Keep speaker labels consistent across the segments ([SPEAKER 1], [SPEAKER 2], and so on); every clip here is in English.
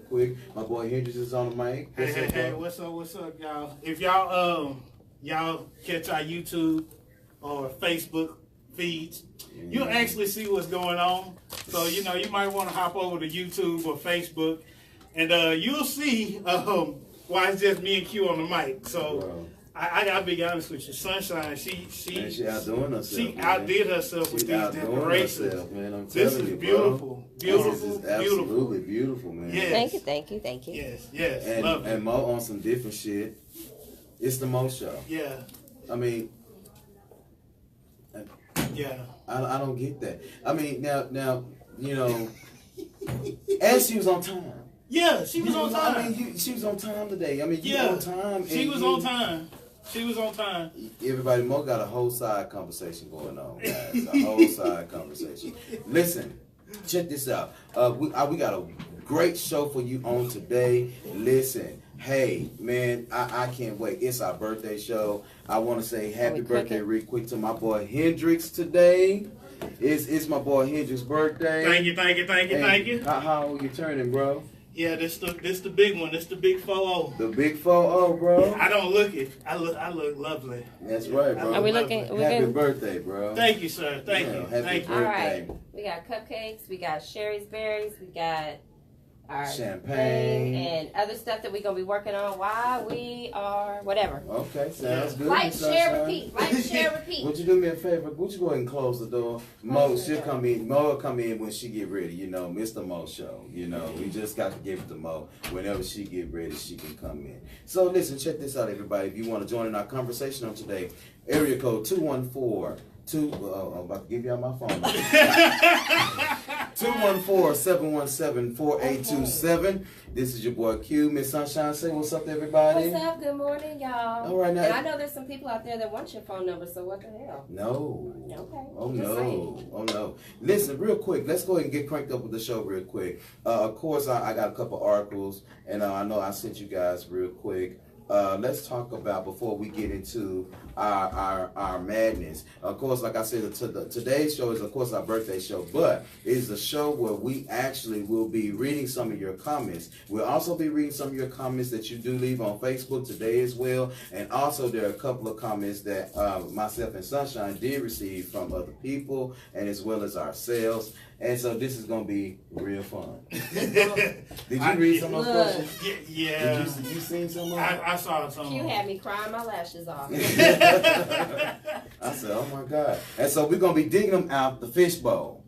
[SPEAKER 1] quick. My boy Hendrix is on the mic.
[SPEAKER 2] Hey, what's up, y'all? If y'all catch our YouTube or Facebook feeds, you'll actually see what's going on. So you might want to hop over to YouTube or Facebook, and you'll see why it's just me and Q on the mic. So. I gotta be honest with you, Sunshine. She
[SPEAKER 1] outdoing herself.
[SPEAKER 2] She outdid herself with these decorations.
[SPEAKER 1] Man,
[SPEAKER 2] this is beautiful, beautiful,
[SPEAKER 1] this is absolutely beautiful, man.
[SPEAKER 2] Yes.
[SPEAKER 3] Thank you.
[SPEAKER 2] Yes.
[SPEAKER 1] And Mo on some different shit. It's the Mo show.
[SPEAKER 2] Yeah.
[SPEAKER 1] I mean,
[SPEAKER 2] yeah.
[SPEAKER 1] I don't get that. I mean, now and she was on time.
[SPEAKER 2] Yeah, she was on time.
[SPEAKER 1] I mean, she was on time today. I mean, on time.
[SPEAKER 2] She was on time. She was on time.
[SPEAKER 1] Everybody, Mo got a whole side conversation going on, guys. A whole side conversation. Listen, check this out. We got a great show for you on today. Listen, hey, man, I can't wait. It's our birthday show. I want to say happy birthday real quick to my boy Hendrix today. It's my boy Hendrix's birthday.
[SPEAKER 2] Thank you.
[SPEAKER 1] How old you turning, bro?
[SPEAKER 2] Yeah, this the big one. This the big 4-0.
[SPEAKER 1] The big 4-0, bro.
[SPEAKER 2] I don't look it. I look lovely.
[SPEAKER 1] That's right, bro.
[SPEAKER 3] Are we looking?
[SPEAKER 1] Happy birthday, bro.
[SPEAKER 2] Thank you, sir. Thank you.
[SPEAKER 1] Happy birthday.
[SPEAKER 3] All right. We got cupcakes. We got Sherry's berries. We got our
[SPEAKER 1] champagne
[SPEAKER 3] and other stuff that we're gonna be working on while we are whatever.
[SPEAKER 1] Okay, sounds good.
[SPEAKER 3] Like, share, repeat. Like, share, repeat.
[SPEAKER 1] Would you do me a favor? Would you go ahead and close the door? Mo, she'll come in. Mo will come in when she get ready. Mr. Mo show. We just got to give it to Mo. Whenever she get ready, she can come in. So listen, check this out, everybody. If you want to join in our conversation on today, area code 214. I'm about to give y'all my phone number. 214-717-4827. This is your boy Q. Miss Sunshine, say what's up to everybody.
[SPEAKER 3] What's up? Good morning, y'all.
[SPEAKER 1] All right, now.
[SPEAKER 3] And I know there's some people out there that want your phone number, so what the hell?
[SPEAKER 1] No.
[SPEAKER 3] Okay.
[SPEAKER 1] Oh, no. Listen, real quick, let's go ahead and get cranked up with the show real quic. Of course, I got a couple articles, and I know I sent you guys real quick. Let's talk about, before we get into our madness. Of course, like I said, today's show is, of course, our birthday show, but it's a show where we actually will be reading some of your comments. We'll also be reading some of your comments that you do leave on Facebook today as well. And also, there are a couple of comments that myself and Sunshine did receive from other people, and as well as ourselves. And so this is going to be real fun. Did you read some of those questions?
[SPEAKER 2] Yeah.
[SPEAKER 1] Did you seen some of them?
[SPEAKER 2] I saw some.
[SPEAKER 3] You had me crying my lashes off.
[SPEAKER 1] I said, oh my God. And so we're going to be digging them out the fishbowl.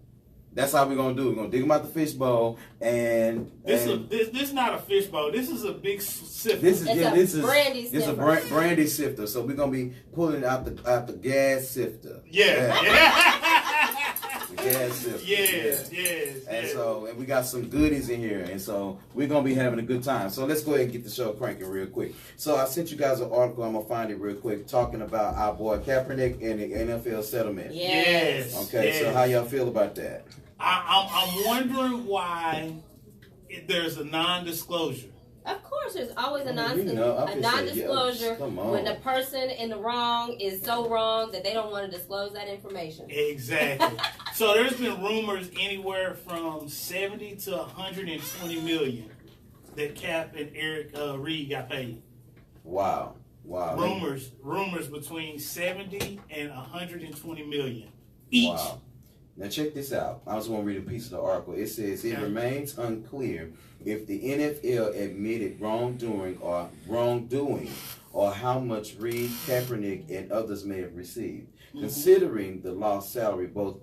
[SPEAKER 1] That's how we're going to do it. We're going to dig them out the fishbowl. And
[SPEAKER 2] this is not a fishbowl. This is a big sifter.
[SPEAKER 1] This is
[SPEAKER 3] brandy sifter.
[SPEAKER 1] It's a brandy sifter. So we're going to be pulling out the gas sifter.
[SPEAKER 2] Yeah.
[SPEAKER 1] Gas sifter.
[SPEAKER 2] Yes.
[SPEAKER 1] And we got some goodies in here, and so we're gonna be having a good time. So let's go ahead and get the show cranking real quick. So I sent you guys an article. I'm gonna find it real quick, talking about our boy Kaepernick and the NFL settlement.
[SPEAKER 2] Yes.
[SPEAKER 1] Okay. Yes. So how y'all feel about that?
[SPEAKER 2] I'm wondering why there's a non-disclosure.
[SPEAKER 3] Of course, there's always a non-disclosure when the person in the wrong is so wrong that they don't want to disclose that information.
[SPEAKER 2] Exactly. So there's been rumors anywhere from 70 to 120 million that Cap and Eric Reed got paid.
[SPEAKER 1] Wow.
[SPEAKER 2] Rumors between 70 and 120 million each.
[SPEAKER 1] Wow. Now check this out. I just want to read a piece of the article. It says, it remains unclear if the NFL admitted wrongdoing or how much Reed, Kaepernick, and others may have received. Mm-hmm. Considering the lost salary both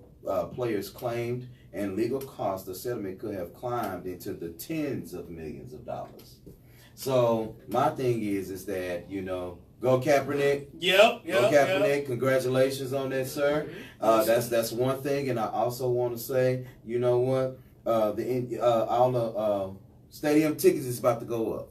[SPEAKER 1] players claimed and legal costs, the settlement could have climbed into the tens of millions of dollars. So my thing is that, go Kaepernick.
[SPEAKER 2] Yep.
[SPEAKER 1] Go Kaepernick. Yep. Congratulations on that, sir. That's one thing, and I also want to say, you know what? All the stadium tickets is about to go up.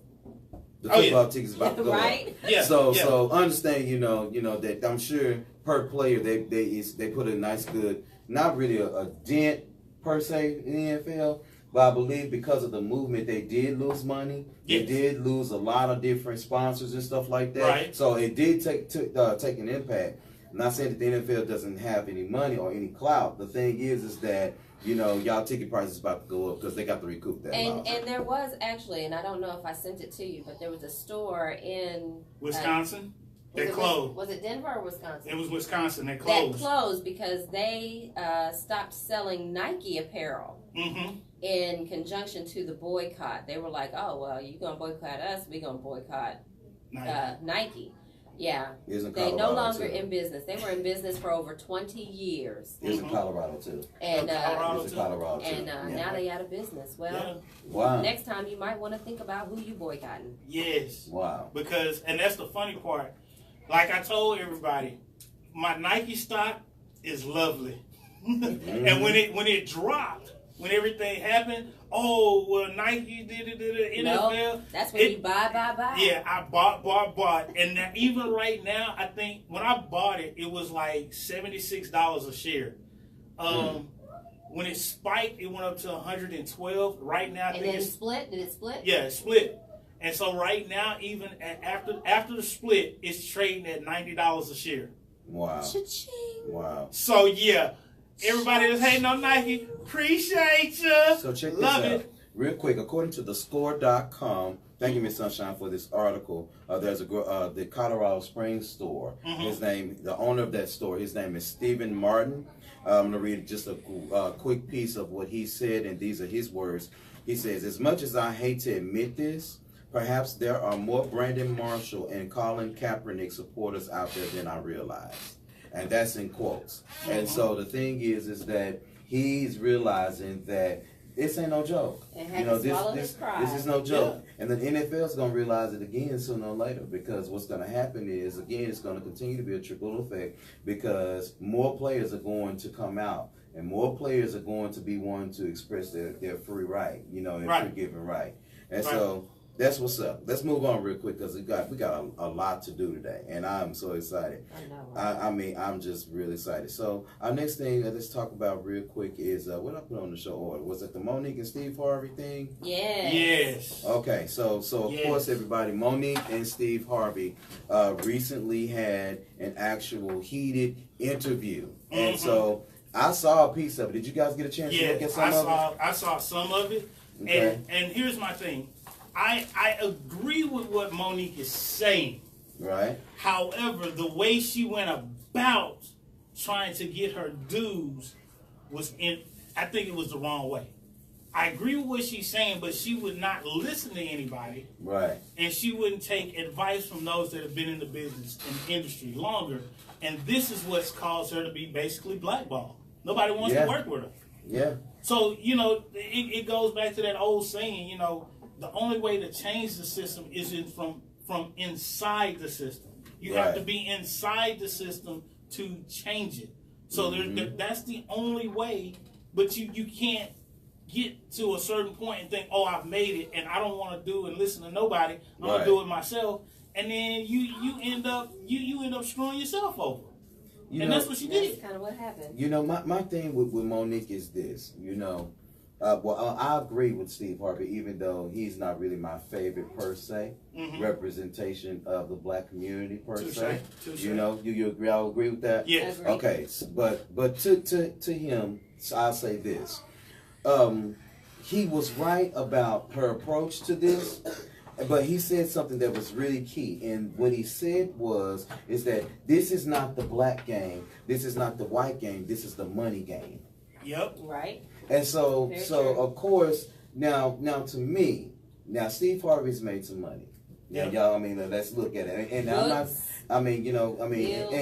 [SPEAKER 1] The football tickets is about to go up.
[SPEAKER 3] Yeah.
[SPEAKER 1] So understand, that I'm sure per player they put a nice good, not really a dent per se in the NFL. But I believe because of the movement, they did lose money. Yes. They did lose a lot of different sponsors and stuff like that.
[SPEAKER 2] Right.
[SPEAKER 1] So it did take an impact. I'm not saying that the NFL doesn't have any money or any clout. The thing is that you know, y'all ticket prices about to go up because they got to recoup that.
[SPEAKER 3] And there was actually, and I don't know if I sent it to you, but there was a store in
[SPEAKER 2] Wisconsin. They closed.
[SPEAKER 3] Was it Denver or Wisconsin?
[SPEAKER 2] It was Wisconsin. They closed.
[SPEAKER 3] That closed because they stopped selling Nike apparel in conjunction to the boycott. They were like, "Oh well, you're gonna boycott us. We're gonna boycott Nike." Yeah, they no longer in business. They were in business for over 20 years.
[SPEAKER 1] It's in Colorado too.
[SPEAKER 3] And
[SPEAKER 1] Colorado too.
[SPEAKER 3] And now they out of business. Well,
[SPEAKER 1] wow.
[SPEAKER 3] Next time you might want to think about who you boycotting.
[SPEAKER 2] Yes.
[SPEAKER 1] Wow.
[SPEAKER 2] Because, and that's the funny part. Like I told everybody, my Nike stock is lovely. And when it dropped, when everything happened, oh, well, Nike did it, NFL.
[SPEAKER 3] No, that's when you buy.
[SPEAKER 2] Yeah, I bought. And now, even right now, I think when I bought it, it was like $76 a share. When it spiked, it went up to 112. Right now, I think
[SPEAKER 3] then split? Did it split?
[SPEAKER 2] Yeah, it split. And so right now, even after the split, it's trading at $90 a share.
[SPEAKER 1] Wow.
[SPEAKER 3] Cha-ching.
[SPEAKER 1] Wow.
[SPEAKER 2] So yeah, everybody that's hating on Nike, appreciate you.
[SPEAKER 1] So check this
[SPEAKER 2] Love
[SPEAKER 1] out.
[SPEAKER 2] it.
[SPEAKER 1] Real quick, according to thescore.com, thank you, Miss Sunshine, for this article. There's the Colorado Springs store. His name, the owner of that store, his name is Stephen Martin. I'm going to read just a quick piece of what he said, and these are his words. He says, "As much as I hate to admit this, perhaps there are more Brandon Marshall and Colin Kaepernick supporters out there than I realize." And that's in quotes. And so the thing is that he's realizing that this ain't no joke. This is no joke. Yeah. And the NFL is going to realize it again sooner or later, because what's going to happen is, again, it's going to continue to be a trickle effect, because more players are going to come out and more players are going to be wanting to express their free right, their free given right. And so that's what's up. Let's move on real quick, because we got a lot to do today, and I'm so excited.
[SPEAKER 3] I know.
[SPEAKER 1] I mean, I'm just really excited. So our next thing that let's talk about real quick is what I put on the show order. Was it the Monique and Steve Harvey thing?
[SPEAKER 2] Yes.
[SPEAKER 1] Okay, so of course, everybody, Monique and Steve Harvey recently had an actual heated interview, and so I saw a piece of it. Did you guys get a chance to look at some of it?
[SPEAKER 2] I saw some of it,
[SPEAKER 1] okay.
[SPEAKER 2] And here's my thing. I agree with what Monique is saying.
[SPEAKER 1] Right.
[SPEAKER 2] However, the way she went about trying to get her dues I think it was the wrong way. I agree with what she's saying, but she would not listen to anybody.
[SPEAKER 1] Right.
[SPEAKER 2] And she wouldn't take advice from those that have been in the business, in the industry longer. And this is what's caused her to be basically blackballed. Nobody wants to work with her.
[SPEAKER 1] Yeah.
[SPEAKER 2] So, it goes back to that old saying, the only way to change the system is from inside the system. You have to be inside the system to change it. So that's the only way. But you can't get to a certain point and think, oh, I've made it, and I don't want to do and listen to nobody. I'm gonna do it myself, and then you end up screwing yourself over. That's what she did.
[SPEAKER 3] That's kind of what happened.
[SPEAKER 1] My thing with Monique is this. I agree with Steve Harvey, even though he's not really my favorite per se representation of the black community per se. You agree? I'll agree with that.
[SPEAKER 2] Yes.
[SPEAKER 1] Okay, but to him, I'll say this: he was right about her approach to this. But he said something that was really key, and what he said is that this is not the black game, this is not the white game, this is the money game.
[SPEAKER 2] Yep.
[SPEAKER 3] Right.
[SPEAKER 1] And so of course, now to me, Steve Harvey's made some money. Now, y'all, let's look at it. And and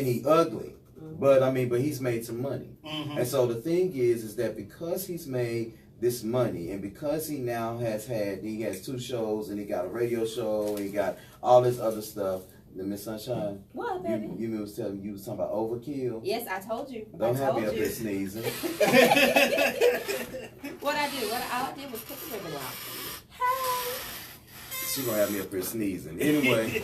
[SPEAKER 1] he's ugly, but he's made some money. And so the thing is that because he's made this money, and because he now has 2 shows, and he got a radio show, and he got all this other stuff. Miss Sunshine,
[SPEAKER 3] what, baby?
[SPEAKER 1] You was talking about overkill.
[SPEAKER 3] Yes, I told you.
[SPEAKER 1] Don't have me up there sneezing.
[SPEAKER 3] What I do? All I did was put the ribbon out. Hey.
[SPEAKER 1] She's gonna have me up here sneezing. Anyway,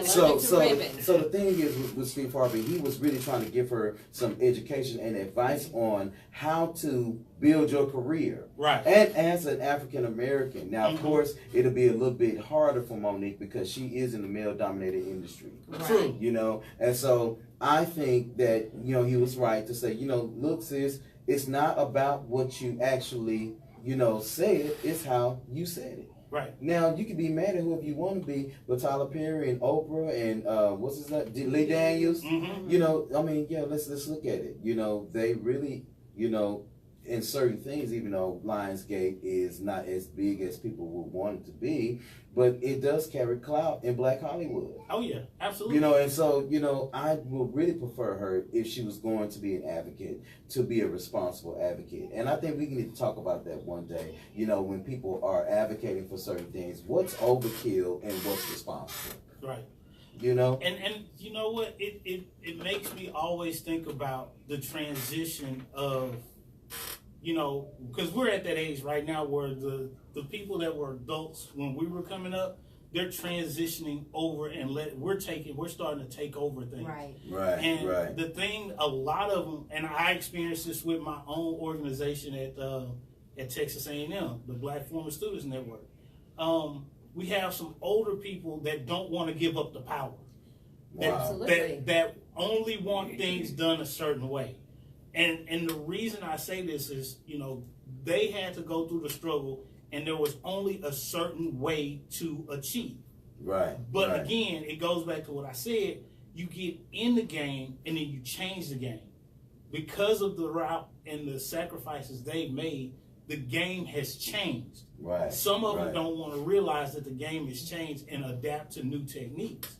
[SPEAKER 3] so
[SPEAKER 1] the thing is with Steve Harvey, he was really trying to give her some education and advice on how to build your career.
[SPEAKER 2] Right.
[SPEAKER 1] And as an African American. Now, of course, it'll be a little bit harder for Monique because she is in the male-dominated industry.
[SPEAKER 3] Right.
[SPEAKER 2] True.
[SPEAKER 1] And so I think that he was right to say, look, sis, it's not about what you actually, said. It's how you said it.
[SPEAKER 2] Right.
[SPEAKER 1] Now, you can be mad at whoever you want to be, but Tyler Perry and Oprah and what's his name? Lee Daniels.
[SPEAKER 2] Mm-hmm.
[SPEAKER 1] Let's look at it. They really, in certain things, even though Lionsgate is not as big as people would want it to be, but it does carry clout in Black Hollywood.
[SPEAKER 2] Oh yeah, absolutely.
[SPEAKER 1] And so, I would really prefer her if she was going to be an advocate, to be a responsible advocate. And I think we need to talk about that one day. When people are advocating for certain things, what's overkill and what's responsible.
[SPEAKER 2] Right.
[SPEAKER 1] And
[SPEAKER 2] you know what? It makes me always think about the transition of, because we're at that age right now where the people that were adults when we were coming up, they're transitioning over and we're starting to take over things.
[SPEAKER 3] Right.
[SPEAKER 2] And the thing, a lot of them, and I experienced this with my own organization at Texas A&M, the Black Former Students Network. We have some older people that don't want to give up the power. That only want things done a certain way. And the reason I say this is, they had to go through the struggle, and there was only a certain way to achieve.
[SPEAKER 1] Right.
[SPEAKER 2] But again, it goes back to what I said. You get in the game, and then you change the game. Because of the route and the sacrifices they've made, the game has changed.
[SPEAKER 1] Right.
[SPEAKER 2] Some of them don't want to realize that the game has changed and adapt to new techniques.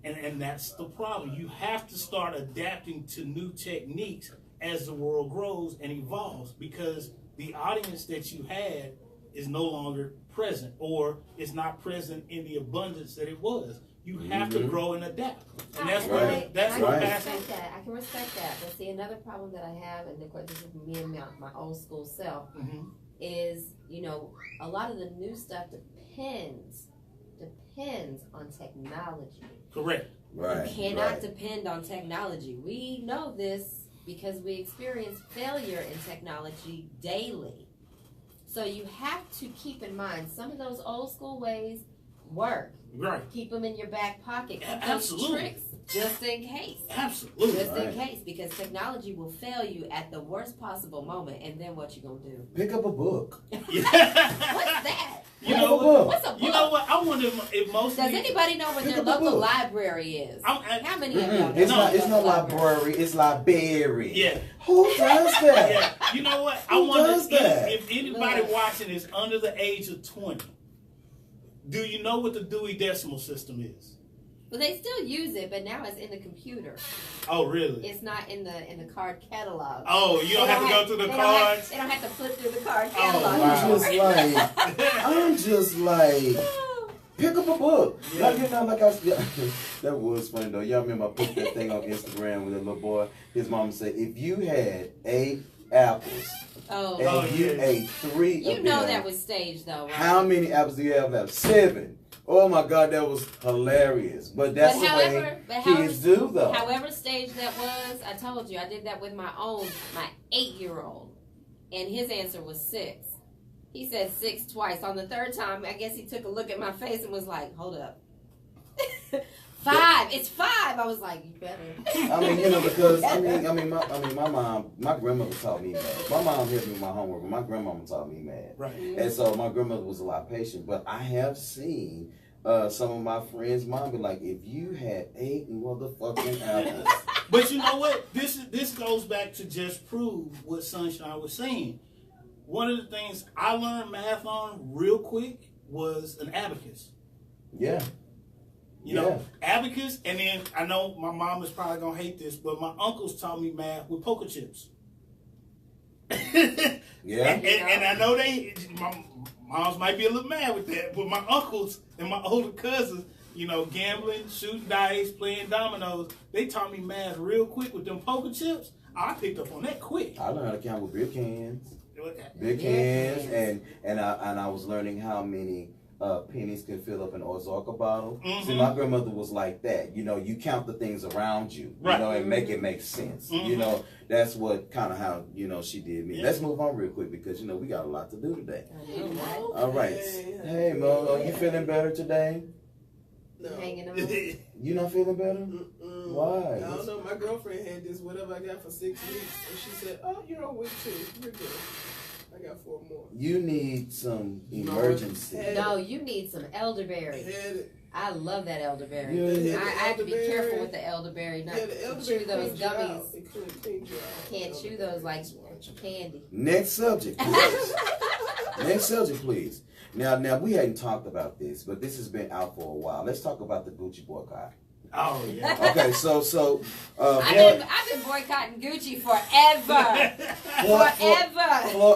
[SPEAKER 2] And that's the problem. You have to start adapting to new techniques as the world grows and evolves, because the audience that you had is no longer present, or it's not present in the abundance that it was. You have to grow and adapt. And that's
[SPEAKER 3] I can respect that. But see, another problem that I have, and of course this is me and my old school self, is, a lot of the new stuff depends on technology.
[SPEAKER 2] Correct.
[SPEAKER 3] Right. You cannot depend on technology. We know this because we experience failure in technology daily. So you have to keep in mind some of those old school ways work.
[SPEAKER 2] Right.
[SPEAKER 3] Keep them in your back pocket. Keep
[SPEAKER 2] Absolutely.
[SPEAKER 3] those tricks just in case.
[SPEAKER 2] Absolutely.
[SPEAKER 3] Just in case, because technology will fail you at the worst possible moment, and then what you gonna do?
[SPEAKER 1] Pick up a book.
[SPEAKER 3] What's that?
[SPEAKER 2] What's
[SPEAKER 3] a book?
[SPEAKER 2] You know what? I wonder if most.
[SPEAKER 3] Does anybody know what their local library is? How many of y'all?
[SPEAKER 1] It's not library. It's library.
[SPEAKER 2] Yeah.
[SPEAKER 1] Who does that?
[SPEAKER 2] Yeah. You know what? I wonder if anybody watching is under the age of 20. Do you know what the Dewey Decimal System is?
[SPEAKER 3] Well, they still use it, but now it's in the computer.
[SPEAKER 2] Oh, really?
[SPEAKER 3] It's not in the card catalog.
[SPEAKER 2] Oh, you don't have to go through the cards?
[SPEAKER 3] They don't have to flip through the card catalog.
[SPEAKER 1] I'm just like, pick up a book.
[SPEAKER 2] Yeah.
[SPEAKER 1] That was funny though. Y'all remember I put that thing on Instagram with a little boy. His mama said, if you had 8 apples and you ate 3 of them,
[SPEAKER 3] that was staged though, right?
[SPEAKER 1] How many apples do you have left? 7. Oh my God, that was hilarious. But that's the way kids do, though.
[SPEAKER 3] However staged that was, I told you, I did that with my 8-year-old. And his answer was 6. He said 6 twice. On the 3rd time, I guess he took a look at my face and was like, hold up. 5. It's 5. I was like, you better.
[SPEAKER 1] Because my grandmother taught me math. My mom helped me with my homework, but my grandmama taught me math.
[SPEAKER 2] Right.
[SPEAKER 1] And so my grandmother was a lot patient. But I have seen some of my friends' mom be like, if you had 8 motherfucking apples.
[SPEAKER 2] But you know what? This goes back to just prove what Sunshine was saying. One of the things I learned math on real quick was an abacus.
[SPEAKER 1] Yeah.
[SPEAKER 2] You know, abacus, and then I know my mom is probably going to hate this, but my uncles taught me math with poker chips. And I know my moms might be a little mad with that, but my uncles and my older cousins, gambling, shooting dice, playing dominoes, they taught me math real quick with them poker chips. I picked up on that quick.
[SPEAKER 1] I learned how to count with beer cans. And I was learning how many pennies can fill up an Ozarka bottle.
[SPEAKER 2] Mm-hmm.
[SPEAKER 1] See, my grandmother was like that. You count the things around you, and make it make sense.
[SPEAKER 2] Mm-hmm.
[SPEAKER 1] That's what kind of how, she did me. Yeah. Let's move on real quick because, we got a lot to do today. All right. Hey, Mo, are you feeling better today?
[SPEAKER 4] No.
[SPEAKER 3] Hanging on.
[SPEAKER 1] You not feeling better? Why?
[SPEAKER 4] I don't know. My girlfriend had this, whatever I got for 6 weeks, and she said, "Oh, you're on week 2. You're good." I got 4 more.
[SPEAKER 1] You need some emergency.
[SPEAKER 3] No, you need some elderberry. I love that elderberry. I have to be careful with the elderberry. Not to chew those gummies. Can't chew those like candy.
[SPEAKER 1] Next subject, please. Next subject, please. Now we hadn't talked about this, but this has been out for a while. Let's talk about the Gucci boycott.
[SPEAKER 2] Oh yeah.
[SPEAKER 1] Okay, so
[SPEAKER 3] I've been boycotting Gucci forever.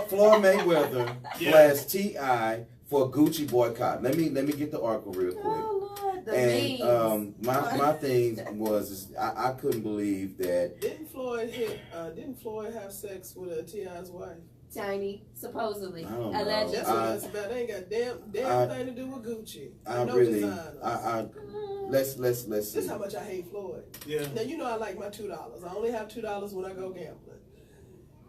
[SPEAKER 1] Floyd Mayweather blast T.I. for Gucci boycott. Let me get the article real quick.
[SPEAKER 3] Oh Lord, the
[SPEAKER 1] And
[SPEAKER 3] memes.
[SPEAKER 1] my thing was I couldn't believe that.
[SPEAKER 4] Didn't Floyd have sex with T.I.'s wife?
[SPEAKER 3] Tiny, supposedly,
[SPEAKER 1] I don't know.
[SPEAKER 3] allegedly.
[SPEAKER 4] That's what that's about. They ain't got damn thing to do with Gucci.
[SPEAKER 1] Let's see.
[SPEAKER 4] This is how much I hate Floyd.
[SPEAKER 2] Yeah.
[SPEAKER 4] Now you know I like my $2. I only have $2 when I go gambling.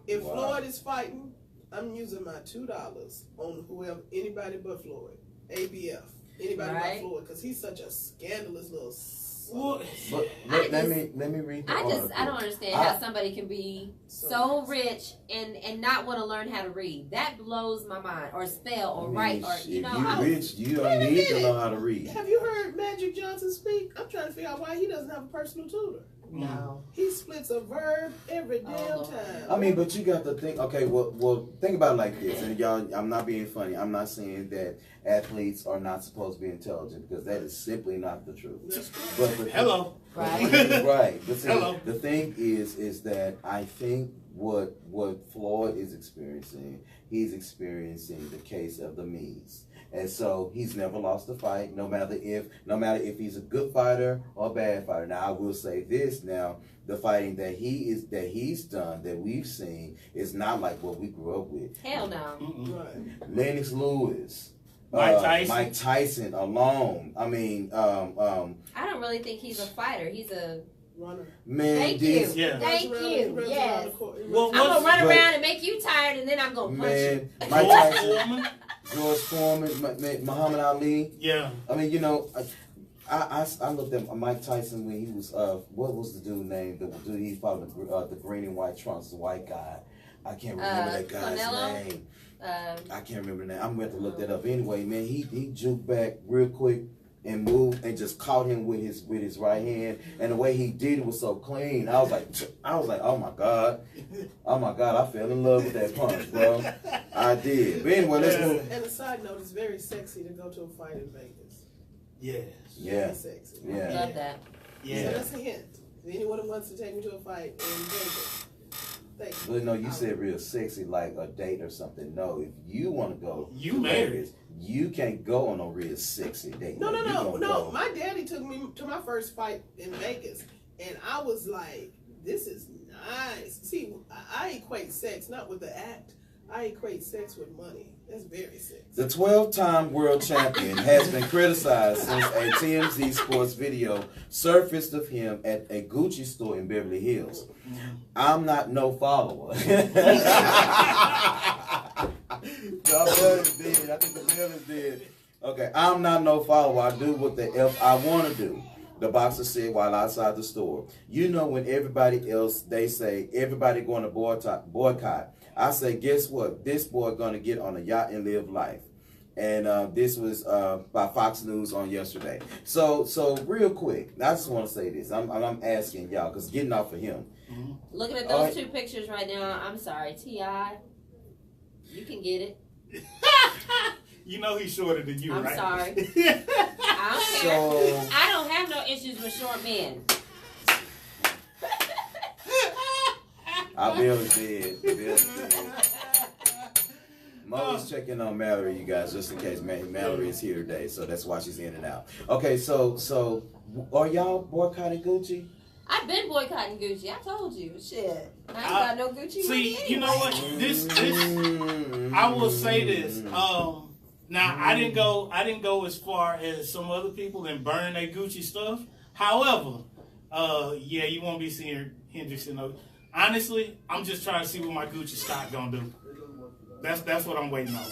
[SPEAKER 4] If Floyd is fighting, I'm using my $2 on whoever, anybody but Floyd. ABF, anybody but Floyd, because he's such a scandalous little.
[SPEAKER 1] But let me read the article.
[SPEAKER 3] I don't understand how somebody can be so rich and not want to learn how to read. That blows my mind. Or spell or write or
[SPEAKER 1] If you rich, you don't need to know how to read.
[SPEAKER 4] Have you heard Magic Johnson speak? I'm trying to figure out why he doesn't have a personal tutor.
[SPEAKER 3] No.
[SPEAKER 4] He splits a verb every damn time.
[SPEAKER 1] I mean, but you got to think. Okay, well, think about it like this. And y'all, I'm not being funny. I'm not saying that athletes are not supposed to be intelligent, because that is simply not the truth. But
[SPEAKER 2] Hello.
[SPEAKER 3] Right.
[SPEAKER 1] Right. But see,
[SPEAKER 2] Hello.
[SPEAKER 1] the thing is that I think what Floyd is experiencing, he's experiencing the case of the me's. And so he's never lost a fight, no matter if he's a good fighter or a bad fighter. Now I will say this: now the fighting that he's done, that we've seen, is not like what we grew up with.
[SPEAKER 3] Hell no.
[SPEAKER 4] Right.
[SPEAKER 1] Lennox Lewis,
[SPEAKER 2] Mike
[SPEAKER 1] Tyson alone. I mean,
[SPEAKER 3] I don't really think he's a fighter. He's a
[SPEAKER 4] runner.
[SPEAKER 1] Man,
[SPEAKER 3] Thank you.
[SPEAKER 2] Yeah.
[SPEAKER 3] Thank you. Yes.
[SPEAKER 2] Well,
[SPEAKER 3] I'm gonna run around and make you tired, and then I'm gonna punch you.
[SPEAKER 1] Mike Tyson, George Foreman, Muhammad Ali.
[SPEAKER 2] Yeah.
[SPEAKER 1] I mean, you know, I looked at Mike Tyson when he was what was the dude name? The dude he followed the green and white trunks, the white guy. I can't remember that guy's name. I can't remember the name. I'm going to look that up anyway. Man, he juked back real quick and moved and just caught him with his right hand, and the way he did it was so clean. I was like, oh my god, I fell in love with that punch, bro. I did. But anyway, let's move.
[SPEAKER 4] And a side note, it's very sexy to go to a fight in Vegas.
[SPEAKER 2] Yes.
[SPEAKER 1] Yeah.
[SPEAKER 4] Very sexy.
[SPEAKER 1] Yeah.
[SPEAKER 3] Love that.
[SPEAKER 2] Yeah.
[SPEAKER 4] So that's a hint. If anyone who wants to take me to a fight in Vegas, thank you.
[SPEAKER 1] But no, you said real sexy, like a date or something. No, if you want to go,
[SPEAKER 2] You married.
[SPEAKER 1] You can't go on a real sexy date.
[SPEAKER 4] No.
[SPEAKER 1] Go.
[SPEAKER 4] My daddy took me to my first fight in Vegas, and I was like, this is nice. See, I equate sex not with the act. I equate sex with money. That's very sexy.
[SPEAKER 1] The 12-time world champion has been criticized since a TMZ Sports video surfaced of him at a Gucci store in Beverly Hills. I'm not no follower. I think the bill is dead. Okay, I'm not no follower. I do what the F I want to do, the boxer said while outside the store. You know, when everybody else, they say, everybody going to boycott. I say, guess what? This boy going to get on a yacht and live life. And this was by Fox News on yesterday. So real quick, I just want to say this. I'm asking y'all, because getting off of him.
[SPEAKER 3] Looking at those two pictures right now, I'm sorry, T.I., you can get it.
[SPEAKER 2] You know he's shorter than you,
[SPEAKER 3] I'm
[SPEAKER 2] right?
[SPEAKER 3] sorry. I don't care. I don't have no issues with short men.
[SPEAKER 1] Our bill is dead. Mo's checking on Mallory, you guys, just in case Mallory is here today, so that's why she's in and out. Okay, so are y'all boycotting Gucci?
[SPEAKER 3] I've been boycotting Gucci. I told you. Shit. I ain't got no Gucci.
[SPEAKER 2] See,
[SPEAKER 3] anyway.
[SPEAKER 2] you know what? This I will say this. Now I didn't go as far as some other people and burn their Gucci stuff. However, yeah, you won't be seeing Hendrix in those. Honestly, I'm just trying to see what my Gucci stock gonna do. That's what I'm waiting on.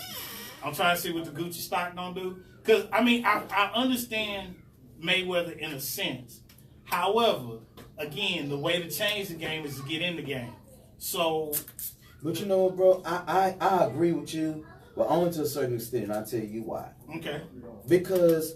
[SPEAKER 2] I'm trying to see what the Gucci stock gonna do. Cause I mean, I understand Mayweather in a sense. However, again, the way to change the game is to get in the game. So,
[SPEAKER 1] but you know what, bro? I agree with you, but only to a certain extent. And I'll tell you why.
[SPEAKER 2] Okay.
[SPEAKER 1] Because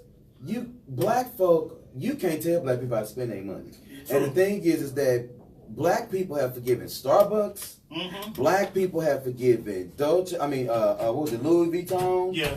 [SPEAKER 1] black folk, you can't tell black people how to spend their money.
[SPEAKER 2] True.
[SPEAKER 1] And the thing is that black people have forgiven Starbucks.
[SPEAKER 2] Mm-hmm.
[SPEAKER 1] Black people have forgiven Dolce. What was it, Louis Vuitton?
[SPEAKER 2] Yeah.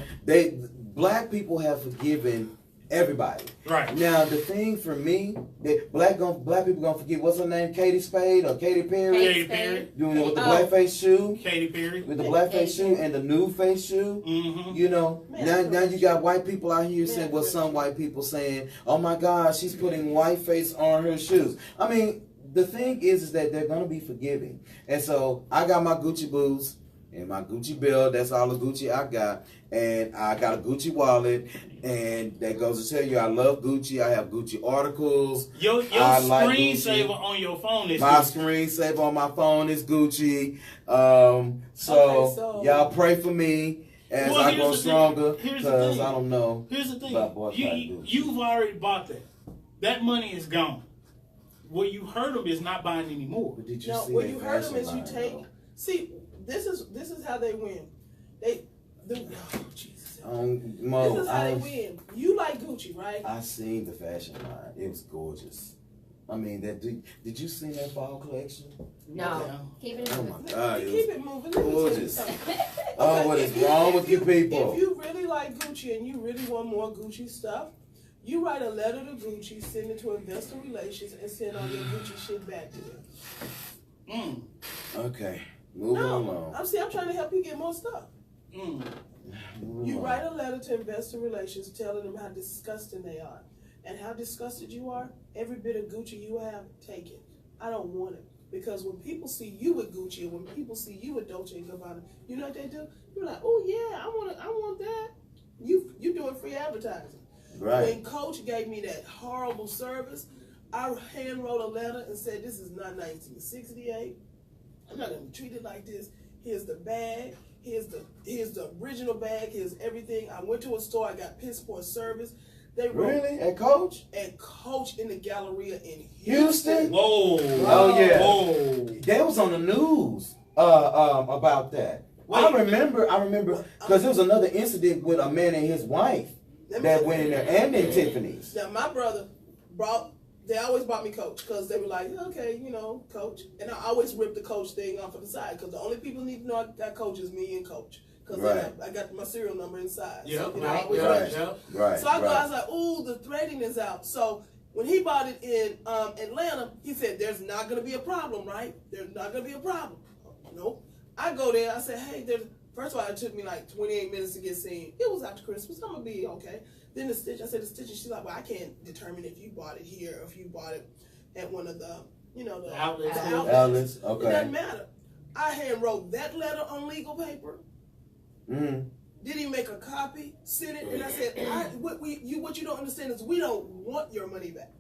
[SPEAKER 1] Black people have forgiven everybody.
[SPEAKER 2] Right.
[SPEAKER 1] Now the thing for me, that black people gonna forget, what's her name, Katie Spade or Katy Perry?
[SPEAKER 2] Katy Perry.
[SPEAKER 1] You know, with the blackface shoe.
[SPEAKER 2] Katy Perry.
[SPEAKER 1] With the blackface shoe and the new face shoe.
[SPEAKER 2] Mm-hmm.
[SPEAKER 1] You know, now you got white people out here saying, well, some white people saying, oh my God, she's putting white face on her shoes. I mean, the thing is that they're gonna be forgiving. And so I got my Gucci boots and my Gucci belt. That's all the Gucci I got. And I got a Gucci wallet. And that goes to tell you I love Gucci. I have Gucci articles.
[SPEAKER 2] Your screensaver on your phone is
[SPEAKER 1] my
[SPEAKER 2] Gucci.
[SPEAKER 1] Screensaver on my phone is Gucci. So y'all pray for me as I grow stronger. Because I don't know.
[SPEAKER 2] Here's the thing. You've already bought that. That money is gone. What you heard them is not buying anymore.
[SPEAKER 1] But did you see
[SPEAKER 4] what you heard them is
[SPEAKER 1] line,
[SPEAKER 4] you take.
[SPEAKER 1] though?
[SPEAKER 4] See, this is how they win. Jesus.
[SPEAKER 1] Mo,
[SPEAKER 4] this is how they win. You like Gucci, right?
[SPEAKER 1] I seen the fashion line. It was gorgeous. I mean, did you see that fall collection?
[SPEAKER 3] No.
[SPEAKER 2] Yeah.
[SPEAKER 3] Keep it
[SPEAKER 1] Oh
[SPEAKER 3] moving.
[SPEAKER 1] my God,
[SPEAKER 4] Keep it moving.
[SPEAKER 1] gorgeous. Oh, what is wrong with you people?
[SPEAKER 4] If you really like Gucci and you really want more Gucci stuff, you write a letter to Gucci, send it to Investor Relations, and send all your Gucci shit back to them.
[SPEAKER 1] Okay, moving along.
[SPEAKER 4] I'm trying to help you get more stuff. You
[SPEAKER 1] along.
[SPEAKER 4] write a letter to Investor Relations telling them how disgusting they are. And how disgusted you are, every bit of Gucci you have, take it. I don't want it. Because when people see you with Gucci, and when people see you with Dolce & Gabbana, you know what they do? You're like, oh yeah, I want that. You doing free advertising.
[SPEAKER 1] Right.
[SPEAKER 4] When Coach gave me that horrible service, I hand wrote a letter and said, this is not 1968. I'm not going to be treated like this. Here's the bag. Here's the original bag. Here's everything. I went to a store. I got piss poor service. They wrote,
[SPEAKER 1] really? At Coach?
[SPEAKER 4] At Coach in the Galleria in
[SPEAKER 1] Houston?
[SPEAKER 2] Whoa.
[SPEAKER 1] Oh, yeah.
[SPEAKER 2] Whoa.
[SPEAKER 1] That was on the news about that. Wait. I remember, because there was another incident with a man and his wife that went in there, and then Tiffany's.
[SPEAKER 4] Now, my brother they always bought me Coach, because they were like, okay, you know, Coach. And I always ripped the Coach thing off of the side, because the only people need to know I got Coach is me and Coach. Because I got my serial number inside.
[SPEAKER 2] Yep,
[SPEAKER 4] So,
[SPEAKER 1] right.
[SPEAKER 4] So I was like, ooh, the threading is out. So when he bought it in Atlanta, he said, there's not going to be a problem, right? There's not going to be a problem. Nope. I go there. I said, hey, first of all, it took me like 28 minutes to get seen. It was after Christmas. I'm going to be okay. Then the stitch, I said, the stitch, and she's like, well, I can't determine if you bought it here or if you bought it at one of the, the outlets.
[SPEAKER 1] Okay.
[SPEAKER 4] It doesn't matter. I hand wrote that letter on legal paper.
[SPEAKER 1] Mm-hmm.
[SPEAKER 4] Did he make a copy? Send it, and I said, what you don't understand is we don't want your money back.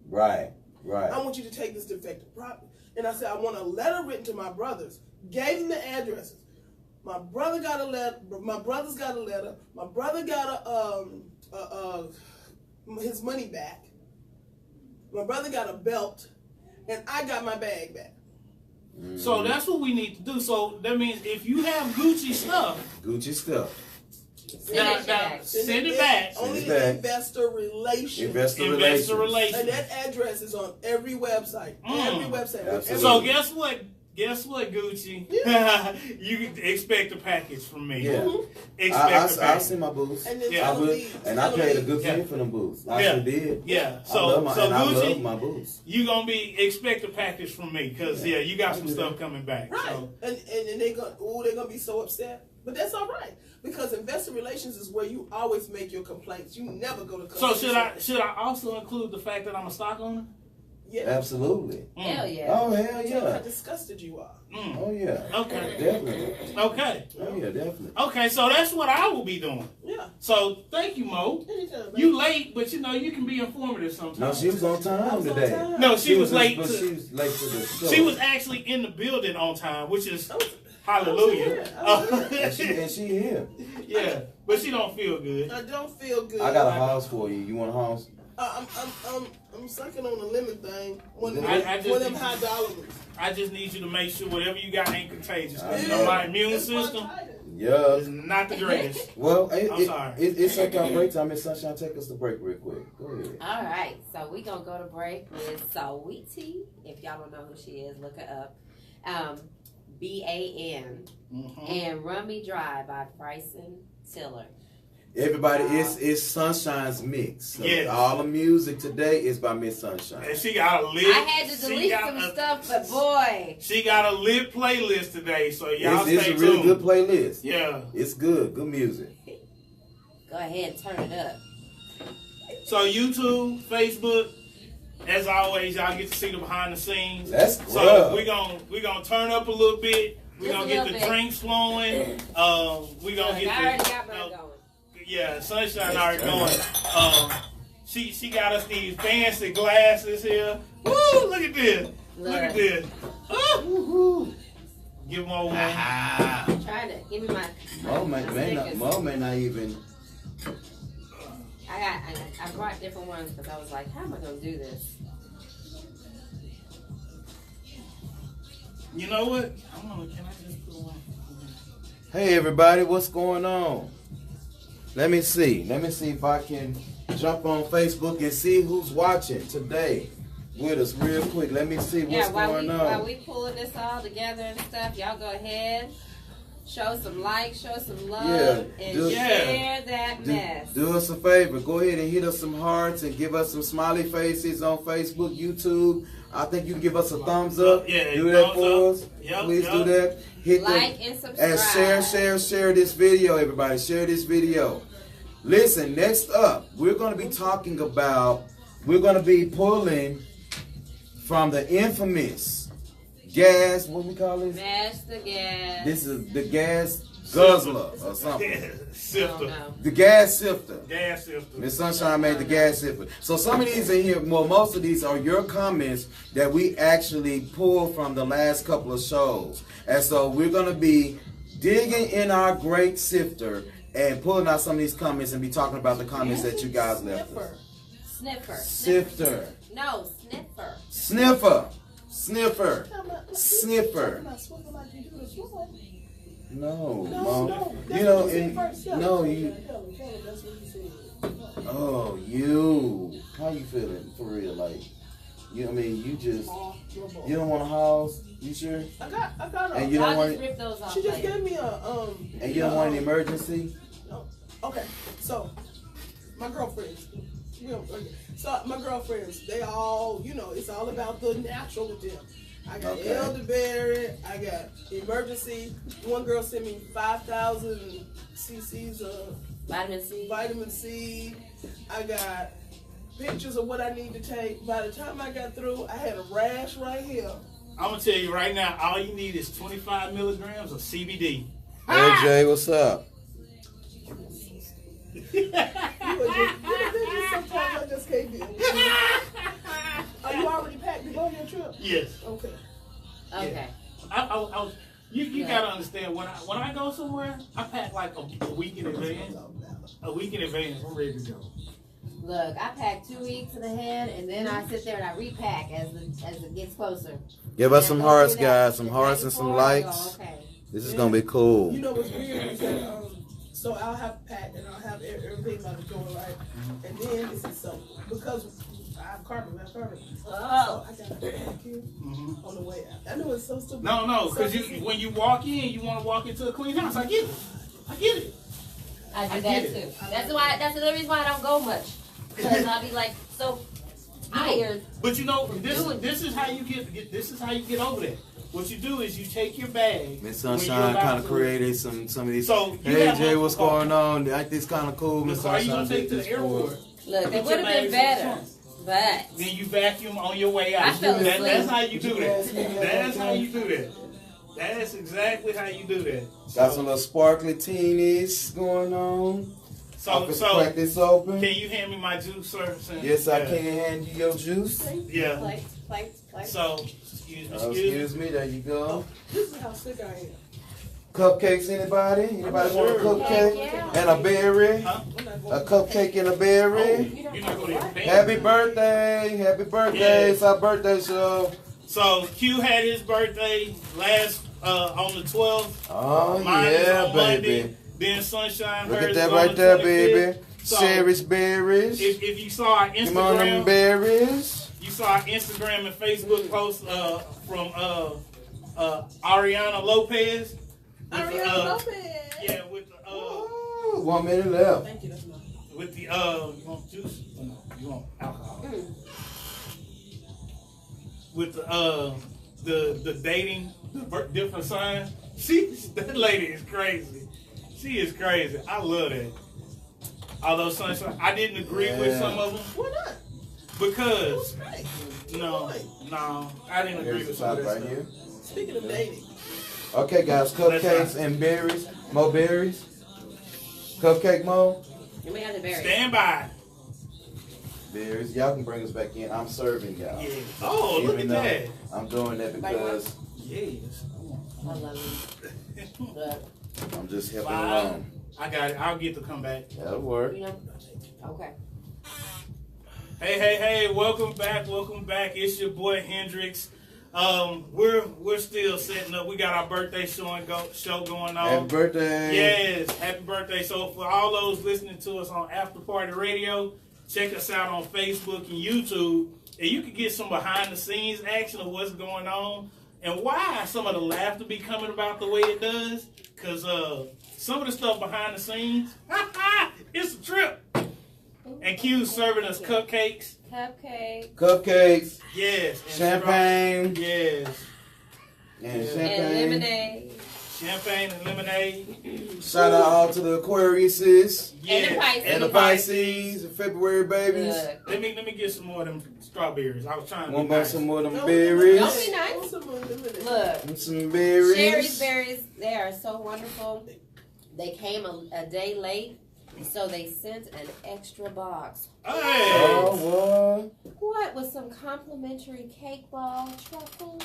[SPEAKER 1] Right.
[SPEAKER 4] I want you to take this defective property. And I said, I want a letter written to my brothers. Gave them the addresses. My brother got a letter. My brother's got a letter. My brother got his money back. My brother got a belt, and I got my bag back.
[SPEAKER 2] So that's what we need to do. So that means if you have Gucci stuff, send it back.
[SPEAKER 4] Only Investor Relations.
[SPEAKER 1] Investor Relations.
[SPEAKER 4] And that address is on every website. Every website.
[SPEAKER 1] Absolutely.
[SPEAKER 2] So guess what? Gucci? Yeah. You expect a package from me.
[SPEAKER 1] Yeah. I see my boots. And I paid a good penny for them boots. I sure did.
[SPEAKER 2] Yeah.
[SPEAKER 1] I love my boots.
[SPEAKER 2] You gonna expect a package from me because you got some stuff coming back.
[SPEAKER 4] Right.
[SPEAKER 2] So.
[SPEAKER 4] And they're gonna be so upset. But that's all right. Because Investor Relations is where you always make your complaints. You never go to
[SPEAKER 2] So should I also include the fact that I'm a stock owner?
[SPEAKER 4] Yeah.
[SPEAKER 1] Absolutely.
[SPEAKER 3] Hell yeah.
[SPEAKER 1] Oh, hell yeah.
[SPEAKER 4] How disgusted you are.
[SPEAKER 1] Oh, yeah.
[SPEAKER 2] Okay.
[SPEAKER 1] Definitely.
[SPEAKER 2] Okay.
[SPEAKER 1] Oh, yeah, definitely.
[SPEAKER 2] Okay, so that's what I will be doing.
[SPEAKER 4] Yeah.
[SPEAKER 2] So, thank you, Mo.
[SPEAKER 4] Anytime,
[SPEAKER 2] you late, but you can be informative sometimes.
[SPEAKER 1] No, she was on time today.
[SPEAKER 4] On time.
[SPEAKER 2] No, she was late.
[SPEAKER 1] She was late to the show.
[SPEAKER 2] She was actually in the building on time, which is hallelujah.
[SPEAKER 1] And she here.
[SPEAKER 2] Yeah, but she don't feel good.
[SPEAKER 4] I don't feel good.
[SPEAKER 1] I got a house for you. You want a house?
[SPEAKER 4] I'm sucking on the lemon thing. One of them high dollar ones.
[SPEAKER 2] I just need you to make sure whatever you got ain't contagious. You know, my immune system is not the greatest.
[SPEAKER 1] Well,
[SPEAKER 2] I'm sorry.
[SPEAKER 1] It's like our break time. Miss Sunshine, take us to break real quick. Go ahead.
[SPEAKER 3] All right, so we gonna go to break with Saweetie. If y'all don't know who she is, look her up. BAN and Run Me Dry by Bryson Tiller.
[SPEAKER 1] Everybody, it's Sunshine's mix. So all the music today is by Miss Sunshine.
[SPEAKER 2] And she got a lit.
[SPEAKER 3] I had to delete some stuff, but boy,
[SPEAKER 2] she got a lit playlist today. So y'all stay tuned.
[SPEAKER 1] It's a really good playlist.
[SPEAKER 2] Yeah,
[SPEAKER 1] it's good music.
[SPEAKER 3] Go ahead and turn it up.
[SPEAKER 2] So YouTube, Facebook, as always, y'all get to see the behind the scenes.
[SPEAKER 1] That's good.
[SPEAKER 2] So we gonna turn up a little bit. We're gonna get the drinks flowing. We gonna get
[SPEAKER 3] I already got mine going.
[SPEAKER 2] Yeah, Sunshine already going. She got us these fancy glasses here. Woo! Look at this. Look at this. Ooh. Give them all one.
[SPEAKER 3] I'm trying to give me my.
[SPEAKER 1] Mo may not even.
[SPEAKER 3] I brought different ones because I was like, how am I gonna do this?
[SPEAKER 2] You know what? Can I just put one?
[SPEAKER 1] Hey everybody, what's going on? Let me see if I can jump on Facebook and see who's watching today with us real quick. Let me see what's going on.
[SPEAKER 3] While we pulling this all together and stuff, y'all go ahead, show some likes, show some love, and share that mess.
[SPEAKER 1] Do us a favor. Go ahead and hit us some hearts and give us some smiley faces on Facebook, YouTube. I think you can give us a thumbs up.
[SPEAKER 2] Yeah,
[SPEAKER 1] do that for us. Please do that. Hit
[SPEAKER 3] like and subscribe.
[SPEAKER 1] And share this video, everybody. Share this video. Listen, next up, we're going to be talking about, we're going to be pulling from the infamous gas, what we call this?
[SPEAKER 3] Mash the gas.
[SPEAKER 1] This is the gas guzzler or something.
[SPEAKER 2] Sifter.
[SPEAKER 1] The gas sifter.
[SPEAKER 2] Gas sifter.
[SPEAKER 1] Miss Sunshine made the gas sifter. So some of these in here, well, most of these are your comments that we actually pulled from the last couple of shows. And so we're going to be digging in our great sifter and pulling out some of these comments and be talking about the comments that you guys left us.
[SPEAKER 3] Sniffer.
[SPEAKER 1] Sifter.
[SPEAKER 3] No, sniffer.
[SPEAKER 1] Sniffer. Sniffer. Sniffer. No. You know, oh, you. How you feeling for real? Like, you. I mean, you just. You don't want a house. You sure?
[SPEAKER 4] I got.
[SPEAKER 1] And you don't want.
[SPEAKER 3] Rip those off.
[SPEAKER 4] She just gave me a
[SPEAKER 1] And you don't want an emergency?
[SPEAKER 4] No. Okay. So, my girlfriends. So my girlfriends, they all, it's all about the natural with them. I got elderberry, I got emergency. One girl sent me 5,000 cc's of vitamin C. I got pictures of what I need to take. By the time I got through, I had a rash right here.
[SPEAKER 2] I'm going to tell you right now, all you need is 25 milligrams of CBD.
[SPEAKER 1] Hey, Jay, what's up?
[SPEAKER 4] Sometimes I just can't deal. Are you already packed to go on your trip?
[SPEAKER 2] Yes.
[SPEAKER 4] Okay.
[SPEAKER 2] Yeah. You gotta understand when I go somewhere, I pack like a week in advance. A week in advance, I'm ready to go.
[SPEAKER 3] Look, I pack 2 weeks in ahead, and then I sit there and I repack as it gets closer.
[SPEAKER 1] Give us some hearts, guys. Some hearts and some likes. This is gonna be cool.
[SPEAKER 4] You know what's weird is that so I'll have packed and I'll have everything by the door, right? And then this is so because I have carpet. So I got a vacuum on the way out. I know it's so stupid.
[SPEAKER 2] No, because when you walk in, you want to walk into a clean house. I get it.
[SPEAKER 3] I do that too. That's the reason why I don't go much. Because I'll be like so tired.
[SPEAKER 2] But this is how you get over that. What you do is you take your bag.
[SPEAKER 1] Miss Sunshine kind of created some of these.
[SPEAKER 2] So
[SPEAKER 1] hey Jay, what's going on? I think it's kind of cool. Miss Sunshine,
[SPEAKER 2] you gonna take to the airport?
[SPEAKER 3] Look, it would have been better, but
[SPEAKER 2] then you vacuum on your way out. That's how you do that. That's how you do that. That's exactly how you do that.
[SPEAKER 1] Got some little sparkly teenies going on.
[SPEAKER 2] So
[SPEAKER 1] crack this open.
[SPEAKER 2] Can you hand me my juice, sir?
[SPEAKER 1] Yes, I can hand you your juice.
[SPEAKER 2] Yeah.
[SPEAKER 3] Plates.
[SPEAKER 2] So, excuse me.
[SPEAKER 1] There you go.
[SPEAKER 4] This is how sick I
[SPEAKER 1] Cupcakes, anybody? Anybody want a cupcake
[SPEAKER 3] Yeah.
[SPEAKER 1] and a berry?
[SPEAKER 2] Huh?
[SPEAKER 1] A cupcake and a berry?
[SPEAKER 2] You're not going to
[SPEAKER 1] Happy birthday! Happy birthday!
[SPEAKER 2] Yeah.
[SPEAKER 1] It's our birthday show.
[SPEAKER 2] So Q had his birthday last on the 12th.
[SPEAKER 1] Oh
[SPEAKER 2] Mine is
[SPEAKER 1] yeah,
[SPEAKER 2] on Monday.
[SPEAKER 1] baby.
[SPEAKER 2] Then Sunshine.
[SPEAKER 1] Look
[SPEAKER 2] hers
[SPEAKER 1] at that
[SPEAKER 2] is
[SPEAKER 1] right
[SPEAKER 2] on the
[SPEAKER 1] there,
[SPEAKER 2] 25th.
[SPEAKER 1] baby.
[SPEAKER 2] So
[SPEAKER 1] Cherries, berries.
[SPEAKER 2] if you saw our
[SPEAKER 1] Come on, them
[SPEAKER 2] Instagram,
[SPEAKER 1] berries.
[SPEAKER 2] you saw our Instagram and Facebook post from Ariana Lopez.
[SPEAKER 4] Ariana Lopez.
[SPEAKER 2] Yeah, with the
[SPEAKER 1] Ooh, 1 minute left.
[SPEAKER 4] Thank you. That's enough.
[SPEAKER 2] with the you want juice? Or no, you want alcohol? With the dating, the different signs. That lady is crazy. She is crazy. I love that. Although Sunshine, I didn't agree with some of them
[SPEAKER 4] Why not?
[SPEAKER 2] because
[SPEAKER 4] Great.
[SPEAKER 2] no, I didn't agree
[SPEAKER 1] Here's the
[SPEAKER 2] with some
[SPEAKER 1] top
[SPEAKER 2] of that
[SPEAKER 1] right
[SPEAKER 2] stuff.
[SPEAKER 1] here.
[SPEAKER 4] Speaking of dating,
[SPEAKER 1] Okay, guys, cupcakes and berries. More berries. Cupcake mo.
[SPEAKER 3] And we have the berries.
[SPEAKER 2] Stand by.
[SPEAKER 1] Berries. Y'all can bring us back in. I'm serving y'all.
[SPEAKER 2] Yeah. Oh, look at
[SPEAKER 1] Even though
[SPEAKER 2] that.
[SPEAKER 1] I'm doing that because
[SPEAKER 2] Yes.
[SPEAKER 3] I love you. But,
[SPEAKER 1] I'm just helping
[SPEAKER 2] Wow.
[SPEAKER 1] along.
[SPEAKER 2] I got it. I'll get to come back.
[SPEAKER 1] That'll work.
[SPEAKER 3] you know, okay.
[SPEAKER 2] Hey, welcome back. It's your boy Hendrix. We're still setting up. We got our birthday show going on.
[SPEAKER 1] Happy birthday.
[SPEAKER 2] Yes, happy birthday. So for all those listening to us on After Party Radio, check us out on Facebook and YouTube, and you can get some behind the scenes action of what's going on and why some of the laughter be coming about the way it does. Cause some of the stuff behind the scenes, it's a trip. And Q's serving us cupcakes.
[SPEAKER 1] Cupcakes.
[SPEAKER 2] Yes. And
[SPEAKER 1] Champagne.
[SPEAKER 2] Yes.
[SPEAKER 1] And
[SPEAKER 3] And
[SPEAKER 1] champagne.
[SPEAKER 3] lemonade.
[SPEAKER 2] Champagne and lemonade.
[SPEAKER 1] Shout out all to the Aquariuses
[SPEAKER 2] Yeah.
[SPEAKER 1] and the Pisces and February babies.
[SPEAKER 3] Look.
[SPEAKER 2] Let me get some more of them strawberries. I was trying to
[SPEAKER 1] Want
[SPEAKER 2] be nice.
[SPEAKER 1] some more of them
[SPEAKER 4] Don't
[SPEAKER 1] berries?
[SPEAKER 3] Don't be nice. Look.
[SPEAKER 1] And some berries.
[SPEAKER 3] Sherry's berries, they are so wonderful. They came a day late, so they sent an extra box.
[SPEAKER 2] Hey.
[SPEAKER 1] Oh,
[SPEAKER 3] What with some complimentary cake ball truffles?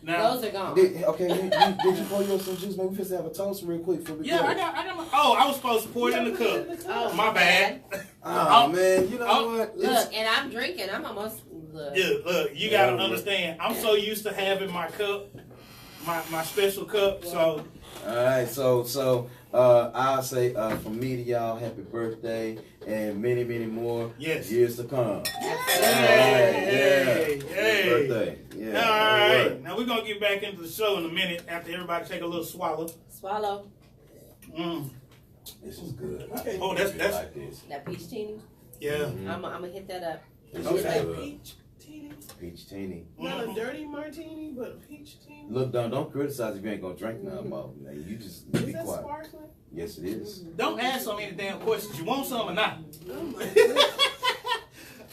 [SPEAKER 2] Now,
[SPEAKER 3] Those are gone.
[SPEAKER 1] what? Did you pour you some juice? Maybe we just have a toast real quick before we
[SPEAKER 2] yeah,
[SPEAKER 1] go.
[SPEAKER 2] I got my. Oh, I was supposed to pour it in the cup.
[SPEAKER 3] Oh,
[SPEAKER 2] My bad.
[SPEAKER 1] Oh, man, you know what?
[SPEAKER 3] Look, and I'm drinking. I'm almost. Look.
[SPEAKER 2] Yeah, look, you gotta understand. I'm so used to having my cup, my special cup. So
[SPEAKER 1] All right, so I'll say from me to y'all, happy birthday and many, many more
[SPEAKER 2] Yes.
[SPEAKER 1] years to come.
[SPEAKER 2] Hey,
[SPEAKER 1] Yeah.
[SPEAKER 2] hey.
[SPEAKER 1] Birthday. Yeah.
[SPEAKER 2] all
[SPEAKER 1] that'll
[SPEAKER 2] right.
[SPEAKER 1] work.
[SPEAKER 2] Now we're gonna get back into the show in a minute after everybody take a little swallow.
[SPEAKER 3] Swallow
[SPEAKER 1] This is good.
[SPEAKER 4] Okay.
[SPEAKER 2] Oh, that's
[SPEAKER 1] like this.
[SPEAKER 3] that peach teeny.
[SPEAKER 2] yeah.
[SPEAKER 1] Mhm.
[SPEAKER 3] I'm gonna hit that up.
[SPEAKER 1] This
[SPEAKER 2] Okay.
[SPEAKER 1] is
[SPEAKER 4] Like
[SPEAKER 1] good.
[SPEAKER 4] peach teeny.
[SPEAKER 1] Peach teeny.
[SPEAKER 4] Not
[SPEAKER 2] Mhm.
[SPEAKER 4] a dirty martini, but a peach teeny.
[SPEAKER 1] Look, don't criticize if you ain't gonna drink no more. Now, you just
[SPEAKER 4] Is
[SPEAKER 1] be
[SPEAKER 4] that
[SPEAKER 1] quiet.
[SPEAKER 4] sparkling?
[SPEAKER 1] Yes, it is.
[SPEAKER 2] Don't ask so many damn questions. You want some or not?
[SPEAKER 4] Oh my goodness.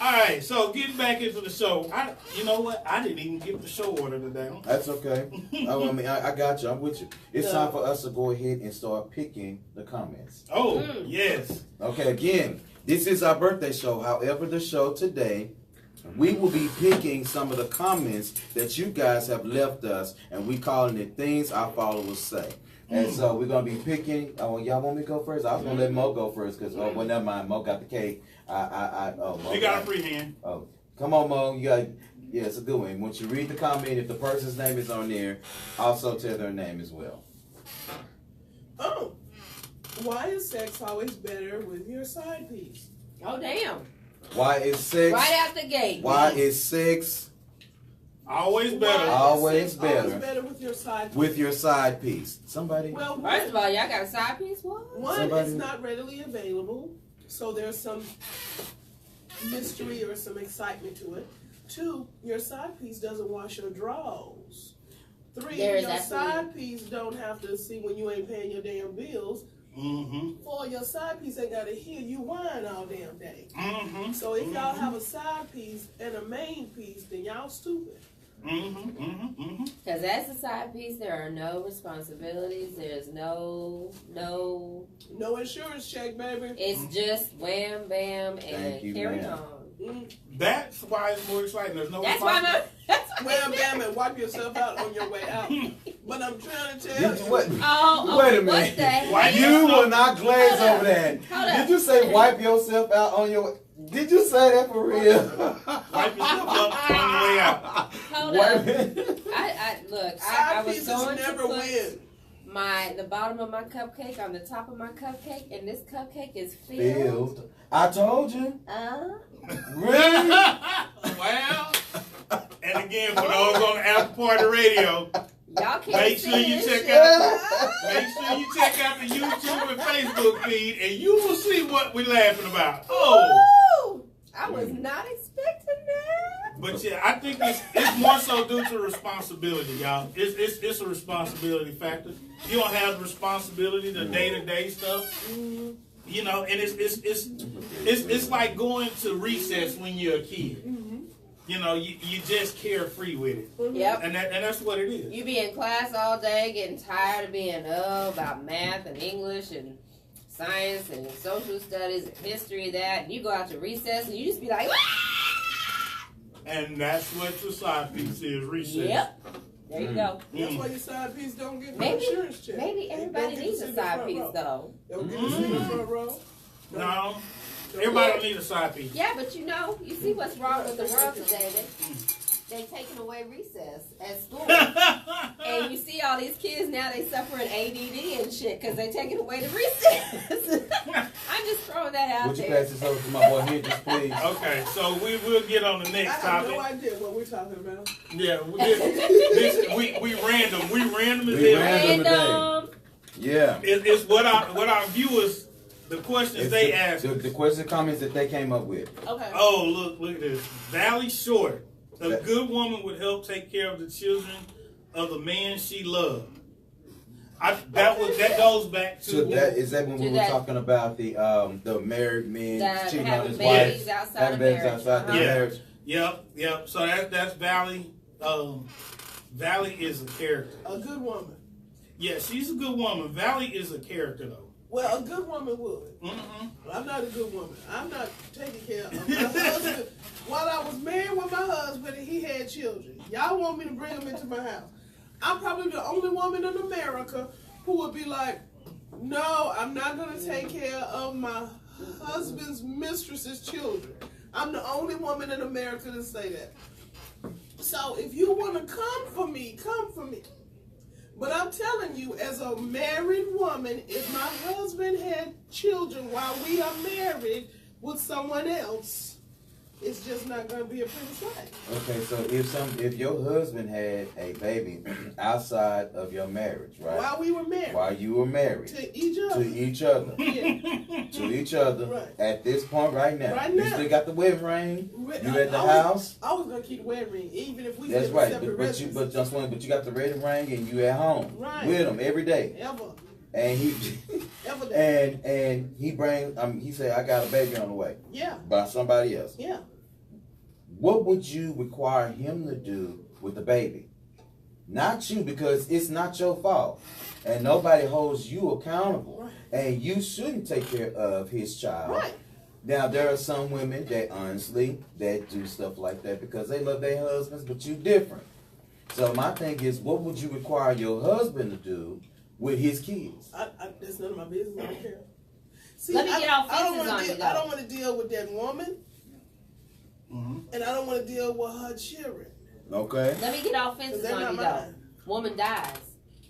[SPEAKER 2] All right. So getting back into the show. You know what? I didn't even get the show order today.
[SPEAKER 1] That's okay. I got you. I'm with you. It's time for us to go ahead and start picking the comments.
[SPEAKER 2] Oh yes.
[SPEAKER 1] Okay, again, this is our birthday show. However, the show today, we will be picking some of the comments that you guys have left us, and we calling it things our followers say. And so we're gonna be picking. Oh, y'all want me to go first? I was gonna let Mo go first because well, never mind. Mo got the cake. Mo
[SPEAKER 2] We got a free hand.
[SPEAKER 1] Oh, come on, Mo. You got. Yeah, it's a good one. Once you read the comment, if the person's name is on there, also tell their name as well.
[SPEAKER 4] Oh, why is sex always better with your side piece?
[SPEAKER 3] Oh damn!
[SPEAKER 1] Why is sex?
[SPEAKER 3] Right out the gate.
[SPEAKER 1] Why is sex
[SPEAKER 2] Always better.
[SPEAKER 4] Why
[SPEAKER 1] Always
[SPEAKER 4] is sex always
[SPEAKER 1] better.
[SPEAKER 4] better with your side piece?
[SPEAKER 1] with your side piece? Somebody.
[SPEAKER 4] Well,
[SPEAKER 3] First of all, y'all got a side piece. What?
[SPEAKER 4] one,
[SPEAKER 1] Somebody-
[SPEAKER 4] it's not readily available, so there's some mystery or some excitement to it. Two, your side piece doesn't wash your drawers. Three,
[SPEAKER 3] There is
[SPEAKER 4] your
[SPEAKER 3] absolutely-
[SPEAKER 4] side piece don't have to see when you ain't paying your damn bills.
[SPEAKER 2] Mm-hmm.
[SPEAKER 4] Four, your side piece ain't got to hear you whine all damn day.
[SPEAKER 2] Mm-hmm.
[SPEAKER 4] So if y'all have a side piece and a main piece, then y'all stupid.
[SPEAKER 2] Mm-hmm. Mm-hmm. Mm-hmm.
[SPEAKER 3] Because as a side piece, there are no responsibilities. There's no.
[SPEAKER 4] No insurance check, baby.
[SPEAKER 3] It's just wham bam
[SPEAKER 1] Thank
[SPEAKER 3] and
[SPEAKER 1] you,
[SPEAKER 3] carry
[SPEAKER 1] ma'am.
[SPEAKER 3] on.
[SPEAKER 2] That's why it's more exciting. There's no
[SPEAKER 3] That's why
[SPEAKER 2] responsibility.
[SPEAKER 3] my.
[SPEAKER 4] Wham bam and wipe yourself out on your way out. But I'm trying to tell you.
[SPEAKER 1] What?
[SPEAKER 3] Oh,
[SPEAKER 1] Wait a
[SPEAKER 3] what
[SPEAKER 1] minute.
[SPEAKER 3] the heck?
[SPEAKER 2] Why
[SPEAKER 1] You will not glaze
[SPEAKER 3] Hold up.
[SPEAKER 1] over that.
[SPEAKER 3] Hold up.
[SPEAKER 1] Did you say wipe yourself out on your? Did you say that for real?
[SPEAKER 2] Wipe yourself up on your way out.
[SPEAKER 3] Hold
[SPEAKER 1] Wipe
[SPEAKER 3] up.
[SPEAKER 1] it.
[SPEAKER 3] Look, I
[SPEAKER 4] Side
[SPEAKER 3] was
[SPEAKER 4] pieces
[SPEAKER 3] going to
[SPEAKER 4] never
[SPEAKER 3] put
[SPEAKER 4] win.
[SPEAKER 3] the bottom of my cupcake on the top of my cupcake, and this cupcake is filled.
[SPEAKER 1] Filled. I told you. Really?
[SPEAKER 2] Well, and again, for those on the After Party Radio,
[SPEAKER 3] Y'all can't
[SPEAKER 2] make
[SPEAKER 3] see
[SPEAKER 2] sure you
[SPEAKER 3] this
[SPEAKER 2] check
[SPEAKER 3] shit.
[SPEAKER 2] out the YouTube and Facebook feed, and you will see what we're laughing about. Oh,
[SPEAKER 3] Woo! I was not expecting that.
[SPEAKER 2] but yeah, I think it's more so due to responsibility, y'all. It's a responsibility factor. You don't have the responsibility, the day-to-day stuff. You know, and it's like going to recess when you're a kid. You know, you just carefree with it.
[SPEAKER 3] Yep.
[SPEAKER 2] And that's what it is.
[SPEAKER 3] You be in class all day, getting tired of being about math and English and science and social studies and history that. And you go out to recess and you just be like, "Wah!"
[SPEAKER 2] And that's what the side piece is, recess.
[SPEAKER 3] Yep. There you go.
[SPEAKER 4] That's why your side piece don't get no
[SPEAKER 3] Maybe,
[SPEAKER 4] insurance check.
[SPEAKER 3] maybe everybody needs a side piece though.
[SPEAKER 4] Don't get to sit in the front row.
[SPEAKER 2] No, everybody don't need a side piece.
[SPEAKER 3] Yeah, but you know, you see what's wrong with the world today. They taking away recess at school. And you see all these kids now, they suffering ADD and shit because they taking away the recess. I'm just throwing that out
[SPEAKER 1] Would you
[SPEAKER 3] there.
[SPEAKER 1] pass this over to my boy Hendrix, please?
[SPEAKER 2] Okay, so we'll get on the
[SPEAKER 4] I
[SPEAKER 2] next
[SPEAKER 4] have
[SPEAKER 2] topic.
[SPEAKER 4] no idea what we're talking about.
[SPEAKER 2] Yeah, we random. We random as
[SPEAKER 1] We
[SPEAKER 2] hell.
[SPEAKER 1] random.
[SPEAKER 3] Random.
[SPEAKER 1] Yeah.
[SPEAKER 2] It's what our viewers, the questions
[SPEAKER 1] It's
[SPEAKER 2] they
[SPEAKER 1] the,
[SPEAKER 2] ask.
[SPEAKER 1] the questions and comments that they came up with.
[SPEAKER 4] Okay.
[SPEAKER 2] Oh, look at this. Valley Short. A good woman would help take care of the children of the man she loved. That goes back to
[SPEAKER 1] So that is that when we
[SPEAKER 3] To
[SPEAKER 1] were
[SPEAKER 3] that-
[SPEAKER 1] talking about the married men
[SPEAKER 3] That
[SPEAKER 1] cheating on
[SPEAKER 3] having
[SPEAKER 1] his
[SPEAKER 3] babies
[SPEAKER 1] wife,
[SPEAKER 3] outside
[SPEAKER 1] having
[SPEAKER 3] of
[SPEAKER 1] babies
[SPEAKER 3] marriage.
[SPEAKER 1] outside the
[SPEAKER 3] Uh-huh.
[SPEAKER 2] Yeah.
[SPEAKER 1] marriage.
[SPEAKER 2] Yep. So that's Valley. Valley is a character.
[SPEAKER 4] A good woman.
[SPEAKER 2] Yeah, she's a good woman. Valley is a character though.
[SPEAKER 4] Well, a good woman would.
[SPEAKER 2] Mm-hmm.
[SPEAKER 4] But I'm not a good woman. I'm not taking care of my husband. While I was married with my husband and he had children, y'all want me to bring them into my house. I'm probably the only woman in America who would be like, no, I'm not going to take care of my husband's mistress's children. I'm the only woman in America to say that. So if you want to come for me, come for me. But I'm telling you, as a married woman, if my husband had children while we are married with someone else, it's just not going to be a pretty sight.
[SPEAKER 1] Okay, so if your husband had a baby outside of your marriage, right?
[SPEAKER 4] While we were married.
[SPEAKER 1] While you were married
[SPEAKER 4] To each other.
[SPEAKER 1] to each other,
[SPEAKER 4] Yeah.
[SPEAKER 1] to each other,
[SPEAKER 4] Right.
[SPEAKER 1] at this point right now,
[SPEAKER 4] Right
[SPEAKER 1] you
[SPEAKER 4] now.
[SPEAKER 1] still got the wedding ring. You
[SPEAKER 4] I-
[SPEAKER 1] at the
[SPEAKER 4] I was-
[SPEAKER 1] house.
[SPEAKER 4] I was going to keep the wedding ring, even if we
[SPEAKER 1] That's
[SPEAKER 4] live in
[SPEAKER 1] right,
[SPEAKER 4] separate
[SPEAKER 1] but you
[SPEAKER 4] residences.
[SPEAKER 1] but you got the wedding ring and you at home
[SPEAKER 4] Right.
[SPEAKER 1] with him every day,
[SPEAKER 4] Ever.
[SPEAKER 1] and he
[SPEAKER 4] Ever. Day.
[SPEAKER 1] and he brings he said I got a baby on the way
[SPEAKER 4] Yeah.
[SPEAKER 1] by somebody else.
[SPEAKER 4] Yeah.
[SPEAKER 1] What would you require him to do with the baby? Not you, because it's not your fault. And nobody holds you accountable.
[SPEAKER 4] Right.
[SPEAKER 1] And you shouldn't take care of his child.
[SPEAKER 4] Right.
[SPEAKER 1] Now, there are some women that honestly, that do stuff like that because they love their husbands, but you different. So my thing is, what would you require your husband to do with his kids?
[SPEAKER 4] It's none of my business. I don't care. See,
[SPEAKER 3] Let me get off
[SPEAKER 4] I don't
[SPEAKER 3] fences
[SPEAKER 4] wanna
[SPEAKER 3] on you,
[SPEAKER 4] deal, I
[SPEAKER 3] though.
[SPEAKER 4] don't want to deal with that woman, and I don't want to deal with her children.
[SPEAKER 1] Okay?
[SPEAKER 3] Let me get off
[SPEAKER 4] 'Cause
[SPEAKER 3] fences
[SPEAKER 4] they're
[SPEAKER 3] on
[SPEAKER 4] not
[SPEAKER 3] you though.
[SPEAKER 4] mine.
[SPEAKER 3] Woman dies.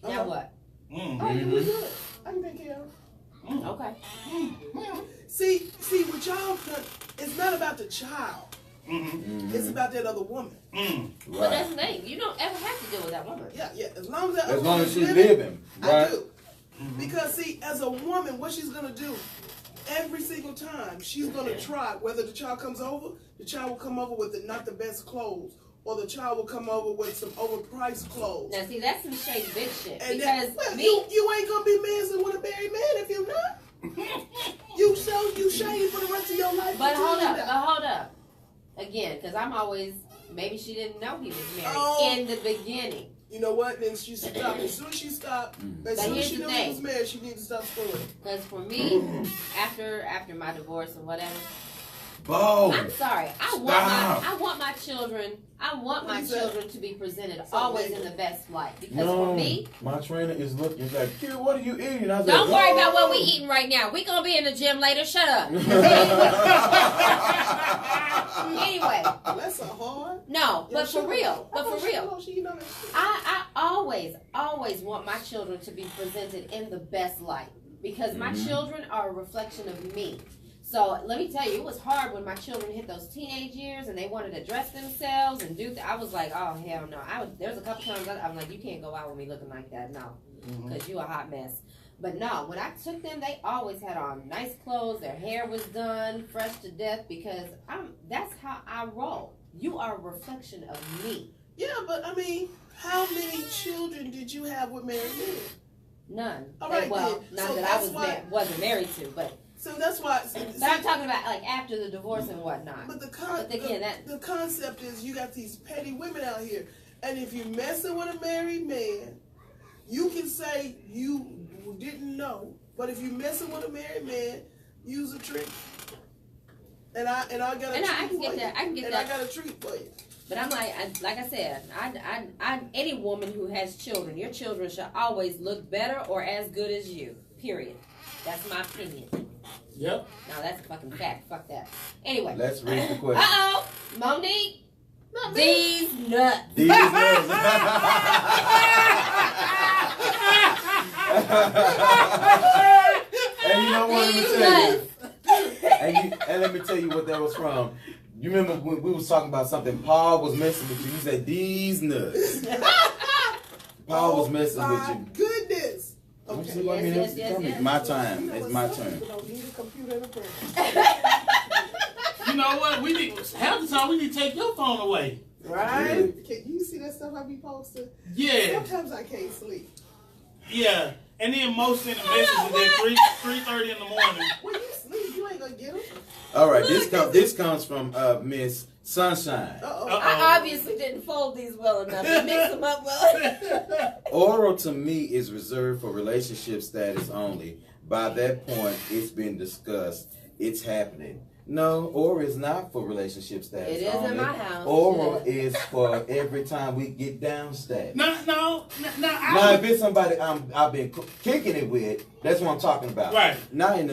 [SPEAKER 3] Now
[SPEAKER 4] Uh-huh.
[SPEAKER 3] what?
[SPEAKER 4] Oh, you was good. I can take care of her.
[SPEAKER 3] Okay.
[SPEAKER 4] See, what y'all done, it's not about the child. It's about that other woman.
[SPEAKER 3] But that's the thing. You don't ever have to deal with that woman.
[SPEAKER 4] Yeah. As long as that
[SPEAKER 1] As
[SPEAKER 4] other
[SPEAKER 1] long
[SPEAKER 4] woman's
[SPEAKER 1] as she's
[SPEAKER 4] living,
[SPEAKER 1] living,
[SPEAKER 4] I
[SPEAKER 1] right?
[SPEAKER 4] do. Because see, as a woman, what she's gonna do every single time, she's gonna try. Whether the child comes over, the child will come over with not the best clothes, or the child will come over with some overpriced clothes.
[SPEAKER 3] Now see, that's some shady bitch shit.
[SPEAKER 4] And
[SPEAKER 3] Because
[SPEAKER 4] well,
[SPEAKER 3] me,
[SPEAKER 4] you ain't gonna be messing with a married man if you not. You shady for the rest of your life.
[SPEAKER 3] but
[SPEAKER 4] until
[SPEAKER 3] hold
[SPEAKER 4] you
[SPEAKER 3] up,
[SPEAKER 4] die.
[SPEAKER 3] Again, because I'm always, maybe she didn't know he was married
[SPEAKER 4] Oh.
[SPEAKER 3] in the beginning.
[SPEAKER 4] You know what? Then she stopped. As soon as she stopped, as soon as
[SPEAKER 3] here's
[SPEAKER 4] she
[SPEAKER 3] the
[SPEAKER 4] knew he
[SPEAKER 3] thing.
[SPEAKER 4] was married, she needed to stop screwing.
[SPEAKER 3] Because for me, after my divorce and whatever,
[SPEAKER 1] Bo.
[SPEAKER 3] I'm sorry. I want my children to be presented always in the best light. Because for me,
[SPEAKER 1] my trainer is looking. He's like, "Kid, what are you eating?" I was
[SPEAKER 3] don't
[SPEAKER 1] like,
[SPEAKER 3] worry about what we eating right now. We gonna be in the gym later. Shut up. Anyway.
[SPEAKER 4] That's a hard.
[SPEAKER 3] No, but for real.
[SPEAKER 4] I
[SPEAKER 3] I always want my children to be presented in the best light. Because my children are a reflection of me. So let me tell you, it was hard when my children hit those teenage years and they wanted to dress themselves and do. I was like, oh hell no. There's a couple times I'm like, you can't go out with me looking like that, no, because you a hot mess. But no, when I took them, they always had on nice clothes. Their hair was done, fresh to death. Because that's how I roll. You are a reflection of me.
[SPEAKER 4] Yeah, but I mean, how many children did you have with married men?
[SPEAKER 3] None.
[SPEAKER 4] All right,
[SPEAKER 3] not
[SPEAKER 4] so
[SPEAKER 3] that I wasn't married to, but.
[SPEAKER 4] So that's why.
[SPEAKER 3] But I'm talking about like after the divorce and whatnot.
[SPEAKER 4] But the concept is you got these petty women out here, and if you're messing with a married man, you can say you didn't know. But if you're messing with a married man, use a trick. And I got a treat
[SPEAKER 3] I can get
[SPEAKER 4] for
[SPEAKER 3] that.
[SPEAKER 4] you.
[SPEAKER 3] I can get
[SPEAKER 4] and
[SPEAKER 3] that.
[SPEAKER 4] I got a treat for you.
[SPEAKER 3] But I'm like I said, any woman who has children, your children should always look better or as good as you. Period. That's my opinion.
[SPEAKER 2] Yep.
[SPEAKER 3] No, that's a fucking fact. Fuck that. Anyway.
[SPEAKER 1] Let's read the question.
[SPEAKER 3] Uh-oh. Monique. These nuts.
[SPEAKER 1] These nuts. And you know what? Let me tell you. And let me tell you what that was from. You remember when we was talking about something? Paul was messing with you. You said these nuts. Paul was messing with you.
[SPEAKER 4] Goodness.
[SPEAKER 1] Okay.
[SPEAKER 3] Yes.
[SPEAKER 1] My time. It's my turn.
[SPEAKER 4] Don't need a computer and a printer.
[SPEAKER 2] You know what? Half the time we need to take your phone away.
[SPEAKER 4] Right? Can you see that stuff I be posting?
[SPEAKER 2] Yeah.
[SPEAKER 4] Sometimes I can't sleep.
[SPEAKER 2] Yeah. And then most in the messages at 3:30 in the morning.
[SPEAKER 4] When you sleep, you ain't gonna get them.
[SPEAKER 1] All right. This comes from Miss Sunshine.
[SPEAKER 3] I obviously didn't fold these well enough to mix them up well enough.
[SPEAKER 1] Oral to me is reserved for relationship status only. By that point, it's been discussed. It's happening. No, oral is not for relationship status
[SPEAKER 3] It is
[SPEAKER 1] only.
[SPEAKER 3] in my house.
[SPEAKER 1] Oral is for every time we get down status.
[SPEAKER 2] No.
[SPEAKER 1] Now, if it's somebody I've been kicking it with, that's what I'm talking about.
[SPEAKER 2] Right.
[SPEAKER 1] Not in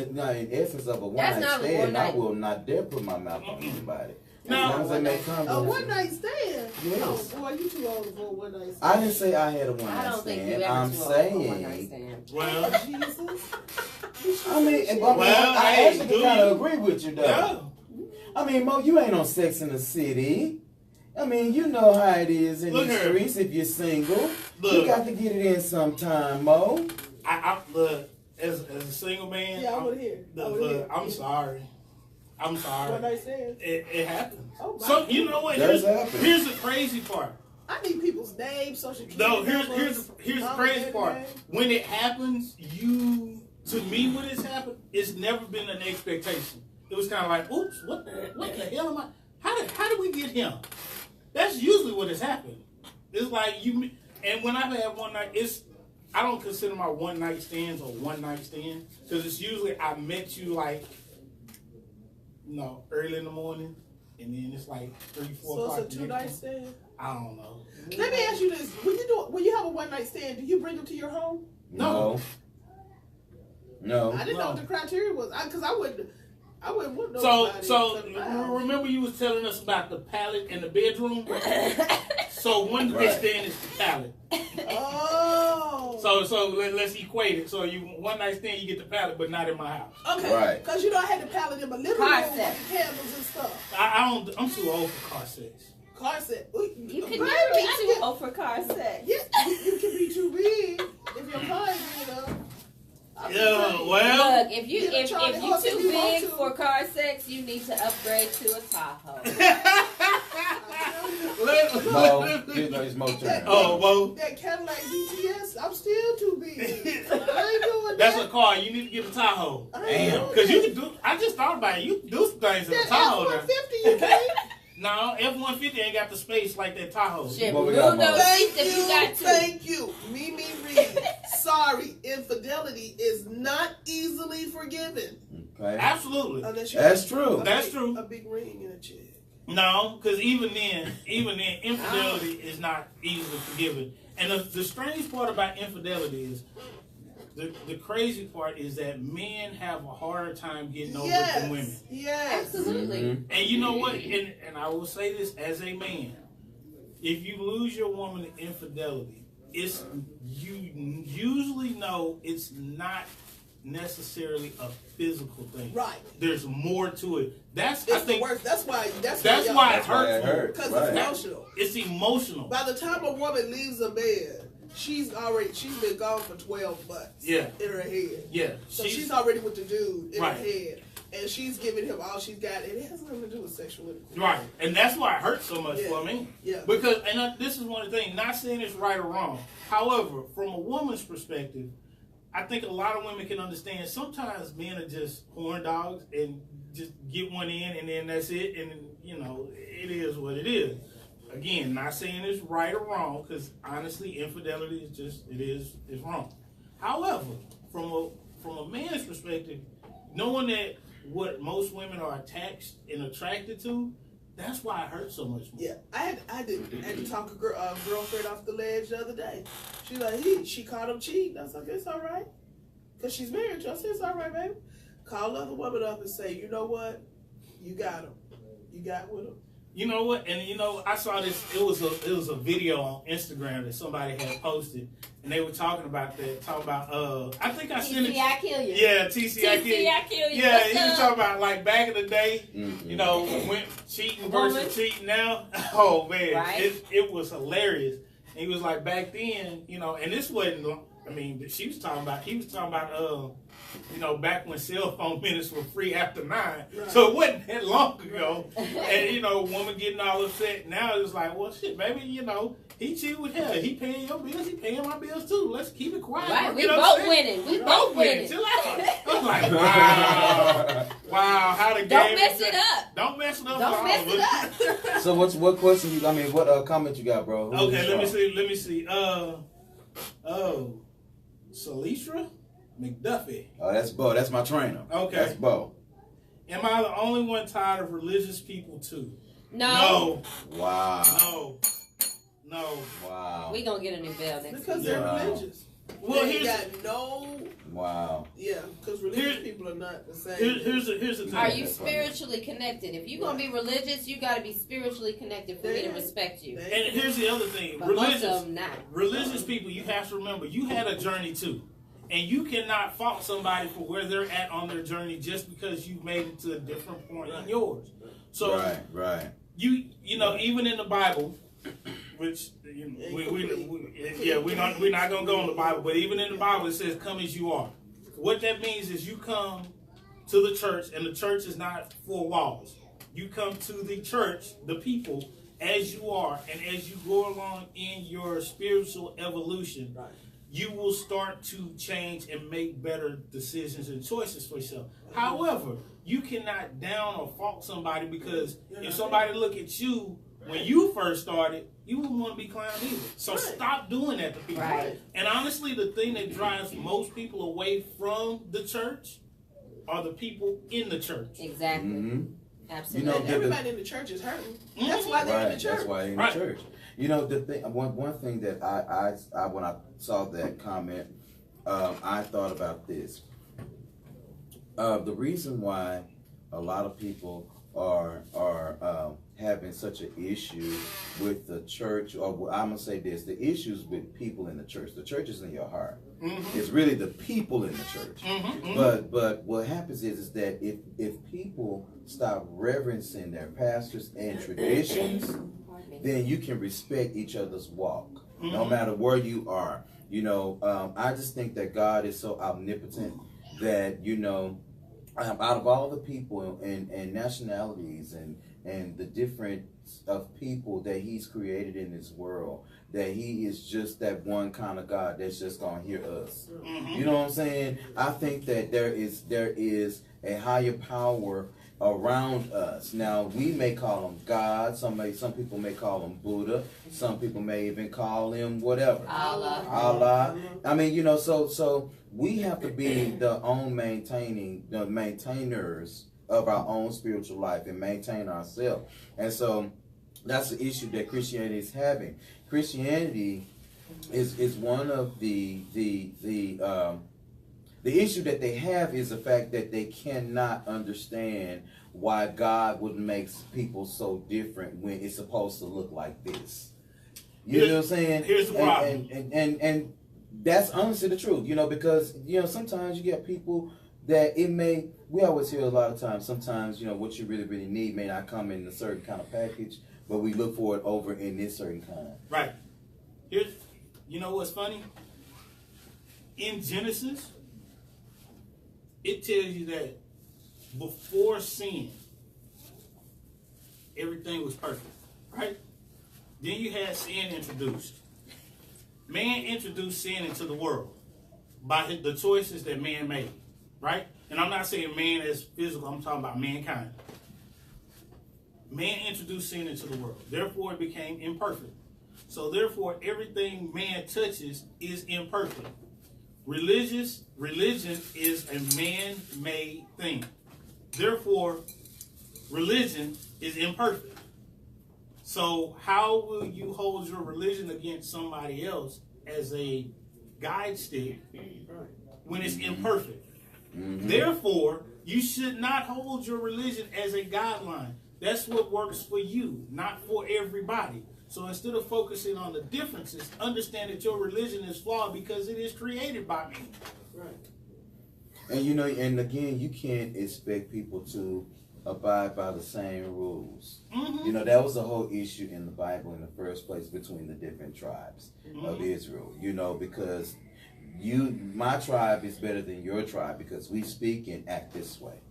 [SPEAKER 1] essence of a one-night
[SPEAKER 3] not a
[SPEAKER 1] stand. I
[SPEAKER 3] one-night.
[SPEAKER 1] will not dare put my mouth on anybody.
[SPEAKER 2] No.
[SPEAKER 1] As long as they make
[SPEAKER 4] A
[SPEAKER 1] conversation.
[SPEAKER 4] one night stand?
[SPEAKER 1] Yes.
[SPEAKER 4] Oh, boy, you too old for a one night stand.
[SPEAKER 1] I didn't say I had a one
[SPEAKER 3] I
[SPEAKER 1] night
[SPEAKER 3] don't think you
[SPEAKER 1] stand.
[SPEAKER 3] ever
[SPEAKER 1] I'm
[SPEAKER 3] too old for a one-night
[SPEAKER 1] saying.
[SPEAKER 3] stand.
[SPEAKER 2] Well,
[SPEAKER 4] Jesus.
[SPEAKER 1] I mean,
[SPEAKER 2] Well,
[SPEAKER 1] I
[SPEAKER 2] hey,
[SPEAKER 1] actually
[SPEAKER 2] do
[SPEAKER 1] kind
[SPEAKER 2] you?
[SPEAKER 1] of agree with you, though.
[SPEAKER 2] yeah.
[SPEAKER 1] I mean, Mo, you ain't on Sex in the City. I mean, you know how it is in
[SPEAKER 2] Look
[SPEAKER 1] the
[SPEAKER 2] here.
[SPEAKER 1] streets if you're single. You
[SPEAKER 2] Look.
[SPEAKER 1] got to get it in sometime, Mo.
[SPEAKER 2] I look, as a single man,
[SPEAKER 4] Yeah, I would hear.
[SPEAKER 2] I'm sorry. I'm sorry.
[SPEAKER 4] One night stand.
[SPEAKER 2] It happens.
[SPEAKER 4] Oh, my
[SPEAKER 2] So you know what?
[SPEAKER 1] Does happen.
[SPEAKER 2] Here's the crazy part.
[SPEAKER 4] I need people's names, social security
[SPEAKER 2] No,
[SPEAKER 4] numbers,
[SPEAKER 2] here's the
[SPEAKER 4] mama,
[SPEAKER 2] crazy
[SPEAKER 4] daddy
[SPEAKER 2] part.
[SPEAKER 4] name.
[SPEAKER 2] When it happens, to me when it's happened, it's never been an expectation. It was kind of like, oops, what the hell am I? How did we get him? That's usually what has happened. It's like and when I've had one night, I don't consider my one night stands a one night stand because it's usually I met you like, early in the morning, and then it's like 3, 4 o'clock.
[SPEAKER 4] So it's a 2 night stand?
[SPEAKER 2] I don't know.
[SPEAKER 4] Let me ask you this: when you have a one night stand, do you bring them to your home?
[SPEAKER 2] No.
[SPEAKER 4] I didn't know what the criteria was, because I wouldn't want
[SPEAKER 2] So
[SPEAKER 4] nobody.
[SPEAKER 2] remember you was telling us about the pallet in the bedroom. So one night stand is the pallet.
[SPEAKER 4] Oh.
[SPEAKER 2] So let's equate it. So you one night stand you get the pallet, but not in my house.
[SPEAKER 4] Okay.
[SPEAKER 1] Right.
[SPEAKER 4] Because I had the pallet in my living room with the candles and stuff.
[SPEAKER 2] I'm too old for car sex.
[SPEAKER 4] Car set.
[SPEAKER 3] You can never be too old for car sex.
[SPEAKER 4] Yeah, you can be too big if your car is big enough.
[SPEAKER 2] Yeah, well.
[SPEAKER 3] Look, if you too big for car sex, you need to upgrade to a Tahoe.
[SPEAKER 1] Mo, it's Mo's turn.
[SPEAKER 2] Oh, Mo.
[SPEAKER 4] That Cadillac DTS, I'm still too big. I ain't doing
[SPEAKER 2] That's
[SPEAKER 4] that.
[SPEAKER 2] a car. You need to get a Tahoe.
[SPEAKER 1] Damn.
[SPEAKER 2] Because you can do. I just thought about it. You can do some things in a
[SPEAKER 4] That
[SPEAKER 2] Tahoe.
[SPEAKER 4] F-150 you can't.
[SPEAKER 2] No, F-150 ain't got the space like that Tahoe.
[SPEAKER 3] Shit,
[SPEAKER 1] What we
[SPEAKER 3] remove
[SPEAKER 1] got, Mo?
[SPEAKER 3] those seats if you got to.
[SPEAKER 4] Thank you. Mimi Reed. Sorry, infidelity is not easily forgiven.
[SPEAKER 1] Okay.
[SPEAKER 2] Absolutely.
[SPEAKER 1] That's true.
[SPEAKER 2] That's true.
[SPEAKER 4] A big ring in a chick.
[SPEAKER 2] No, because even then, infidelity is not easily forgiven. And the strange part about infidelity is, the crazy part is that men have a harder time getting over it than women.
[SPEAKER 4] Yes.
[SPEAKER 3] Absolutely.
[SPEAKER 1] Mm-hmm.
[SPEAKER 2] And you know what? And I will say this as a man. If you lose your woman to infidelity, you usually know it's not necessarily a physical thing.
[SPEAKER 4] Right.
[SPEAKER 2] There's more to it.
[SPEAKER 4] It's the worst. That's why
[SPEAKER 2] it hurts.
[SPEAKER 4] Because it's emotional.
[SPEAKER 2] It's emotional.
[SPEAKER 4] By the time a woman leaves a bed, she's been gone for 12 months.
[SPEAKER 2] Yeah.
[SPEAKER 4] In her head.
[SPEAKER 2] Yeah.
[SPEAKER 4] So she's already with the dude in
[SPEAKER 2] right.
[SPEAKER 4] her head. And she's giving him all she's got, and it has nothing to do with sexual intercourse.
[SPEAKER 2] Right, and that's why it hurts so much for me.
[SPEAKER 4] Yeah.
[SPEAKER 2] Because, this is one of the things, not saying it's right or wrong. However, from a woman's perspective, I think a lot of women can understand sometimes men are just horn dogs and just get one in and then that's it. And, it is what it is. Again, not saying it's right or wrong, because honestly, infidelity is just, it's wrong. However, from a man's perspective, knowing that what most women are attached and attracted to, that's why it hurts so much more.
[SPEAKER 4] Yeah, I had to talk a girlfriend off the ledge the other day. She's like, she caught him cheating. I was like, it's all right, because she's married. I said, it's all right, baby. Call the other woman up and say, you know what, you got him. You got with him.
[SPEAKER 2] You know what? And I saw this. It was a video on Instagram that somebody had posted, and they were talking about that. Talking about I think I sent it.
[SPEAKER 3] TCI kill you.
[SPEAKER 2] Yeah, TCI kill you. Yeah, he was talking about like back in the day. Mm-hmm. When cheating versus cheating now. Oh man,
[SPEAKER 3] right?
[SPEAKER 2] It was hilarious. And he was like back then, and this wasn't. I mean, he was talking about back when cell phone minutes were free after 9. Right. So it wasn't that long ago. Right. And, woman getting all upset. Now it's like, well, shit, baby, he cheated with her. He paying your bills. He paying my bills, too. Let's keep it quiet.
[SPEAKER 3] Right, we both winning. We both winning.
[SPEAKER 2] Chill out. I was like, wow. Wow, how the game.
[SPEAKER 3] Don't mess it up.
[SPEAKER 2] Don't mess it up.
[SPEAKER 3] Don't mess it up.
[SPEAKER 1] So what question what comment you got, bro?
[SPEAKER 2] Okay, let me see. Salisha McDuffie.
[SPEAKER 1] Oh, that's Bo. That's my trainer.
[SPEAKER 2] Okay.
[SPEAKER 1] That's Bo.
[SPEAKER 2] Am I the only one tired of religious people too?
[SPEAKER 3] No.
[SPEAKER 1] Wow.
[SPEAKER 2] No.
[SPEAKER 1] Wow.
[SPEAKER 3] We gonna get a new bell next
[SPEAKER 4] because
[SPEAKER 3] week.
[SPEAKER 4] they're religious.
[SPEAKER 2] Well,
[SPEAKER 4] they got no.
[SPEAKER 1] Wow.
[SPEAKER 4] Yeah, because religious people are not the same.
[SPEAKER 2] Here's the thing.
[SPEAKER 3] Are you spiritually connected? If you're gonna be religious, you got to be spiritually connected for me to respect you.
[SPEAKER 2] And here's the other thing.
[SPEAKER 3] But most of them not.
[SPEAKER 2] Religious people, you have to remember, you had a journey too. And you cannot fault somebody for where they're at on their journey just because you made it to a different point in yours. So,
[SPEAKER 1] right.
[SPEAKER 2] Even in the Bible, which we're not gonna go in the Bible, but even in the Bible it says, "Come as you are." What that means is you come to the church, and the church is not 4 walls. You come to the church, the people, as you are, and as you go along in your spiritual evolution. Right. You will start to change and make better decisions and choices for yourself. However, you cannot down or fault somebody, because if somebody look at you when you first started, you wouldn't want to be clowned either. So stop doing that to people.
[SPEAKER 3] Right.
[SPEAKER 2] And honestly, the thing that drives most people away from the church are the people in the church.
[SPEAKER 3] Exactly.
[SPEAKER 1] Mm-hmm.
[SPEAKER 3] Absolutely.
[SPEAKER 4] Everybody in the church is hurting. That's why they're in the church.
[SPEAKER 1] That's why they're in the church. The thing, one thing that I when I saw that comment, I thought about this. The reason why a lot of people are having such an issue with the church, or I'm gonna say this: the issues with people in the church. The church is in your heart. Mm-hmm. It's really the people in the church. Mm-hmm. But what happens is that if people stop reverencing their pastors and traditions, then you can respect each other's walk, no matter where you are. I just think that God is so omnipotent that, out of all the people and nationalities and the different of people that he's created in this world, that he is just that one kind of God that's just going to hear us. Mm-hmm. You know what I'm saying? I think that there is a higher power around us. Now, we may call them God. Some people may call them Buddha. Some people may even call him whatever. Allah. I mean, you know, so we have to be the maintainers of our own spiritual life and maintain ourselves. And so that's the issue that Christianity is having. Christianity is one of the issue that they have is the fact that they cannot understand why God would make people so different when it's supposed to look like this. You know what I'm saying?
[SPEAKER 2] Here's the problem.
[SPEAKER 1] And that's honestly the truth, you know, because, you know, sometimes you get people that we always hear a lot of times, sometimes, you know, what you really, really need may not come in a certain kind of package, but we look for it over in this certain kind.
[SPEAKER 2] Right. You know what's funny? In Genesis, it tells you that before sin, everything was perfect, right? Then you had sin introduced. Man introduced sin into the world by the choices that man made, right? And I'm not saying man as physical, I'm talking about mankind. Man introduced sin into the world. Therefore, it became imperfect. So therefore, everything man touches is imperfect. Religion is a man-made thing. Therefore, religion is imperfect. So how will you hold your religion against somebody else as a guide stick when it's imperfect? Mm-hmm. Therefore, you should not hold your religion as a guideline. That's what works for you, not for everybody. So instead of focusing on the differences, understand that your religion is flawed because it is created by me.
[SPEAKER 4] Right.
[SPEAKER 1] And you know, and again, you can't expect people to abide by the same rules. Mm-hmm. You know, that was the whole issue in the Bible in the first place between the different tribes of Israel. You know, because my tribe is better than your tribe because we speak and act this way.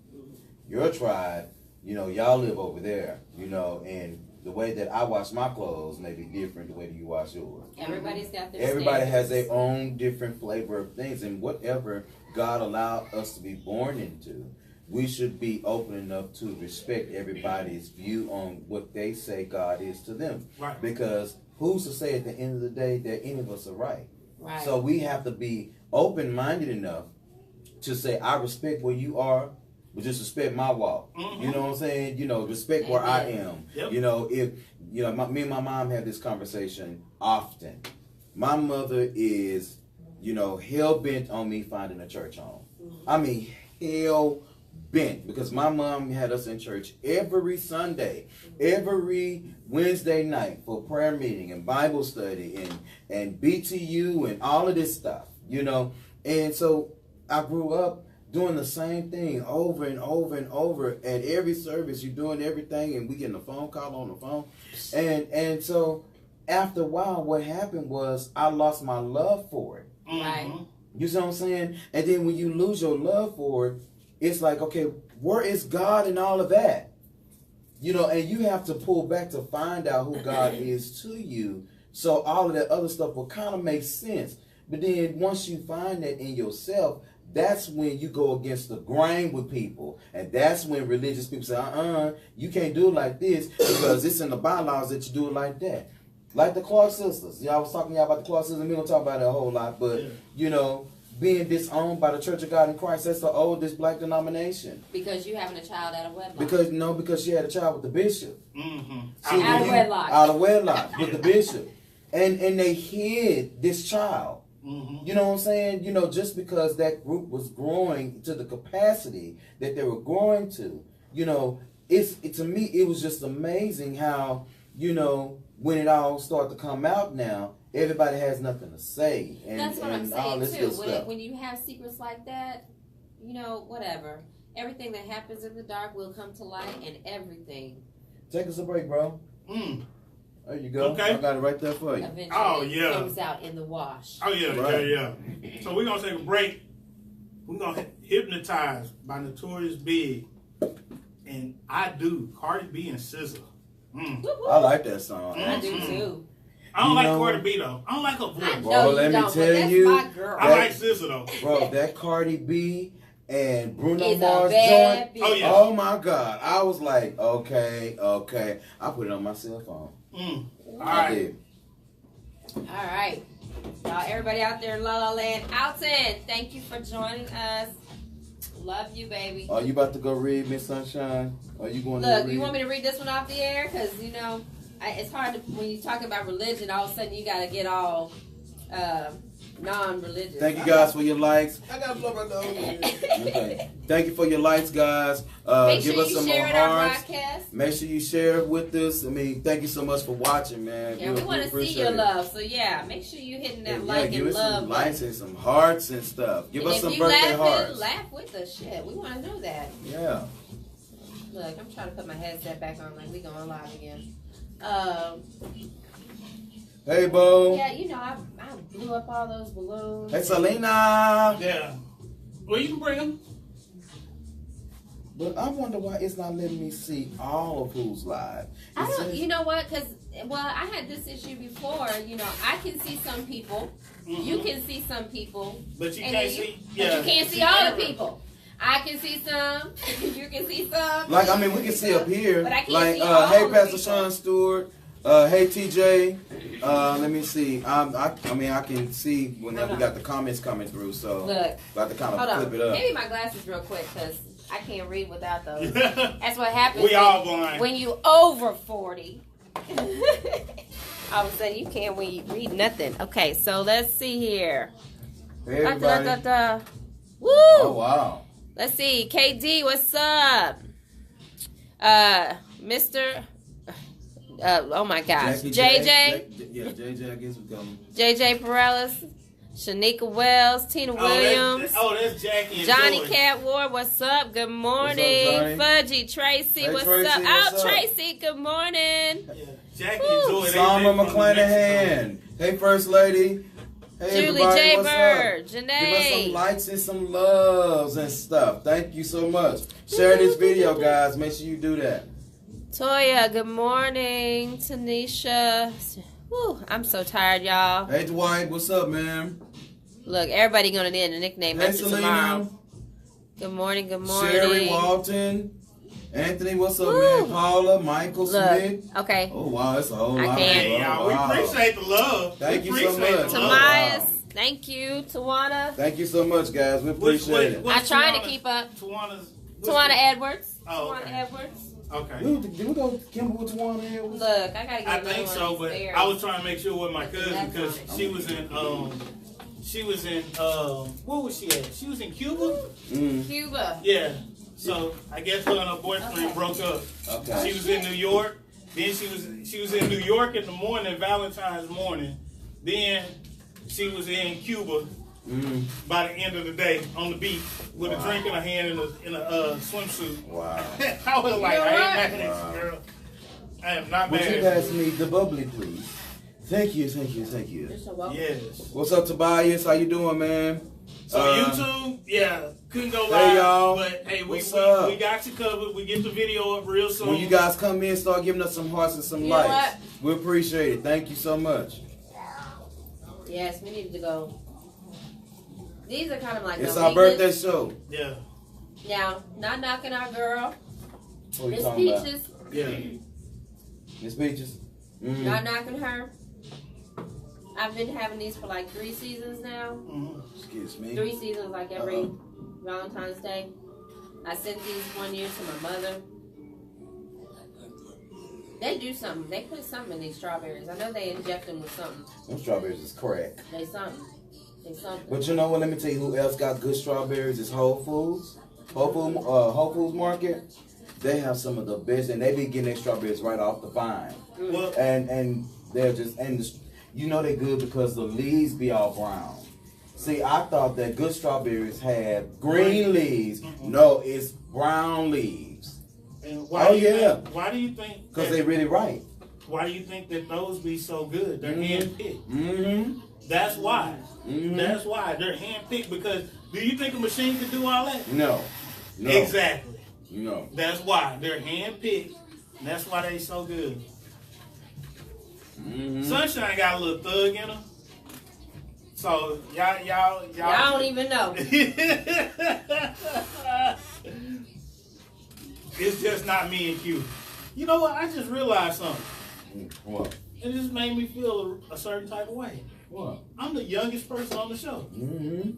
[SPEAKER 1] Your tribe, you know, y'all live over there, you know, and the way that I wash my clothes may be different the way that you wash yours.
[SPEAKER 3] Everybody's got their
[SPEAKER 1] Everybody
[SPEAKER 3] standards.
[SPEAKER 1] has their own different flavor of things, and whatever God allowed us to be born into, we should be open enough to respect everybody's view on what they say God is to them.
[SPEAKER 2] Right.
[SPEAKER 1] Because who's to say at the end of the day that any of us are right?
[SPEAKER 3] Right.
[SPEAKER 1] So we have to be open-minded enough to say, I respect where you are, but just respect my walk. Mm-hmm. You know what I'm saying? You know, respect where I am. Yep. You know, if you know, me and my mom have this conversation often. My mother is, you know, hell bent on me finding a church home. Mm-hmm. I mean, hell bent, because my mom had us in church every Sunday, every Wednesday night for prayer meeting and Bible study and BTU and all of this stuff. You know, and so I grew up doing the same thing over and over and over. At every service, you're doing everything, and we getting a phone call on the phone. And so after a while, what happened was I lost my love for it.
[SPEAKER 3] Right.
[SPEAKER 1] You see what I'm saying? And then when you lose your love for it, it's like, okay, where is God in all of that? You know, and you have to pull back to find out who God is to you. So all of that other stuff will kind of make sense. But then once you find that in yourself, that's when you go against the grain with people. And that's when religious people say, you can't do it like this because it's in the bylaws that you do it like that. Like the Clark sisters. I was talking to y'all about the Clark sisters, and we don't talk about it a whole lot, but, you know, being disowned by the Church of God in Christ, that's the oldest black denomination.
[SPEAKER 3] Because you having a child out of wedlock.
[SPEAKER 1] Because she had a child with the bishop.
[SPEAKER 2] Mm-hmm.
[SPEAKER 3] Out of wedlock.
[SPEAKER 1] Out of wedlock with the bishop. And they hid this child. Mm-hmm. You know what I'm saying? You know, just because that group was growing to the capacity that they were growing to, you know, to me, it was just amazing how, you know, when it all started to come out now, everybody has nothing to say. And
[SPEAKER 3] that's what I'm
[SPEAKER 1] all
[SPEAKER 3] saying,
[SPEAKER 1] this
[SPEAKER 3] too. When you have secrets like that, you know, whatever. Everything that happens in the dark will come to light, and everything.
[SPEAKER 1] Take us a break, bro. There you go.
[SPEAKER 2] Okay.
[SPEAKER 1] I got it right there for you.
[SPEAKER 3] Eventually comes out in the wash.
[SPEAKER 2] Oh, yeah, right. yeah. So we're going to take a break. We're going to Hypnotize by Notorious Big. And I Do, Cardi B and SZA.
[SPEAKER 1] I like that song.
[SPEAKER 3] I do, too.
[SPEAKER 2] I don't like Cardi B, though. I don't like her voice.
[SPEAKER 1] Bro, let me tell you.
[SPEAKER 3] My girl.
[SPEAKER 2] I like SZA, though.
[SPEAKER 1] Bro, that Cardi B and Bruno
[SPEAKER 3] It's a
[SPEAKER 1] Mars
[SPEAKER 3] bad
[SPEAKER 1] joint.
[SPEAKER 3] beat.
[SPEAKER 2] Oh, yeah.
[SPEAKER 1] Oh my God! I was like, okay. I put it on my cell phone.
[SPEAKER 2] All
[SPEAKER 1] I
[SPEAKER 2] right.
[SPEAKER 1] did.
[SPEAKER 3] All right. Y'all, everybody out there in La La Land, Alton, thank you for joining us. Love you, baby.
[SPEAKER 1] Are you about to go read Miss Sunshine? Are you going to
[SPEAKER 3] Look,
[SPEAKER 1] read?
[SPEAKER 3] you want me to read this one off the air? Because, you know, it's hard to, when you're talking about religion, all of a sudden you got to get all non-religious.
[SPEAKER 1] Thank you guys for your likes.
[SPEAKER 4] I gotta blow my nose.
[SPEAKER 1] Okay. Thank you for your likes, guys.
[SPEAKER 3] Make
[SPEAKER 1] Give
[SPEAKER 3] sure
[SPEAKER 1] us
[SPEAKER 3] you
[SPEAKER 1] some more
[SPEAKER 3] share it our
[SPEAKER 1] hearts.
[SPEAKER 3] broadcast.
[SPEAKER 1] Make sure you share it with us. I mean, thank you so much for watching, man.
[SPEAKER 3] Yeah, we want to see
[SPEAKER 1] appreciate
[SPEAKER 3] your
[SPEAKER 1] it.
[SPEAKER 3] love. So, yeah, make sure you're hitting that like
[SPEAKER 1] give
[SPEAKER 3] and
[SPEAKER 1] us some
[SPEAKER 3] love.
[SPEAKER 1] likes and some hearts and stuff. Give
[SPEAKER 3] And
[SPEAKER 1] us
[SPEAKER 3] if
[SPEAKER 1] some
[SPEAKER 3] you
[SPEAKER 1] birthday
[SPEAKER 3] laughing,
[SPEAKER 1] hearts.
[SPEAKER 3] laugh with us. Shit, we want to know that.
[SPEAKER 1] Yeah.
[SPEAKER 3] Look, I'm trying to put my headset back on like we going live again.
[SPEAKER 1] Hey, Bo.
[SPEAKER 3] Yeah, you know, I blew up all those balloons.
[SPEAKER 1] Hey, Selena.
[SPEAKER 2] Yeah. Well, you can bring them.
[SPEAKER 1] But I wonder why it's not letting me see all of who's live.
[SPEAKER 3] I
[SPEAKER 1] It
[SPEAKER 3] don't,
[SPEAKER 1] says-
[SPEAKER 3] you know what? Because, well, I had this issue before. You know, I can see some people. You can see some people.
[SPEAKER 2] But you
[SPEAKER 3] and
[SPEAKER 2] can't
[SPEAKER 3] then
[SPEAKER 2] see.
[SPEAKER 3] But you can't see all the people. I can see some. You can see some.
[SPEAKER 1] Like, I mean, we can see up here.
[SPEAKER 3] But I can't
[SPEAKER 1] Like,
[SPEAKER 3] see all
[SPEAKER 1] hey,
[SPEAKER 3] the
[SPEAKER 1] Pastor
[SPEAKER 3] people.
[SPEAKER 1] Sean Stewart. Hey, TJ. Let me see. I mean, I can see when
[SPEAKER 3] Hold
[SPEAKER 1] we
[SPEAKER 3] on.
[SPEAKER 1] got the comments coming through, so
[SPEAKER 3] Look,
[SPEAKER 1] got to kind
[SPEAKER 3] hold
[SPEAKER 1] of
[SPEAKER 3] on.
[SPEAKER 1] flip it up.
[SPEAKER 3] Give me my glasses real quick because I can't read without those. That's what happens.
[SPEAKER 2] We all blind.
[SPEAKER 3] When you over 40. All of a sudden you can't read nothing. Okay, so let's see here.
[SPEAKER 1] Hey, everybody.
[SPEAKER 3] Woo!
[SPEAKER 1] Oh, wow.
[SPEAKER 3] Let's see. KD, what's up? Mr. Oh my gosh.
[SPEAKER 1] Jackie
[SPEAKER 3] JJ.
[SPEAKER 1] Yeah, JJ, I guess we're coming.
[SPEAKER 3] JJ Perellis. Shanika Wells. Tina Williams.
[SPEAKER 2] That's Jackie and
[SPEAKER 3] Johnny
[SPEAKER 2] Joy.
[SPEAKER 3] Cat Ward, what's up? Good morning.
[SPEAKER 1] Johnny?
[SPEAKER 3] Fudgy Tracy,
[SPEAKER 1] Hey,
[SPEAKER 3] what's
[SPEAKER 1] Tracy,
[SPEAKER 3] up?
[SPEAKER 1] what's
[SPEAKER 3] Oh,
[SPEAKER 1] up?
[SPEAKER 3] Tracy, good morning.
[SPEAKER 2] Yeah. Jackie
[SPEAKER 3] Woo.
[SPEAKER 2] and Joy. they
[SPEAKER 1] Summer
[SPEAKER 2] live from
[SPEAKER 1] McClanahan. Hey, First Lady. Hey,
[SPEAKER 3] Julie
[SPEAKER 1] everybody,
[SPEAKER 3] J.
[SPEAKER 1] what's
[SPEAKER 3] Bird,
[SPEAKER 1] up? Give us some
[SPEAKER 3] Janae.
[SPEAKER 1] likes and some loves and stuff. Thank you so much. Share this video, guys. Make sure you do that.
[SPEAKER 3] Toya, good morning. Tanisha. Whew, I'm so tired, y'all.
[SPEAKER 1] Hey, Dwight, what's up, man?
[SPEAKER 3] Look, everybody gonna need a nickname
[SPEAKER 1] Hey,
[SPEAKER 3] after
[SPEAKER 1] Selena.
[SPEAKER 3] tomorrow. Good morning, good morning.
[SPEAKER 1] Sherry Walton. Anthony, what's up,
[SPEAKER 3] Woo.
[SPEAKER 1] man? Paula, Michael Smith.
[SPEAKER 3] Look, okay.
[SPEAKER 1] Oh, wow, it's a whole
[SPEAKER 3] I
[SPEAKER 1] lot.
[SPEAKER 3] can't.
[SPEAKER 2] Hey, y'all,
[SPEAKER 1] Wow.
[SPEAKER 2] we appreciate the love.
[SPEAKER 1] Thank
[SPEAKER 2] We
[SPEAKER 1] you so
[SPEAKER 2] appreciate
[SPEAKER 1] much.
[SPEAKER 2] the love.
[SPEAKER 3] Tamias, thank you. Tawana.
[SPEAKER 1] Thank you so much, guys. We appreciate it.
[SPEAKER 3] I'm trying to keep up.
[SPEAKER 2] Tawana
[SPEAKER 3] Edwards.
[SPEAKER 2] Oh,
[SPEAKER 3] Tawana
[SPEAKER 2] okay.
[SPEAKER 3] Edwards.
[SPEAKER 2] Okay.
[SPEAKER 1] Did we go Kimber with Tawana here?
[SPEAKER 3] Look, I gotta get
[SPEAKER 2] I
[SPEAKER 3] another
[SPEAKER 2] think
[SPEAKER 3] one
[SPEAKER 2] so,
[SPEAKER 3] of
[SPEAKER 2] but
[SPEAKER 3] these
[SPEAKER 2] I was
[SPEAKER 3] berries.
[SPEAKER 2] trying to make sure with my cousin
[SPEAKER 3] That's
[SPEAKER 2] because
[SPEAKER 3] fine.
[SPEAKER 2] she was in where was she at? She was in Cuba.
[SPEAKER 1] Mm.
[SPEAKER 3] Cuba.
[SPEAKER 2] Yeah. So I guess her and her boyfriend
[SPEAKER 3] Okay.
[SPEAKER 2] broke up.
[SPEAKER 1] Okay.
[SPEAKER 2] She was in New York. Then she was in New York in the morning, Valentine's morning. Then she was in Cuba
[SPEAKER 1] Mm.
[SPEAKER 2] by the end of the day on the beach with
[SPEAKER 1] Wow.
[SPEAKER 2] a drink in her hand in a swimsuit.
[SPEAKER 1] Wow.
[SPEAKER 2] I was like,
[SPEAKER 3] know
[SPEAKER 2] I ain't
[SPEAKER 3] what?
[SPEAKER 2] mad at
[SPEAKER 1] Wow.
[SPEAKER 2] this girl. I am not
[SPEAKER 1] Would
[SPEAKER 2] mad
[SPEAKER 1] you
[SPEAKER 2] at
[SPEAKER 1] pass
[SPEAKER 2] this.
[SPEAKER 1] me the bubbly, please? Thank you, thank you, thank you.
[SPEAKER 3] You're so welcome.
[SPEAKER 2] Yes.
[SPEAKER 1] What's up, Tobias? How you doing, man?
[SPEAKER 2] So YouTube, yeah, couldn't go
[SPEAKER 1] Hey,
[SPEAKER 2] live,
[SPEAKER 1] y'all.
[SPEAKER 2] but hey,
[SPEAKER 1] What's up?
[SPEAKER 2] we got you covered. We get the video up real soon.
[SPEAKER 1] When you guys come in, start giving us some hearts and some
[SPEAKER 3] You know
[SPEAKER 1] likes. We appreciate it. Thank you so much.
[SPEAKER 3] Yes, we need to go. These are kind of like
[SPEAKER 1] It's
[SPEAKER 3] the
[SPEAKER 1] our
[SPEAKER 3] weakness.
[SPEAKER 1] birthday show.
[SPEAKER 2] Yeah,
[SPEAKER 3] Now, not knocking our girl,
[SPEAKER 1] What you
[SPEAKER 3] Miss
[SPEAKER 1] talking about?
[SPEAKER 3] Peaches.
[SPEAKER 2] yeah.
[SPEAKER 1] Miss Peaches? Mm.
[SPEAKER 3] Not knocking her. I've been having these for like 3 seasons now.
[SPEAKER 2] Mhm.
[SPEAKER 1] Excuse me.
[SPEAKER 3] 3 seasons, like every
[SPEAKER 1] Uh-oh.
[SPEAKER 3] Valentine's Day. I sent these one year to my mother. They do something. They put something in these strawberries. I know they inject them with something.
[SPEAKER 1] Them strawberries is crack.
[SPEAKER 3] They something. They something.
[SPEAKER 1] But you know what? Let me tell you who else got good strawberries. It's Whole Foods. Whole Foods Market. They have some of the best, and they be getting their strawberries right off the vine.
[SPEAKER 2] Well,
[SPEAKER 1] And they're just you know they're good because the leaves be all brown. See, I thought that good strawberries had green leaves. No, it's brown leaves
[SPEAKER 2] and
[SPEAKER 1] Oh, yeah.
[SPEAKER 2] Why do you think?
[SPEAKER 1] because
[SPEAKER 2] that-
[SPEAKER 1] they really ripe.
[SPEAKER 2] Why do you think that those be so good? They're
[SPEAKER 1] Mhm.
[SPEAKER 2] handpicked.
[SPEAKER 1] Mm-hmm.
[SPEAKER 2] That's why.
[SPEAKER 1] Mhm.
[SPEAKER 2] That's why they're handpicked. Because do you think a machine could do all that?
[SPEAKER 1] No.
[SPEAKER 2] Exactly.
[SPEAKER 1] No.
[SPEAKER 2] That's why they're handpicked. And that's why they so good.
[SPEAKER 1] Mm-hmm.
[SPEAKER 2] Sunshine got a little thug in her. So y'all
[SPEAKER 3] don't even know.
[SPEAKER 2] It's just not me and Q. You know what? I just realized something.
[SPEAKER 1] What?
[SPEAKER 2] It just made me feel a certain type of way.
[SPEAKER 1] What?
[SPEAKER 2] I'm the youngest person on the show.
[SPEAKER 1] Mm-hmm.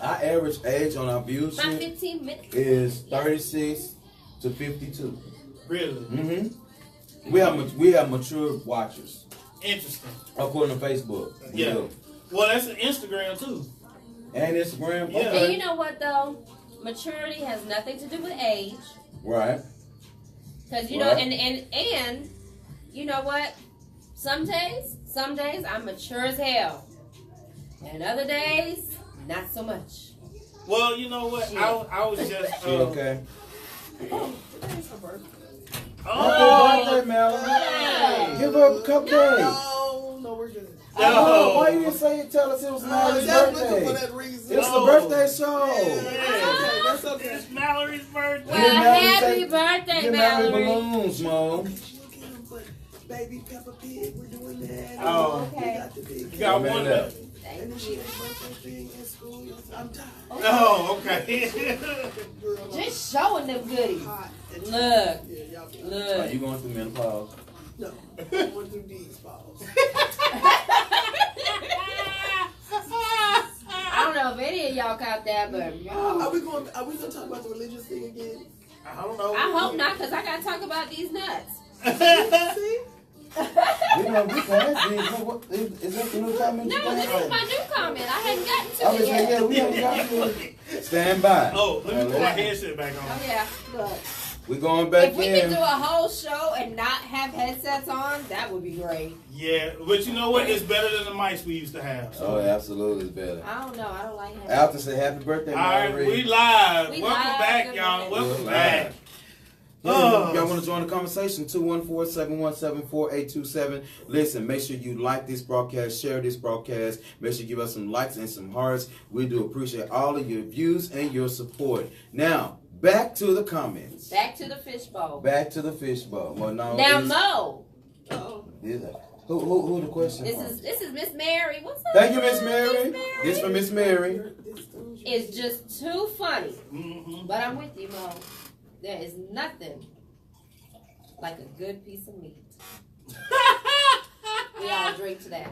[SPEAKER 1] Our average age on our viewership
[SPEAKER 3] About 15 minutes.
[SPEAKER 1] is 36 to 52.
[SPEAKER 2] Really?
[SPEAKER 1] Mm-hmm. We have mature watchers.
[SPEAKER 2] Interesting.
[SPEAKER 1] According to Facebook. We
[SPEAKER 2] Yeah.
[SPEAKER 1] do.
[SPEAKER 2] Well, that's an Instagram too.
[SPEAKER 1] And Instagram.
[SPEAKER 2] Yeah.
[SPEAKER 1] Okay.
[SPEAKER 3] And you know what though? Maturity has nothing to do with age.
[SPEAKER 1] Right.
[SPEAKER 3] Because you know, and you know what? Some days I'm mature as hell, and other days not so much.
[SPEAKER 2] Well, you know what? I was just.
[SPEAKER 1] You okay?
[SPEAKER 4] Oh, today's her birthday.
[SPEAKER 1] Happy birthday, Melanie.
[SPEAKER 2] Hey.
[SPEAKER 1] Give her a cupcake.
[SPEAKER 4] No, we're good.
[SPEAKER 1] Oh, why you didn't say it? Tell us it was Mallory's
[SPEAKER 4] That's
[SPEAKER 1] birthday.
[SPEAKER 4] for that reason.
[SPEAKER 1] It's the birthday show.
[SPEAKER 4] Yeah, that's okay.
[SPEAKER 2] It's Mallory's birthday.
[SPEAKER 3] Well,
[SPEAKER 1] Give Mallory
[SPEAKER 3] happy birthday,
[SPEAKER 1] Give Mallory
[SPEAKER 3] Mallory.
[SPEAKER 1] balloons, Mom.
[SPEAKER 4] Baby Peppa Pig, we're doing that.
[SPEAKER 2] Oh.
[SPEAKER 4] We
[SPEAKER 3] Okay.
[SPEAKER 4] got the big
[SPEAKER 2] You got one left.
[SPEAKER 4] And
[SPEAKER 3] Thank
[SPEAKER 4] then she
[SPEAKER 3] you.
[SPEAKER 4] had birthday thing in school. I'm tired.
[SPEAKER 2] Oh, okay.
[SPEAKER 4] Girl,
[SPEAKER 3] Just showing them goodies.
[SPEAKER 4] hot. And
[SPEAKER 3] Look,
[SPEAKER 4] yeah, y'all be
[SPEAKER 1] Are
[SPEAKER 3] look.
[SPEAKER 1] you going through menopause?
[SPEAKER 4] No, I went through these balls.
[SPEAKER 3] I don't know if any of y'all caught that, but y'all.
[SPEAKER 4] Are we going to talk about the religious thing again?
[SPEAKER 2] I don't know.
[SPEAKER 3] I hope not, because I got to talk about these nuts.
[SPEAKER 4] See?
[SPEAKER 1] We know we passed these. Is that the new comment you
[SPEAKER 3] No, this
[SPEAKER 1] got?
[SPEAKER 3] is my new comment. I hadn't gotten
[SPEAKER 1] I
[SPEAKER 3] to
[SPEAKER 1] was
[SPEAKER 3] it
[SPEAKER 1] saying,
[SPEAKER 3] yet.
[SPEAKER 1] yeah, we haven't got to it. Stand by.
[SPEAKER 2] Oh, let me put my headset back on.
[SPEAKER 3] Oh, yeah. Look.
[SPEAKER 1] We're going back
[SPEAKER 3] If we
[SPEAKER 1] in.
[SPEAKER 3] could do a whole show and not have headsets on, that would be great.
[SPEAKER 2] Yeah, but you know what? It's better than the mics we used to have. So.
[SPEAKER 1] Oh, absolutely, it's better.
[SPEAKER 3] I don't know. I don't like headsets.
[SPEAKER 1] After say happy birthday,
[SPEAKER 2] All right,
[SPEAKER 1] Mallory.
[SPEAKER 2] we live.
[SPEAKER 3] We
[SPEAKER 2] Welcome
[SPEAKER 3] live.
[SPEAKER 2] back,
[SPEAKER 3] Good
[SPEAKER 2] y'all.
[SPEAKER 3] morning.
[SPEAKER 2] Welcome
[SPEAKER 1] We're
[SPEAKER 2] back.
[SPEAKER 1] live.
[SPEAKER 2] Oh.
[SPEAKER 1] Y'all want to join the conversation? 214-717-4827. Listen, make sure you like this broadcast, share this broadcast. Make sure you give us some likes and some hearts. We do appreciate all of your views and your support. Now, back to the comments.
[SPEAKER 3] Back to the fishbowl.
[SPEAKER 1] Back to the fishbowl. Well, no,
[SPEAKER 3] Now,
[SPEAKER 1] this-
[SPEAKER 3] Mo.
[SPEAKER 4] Oh.
[SPEAKER 1] Who the question?
[SPEAKER 3] This
[SPEAKER 1] from?
[SPEAKER 3] is Miss Mary. What's up?
[SPEAKER 1] Thank you, Miss Mary. This from Miss Mary.
[SPEAKER 3] It's just too funny.
[SPEAKER 2] Mm-hmm.
[SPEAKER 3] But I'm with you, Mo. There is nothing like a good piece of meat. We all drink to that.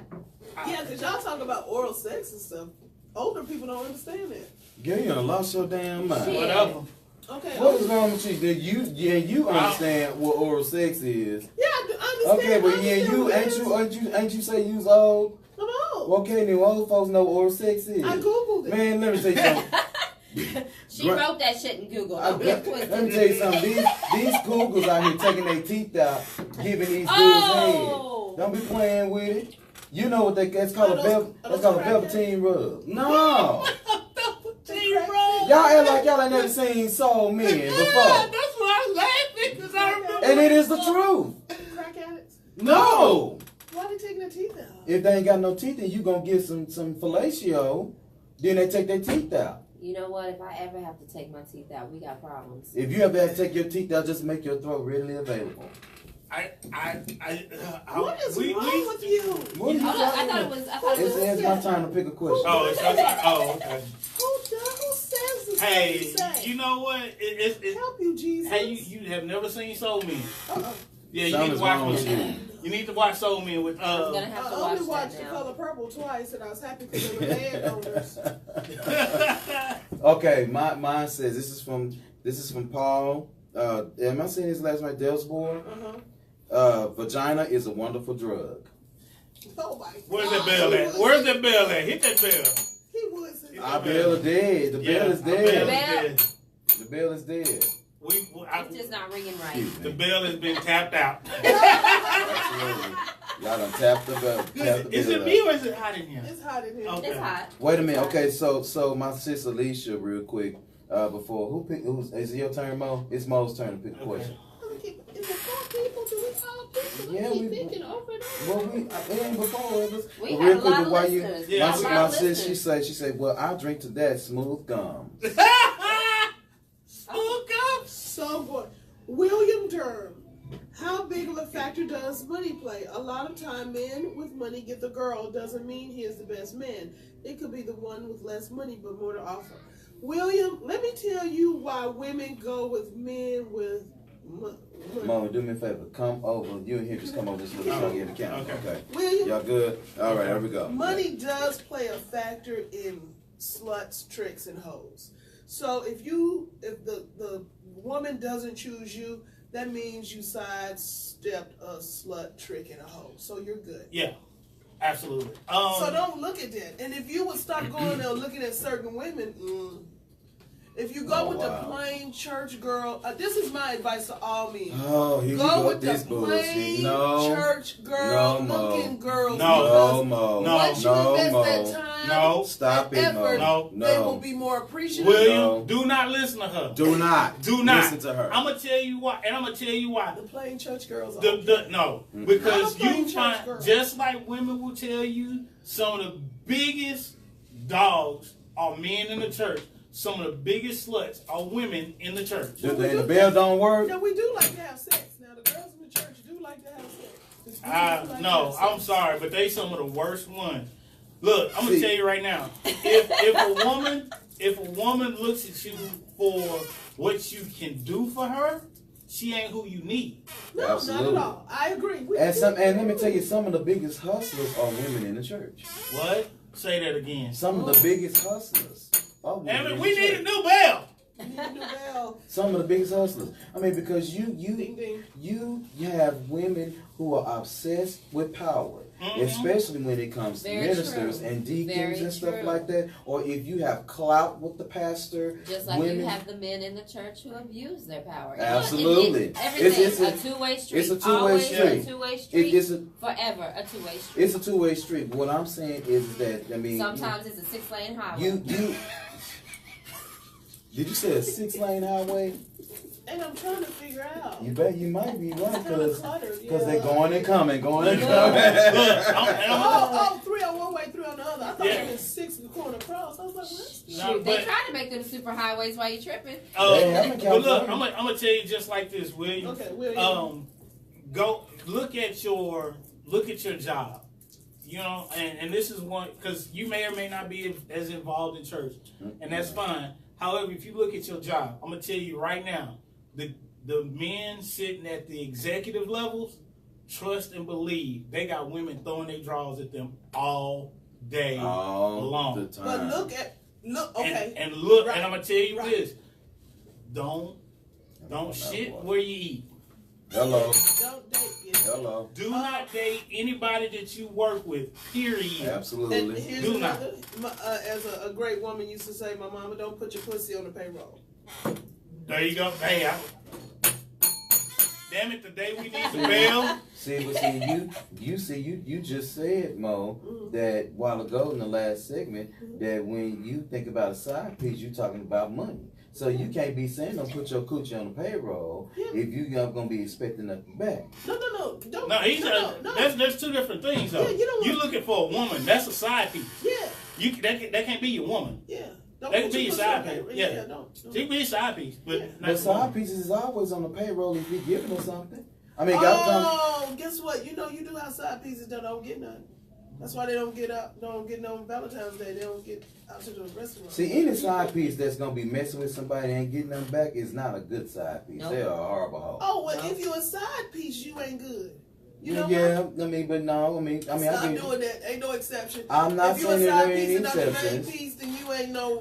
[SPEAKER 4] Yeah, because y'all talk about oral sex and stuff. Older people don't understand that.
[SPEAKER 1] Girl, you done lost your damn mind.
[SPEAKER 3] Shit.
[SPEAKER 2] Whatever.
[SPEAKER 4] Okay.
[SPEAKER 1] What is wrong with you? You understand what oral sex is.
[SPEAKER 4] Yeah, I understand.
[SPEAKER 1] Okay, but yeah, ain't you say you was old?
[SPEAKER 4] I'm old.
[SPEAKER 1] Okay, then old folks know what oral sex is.
[SPEAKER 4] I Googled it.
[SPEAKER 1] Man, let me tell you something.
[SPEAKER 3] She wrote that shit in Google. Don't get twisted.
[SPEAKER 1] Let me tell you something. These Googles out here taking their teeth out, giving these dudes
[SPEAKER 3] Oh.
[SPEAKER 1] head. Don't be playing with it. You know what that's called
[SPEAKER 4] Are
[SPEAKER 1] a
[SPEAKER 4] those
[SPEAKER 1] that's called a
[SPEAKER 4] crackheads?
[SPEAKER 1] velveteen rub. No.
[SPEAKER 2] T-Roll.
[SPEAKER 1] Y'all act like y'all ain't never seen Soul Men
[SPEAKER 2] That's
[SPEAKER 1] before.
[SPEAKER 2] why I was laughing, because I remember.
[SPEAKER 1] And it is the truth.
[SPEAKER 4] Crack addicts?
[SPEAKER 1] No.
[SPEAKER 4] Why are they taking their teeth out?
[SPEAKER 1] If they ain't got no teeth, then you gonna get some fellatio. Then they take their teeth out.
[SPEAKER 3] You know what? If I ever have to take my teeth out, we got problems.
[SPEAKER 1] If you ever have to take your teeth out, just make your throat readily available.
[SPEAKER 4] What is wrong with you?
[SPEAKER 1] What are you
[SPEAKER 3] Hold on, I
[SPEAKER 1] talking
[SPEAKER 3] thought it
[SPEAKER 1] about?
[SPEAKER 3] was. I thought it was.
[SPEAKER 1] It's my time to pick a question.
[SPEAKER 2] Oh, it's okay.
[SPEAKER 4] Who says this?
[SPEAKER 2] Hey,
[SPEAKER 4] Say?
[SPEAKER 2] you know what? It
[SPEAKER 4] Help you, Jesus.
[SPEAKER 2] hey, you have never seen Soul Men.
[SPEAKER 4] Uh-uh.
[SPEAKER 2] Yeah, you
[SPEAKER 1] Something's
[SPEAKER 2] need to watch
[SPEAKER 1] wrong with
[SPEAKER 2] one. You need to watch Soul Men with
[SPEAKER 3] I'm gonna have
[SPEAKER 4] I
[SPEAKER 3] to
[SPEAKER 4] only
[SPEAKER 3] watch
[SPEAKER 4] watched
[SPEAKER 3] that
[SPEAKER 4] The
[SPEAKER 3] now.
[SPEAKER 4] Color Purple twice, and I was happy because they were landowners.
[SPEAKER 1] Okay, mine says this is from Paul. Am I saying his last name? Delsboy. Vagina is a wonderful drug.
[SPEAKER 4] Oh my
[SPEAKER 2] Where's
[SPEAKER 4] God.
[SPEAKER 2] that bell at? Where's that bell at? Hit that bell.
[SPEAKER 4] He was.
[SPEAKER 1] Our bell is dead. The bell is
[SPEAKER 2] our bell
[SPEAKER 1] dead.
[SPEAKER 3] Bell.
[SPEAKER 1] The bell is dead.
[SPEAKER 3] It's just not ringing right.
[SPEAKER 1] Excuse
[SPEAKER 2] The
[SPEAKER 1] me.
[SPEAKER 2] bell has been tapped out.
[SPEAKER 1] Absolutely. Y'all done tapped the bell. Tapped the
[SPEAKER 2] Is
[SPEAKER 1] bell
[SPEAKER 2] it
[SPEAKER 1] up.
[SPEAKER 2] me or is it hot in here?
[SPEAKER 4] It's hot in here.
[SPEAKER 2] Okay.
[SPEAKER 3] It's hot.
[SPEAKER 1] Wait a minute. Okay, so my sis Alicia, real quick, before is it your turn, Mo? It's Mo's turn to pick a question.
[SPEAKER 4] Is it 4 people? Do we call people?
[SPEAKER 1] Yeah,
[SPEAKER 4] keep
[SPEAKER 1] we-
[SPEAKER 4] thinking over and over.
[SPEAKER 1] Well, it ain't before. It was,
[SPEAKER 3] We
[SPEAKER 1] but
[SPEAKER 3] have a lot of
[SPEAKER 1] why
[SPEAKER 3] listeners.
[SPEAKER 2] Yeah,
[SPEAKER 1] my,
[SPEAKER 2] we
[SPEAKER 1] my
[SPEAKER 3] have a lot of
[SPEAKER 1] sis,
[SPEAKER 3] listeners.
[SPEAKER 1] she said, well, I drink to that smooth gum.
[SPEAKER 2] Spook up.
[SPEAKER 4] So good. William Durham. How big of a factor does money play? A lot of time, men with money get the girl. Doesn't mean he is the best man. It could be the one with less money but more to offer. William, let me tell you why women go with men with money.
[SPEAKER 1] Mama, do me a favor. Come over. You and Hendrix, come over this little show in the camera. Okay.
[SPEAKER 4] William,
[SPEAKER 1] y'all good? All right, here we go.
[SPEAKER 4] Money does play a factor in sluts, tricks, and hoes. So if the woman doesn't choose you, that means you sidestepped a slut, trick, and a hoe. So you're good.
[SPEAKER 2] Yeah, absolutely.
[SPEAKER 4] So don't look at that. And if you would stop going there looking at certain women, if you go with the plain church girl, this is my advice to all men.
[SPEAKER 1] Oh, here
[SPEAKER 4] go
[SPEAKER 1] you go
[SPEAKER 4] with
[SPEAKER 1] this
[SPEAKER 4] the
[SPEAKER 1] bullshit.
[SPEAKER 4] plain
[SPEAKER 1] No.
[SPEAKER 4] church girl looking girls.
[SPEAKER 1] No, Mo.
[SPEAKER 4] Once you invest that time,
[SPEAKER 1] stop it,
[SPEAKER 4] effort,
[SPEAKER 1] Mo.
[SPEAKER 4] they will be more appreciative.
[SPEAKER 2] William, do not listen to her.
[SPEAKER 1] Do not
[SPEAKER 2] listen
[SPEAKER 1] to her.
[SPEAKER 2] I'm gonna tell you why, and I'm gonna tell you why.
[SPEAKER 4] The plain church girls.
[SPEAKER 2] Because you find, just like women will tell you, some of the biggest dogs are men in the church. Some of the biggest sluts are women in the church.
[SPEAKER 1] The bell don't work.
[SPEAKER 4] No, we do like to have sex. Now the girls in the church do like to have sex.
[SPEAKER 2] No, I'm sorry, but they some of the worst ones. Look, I'm gonna tell you right now. If a woman looks at you for what you can do for her, she ain't who you need.
[SPEAKER 4] No,
[SPEAKER 1] absolutely.
[SPEAKER 4] not at all. I agree.
[SPEAKER 1] And let me tell you, some of the biggest hustlers are women in the church.
[SPEAKER 2] What? Say that again.
[SPEAKER 1] Some of the biggest hustlers are women.
[SPEAKER 2] Damn it,
[SPEAKER 1] in
[SPEAKER 2] we
[SPEAKER 1] the
[SPEAKER 2] need
[SPEAKER 1] church.
[SPEAKER 2] a new bell.
[SPEAKER 1] Some of the biggest hustlers. I mean, because
[SPEAKER 4] Ding, ding.
[SPEAKER 1] you have women who are obsessed with power, especially when it comes to ministers and deacons and stuff like that. Or if you have clout with the pastor,
[SPEAKER 3] just like you have the men in the church who abuse their power.
[SPEAKER 1] Absolutely,
[SPEAKER 3] It's a two-way street.
[SPEAKER 1] It's a two-way
[SPEAKER 3] Always
[SPEAKER 1] street.
[SPEAKER 3] a two-way street.
[SPEAKER 1] It's
[SPEAKER 3] forever a two-way street.
[SPEAKER 1] It's a two-way street. What I'm saying is that
[SPEAKER 3] sometimes it's a 6-lane highway.
[SPEAKER 1] Did you say a 6-lane highway?
[SPEAKER 4] And I'm trying to figure out.
[SPEAKER 1] You might be right because they're
[SPEAKER 4] yeah.
[SPEAKER 1] going and coming.
[SPEAKER 4] Three on one way, 3 on the other. I thought it was 6 going across. I was like, what?
[SPEAKER 3] They try to make them super highways while you're tripping.
[SPEAKER 2] But look, I'm gonna tell you just like this, William.
[SPEAKER 4] Okay, William.
[SPEAKER 2] Go look at your job. You know, and this is one because you may or may not be as involved in church, and that's fine. However, if you look at your job, I'm gonna tell you right now, the men sitting at the executive levels, trust and believe they got women throwing their drawers at them all day long.
[SPEAKER 1] The time.
[SPEAKER 4] But okay.
[SPEAKER 2] And look, and I'm gonna tell you this: don't shit where you eat.
[SPEAKER 1] Hello.
[SPEAKER 4] Don't date yet.
[SPEAKER 1] Hello.
[SPEAKER 2] Do not date anybody that you work with, period.
[SPEAKER 1] Absolutely.
[SPEAKER 2] Do not.
[SPEAKER 4] As a great woman used to say, my mama, don't put your pussy on the payroll.
[SPEAKER 2] There you go. Hey, damn it, the day we need the bell.
[SPEAKER 1] You just said, Mo, that while ago in the last segment, that when you think about a side piece, you're talking about money. So you can't be saying don't put your coochie on the payroll if you're gonna be expecting nothing back.
[SPEAKER 4] No. Don't.
[SPEAKER 2] No, there's two different things though.
[SPEAKER 4] Yeah,
[SPEAKER 2] you looking for a woman, that's a side piece.
[SPEAKER 4] Yeah.
[SPEAKER 2] That can't be your woman.
[SPEAKER 4] Yeah.
[SPEAKER 2] That can be your side piece. Yeah.
[SPEAKER 4] Don't.
[SPEAKER 2] She can be a side piece, but
[SPEAKER 1] The side pieces is always on the payroll if you're giving her something. I mean,
[SPEAKER 4] guess what? You do have side pieces that don't get none. That's why they don't get no Valentine's Day. They don't get out to the restaurant.
[SPEAKER 1] See, any side piece that's gonna be messing with somebody and getting them back is not a good side piece. They are a horrible hoe.
[SPEAKER 4] Oh, well, if you're a side piece, you ain't good. You know
[SPEAKER 1] what?
[SPEAKER 4] Stop doing that. Ain't no exception.
[SPEAKER 1] I'm not saying there ain't
[SPEAKER 4] exceptions. If you're a side piece and not the main
[SPEAKER 1] exceptions.
[SPEAKER 4] piece, then you ain't no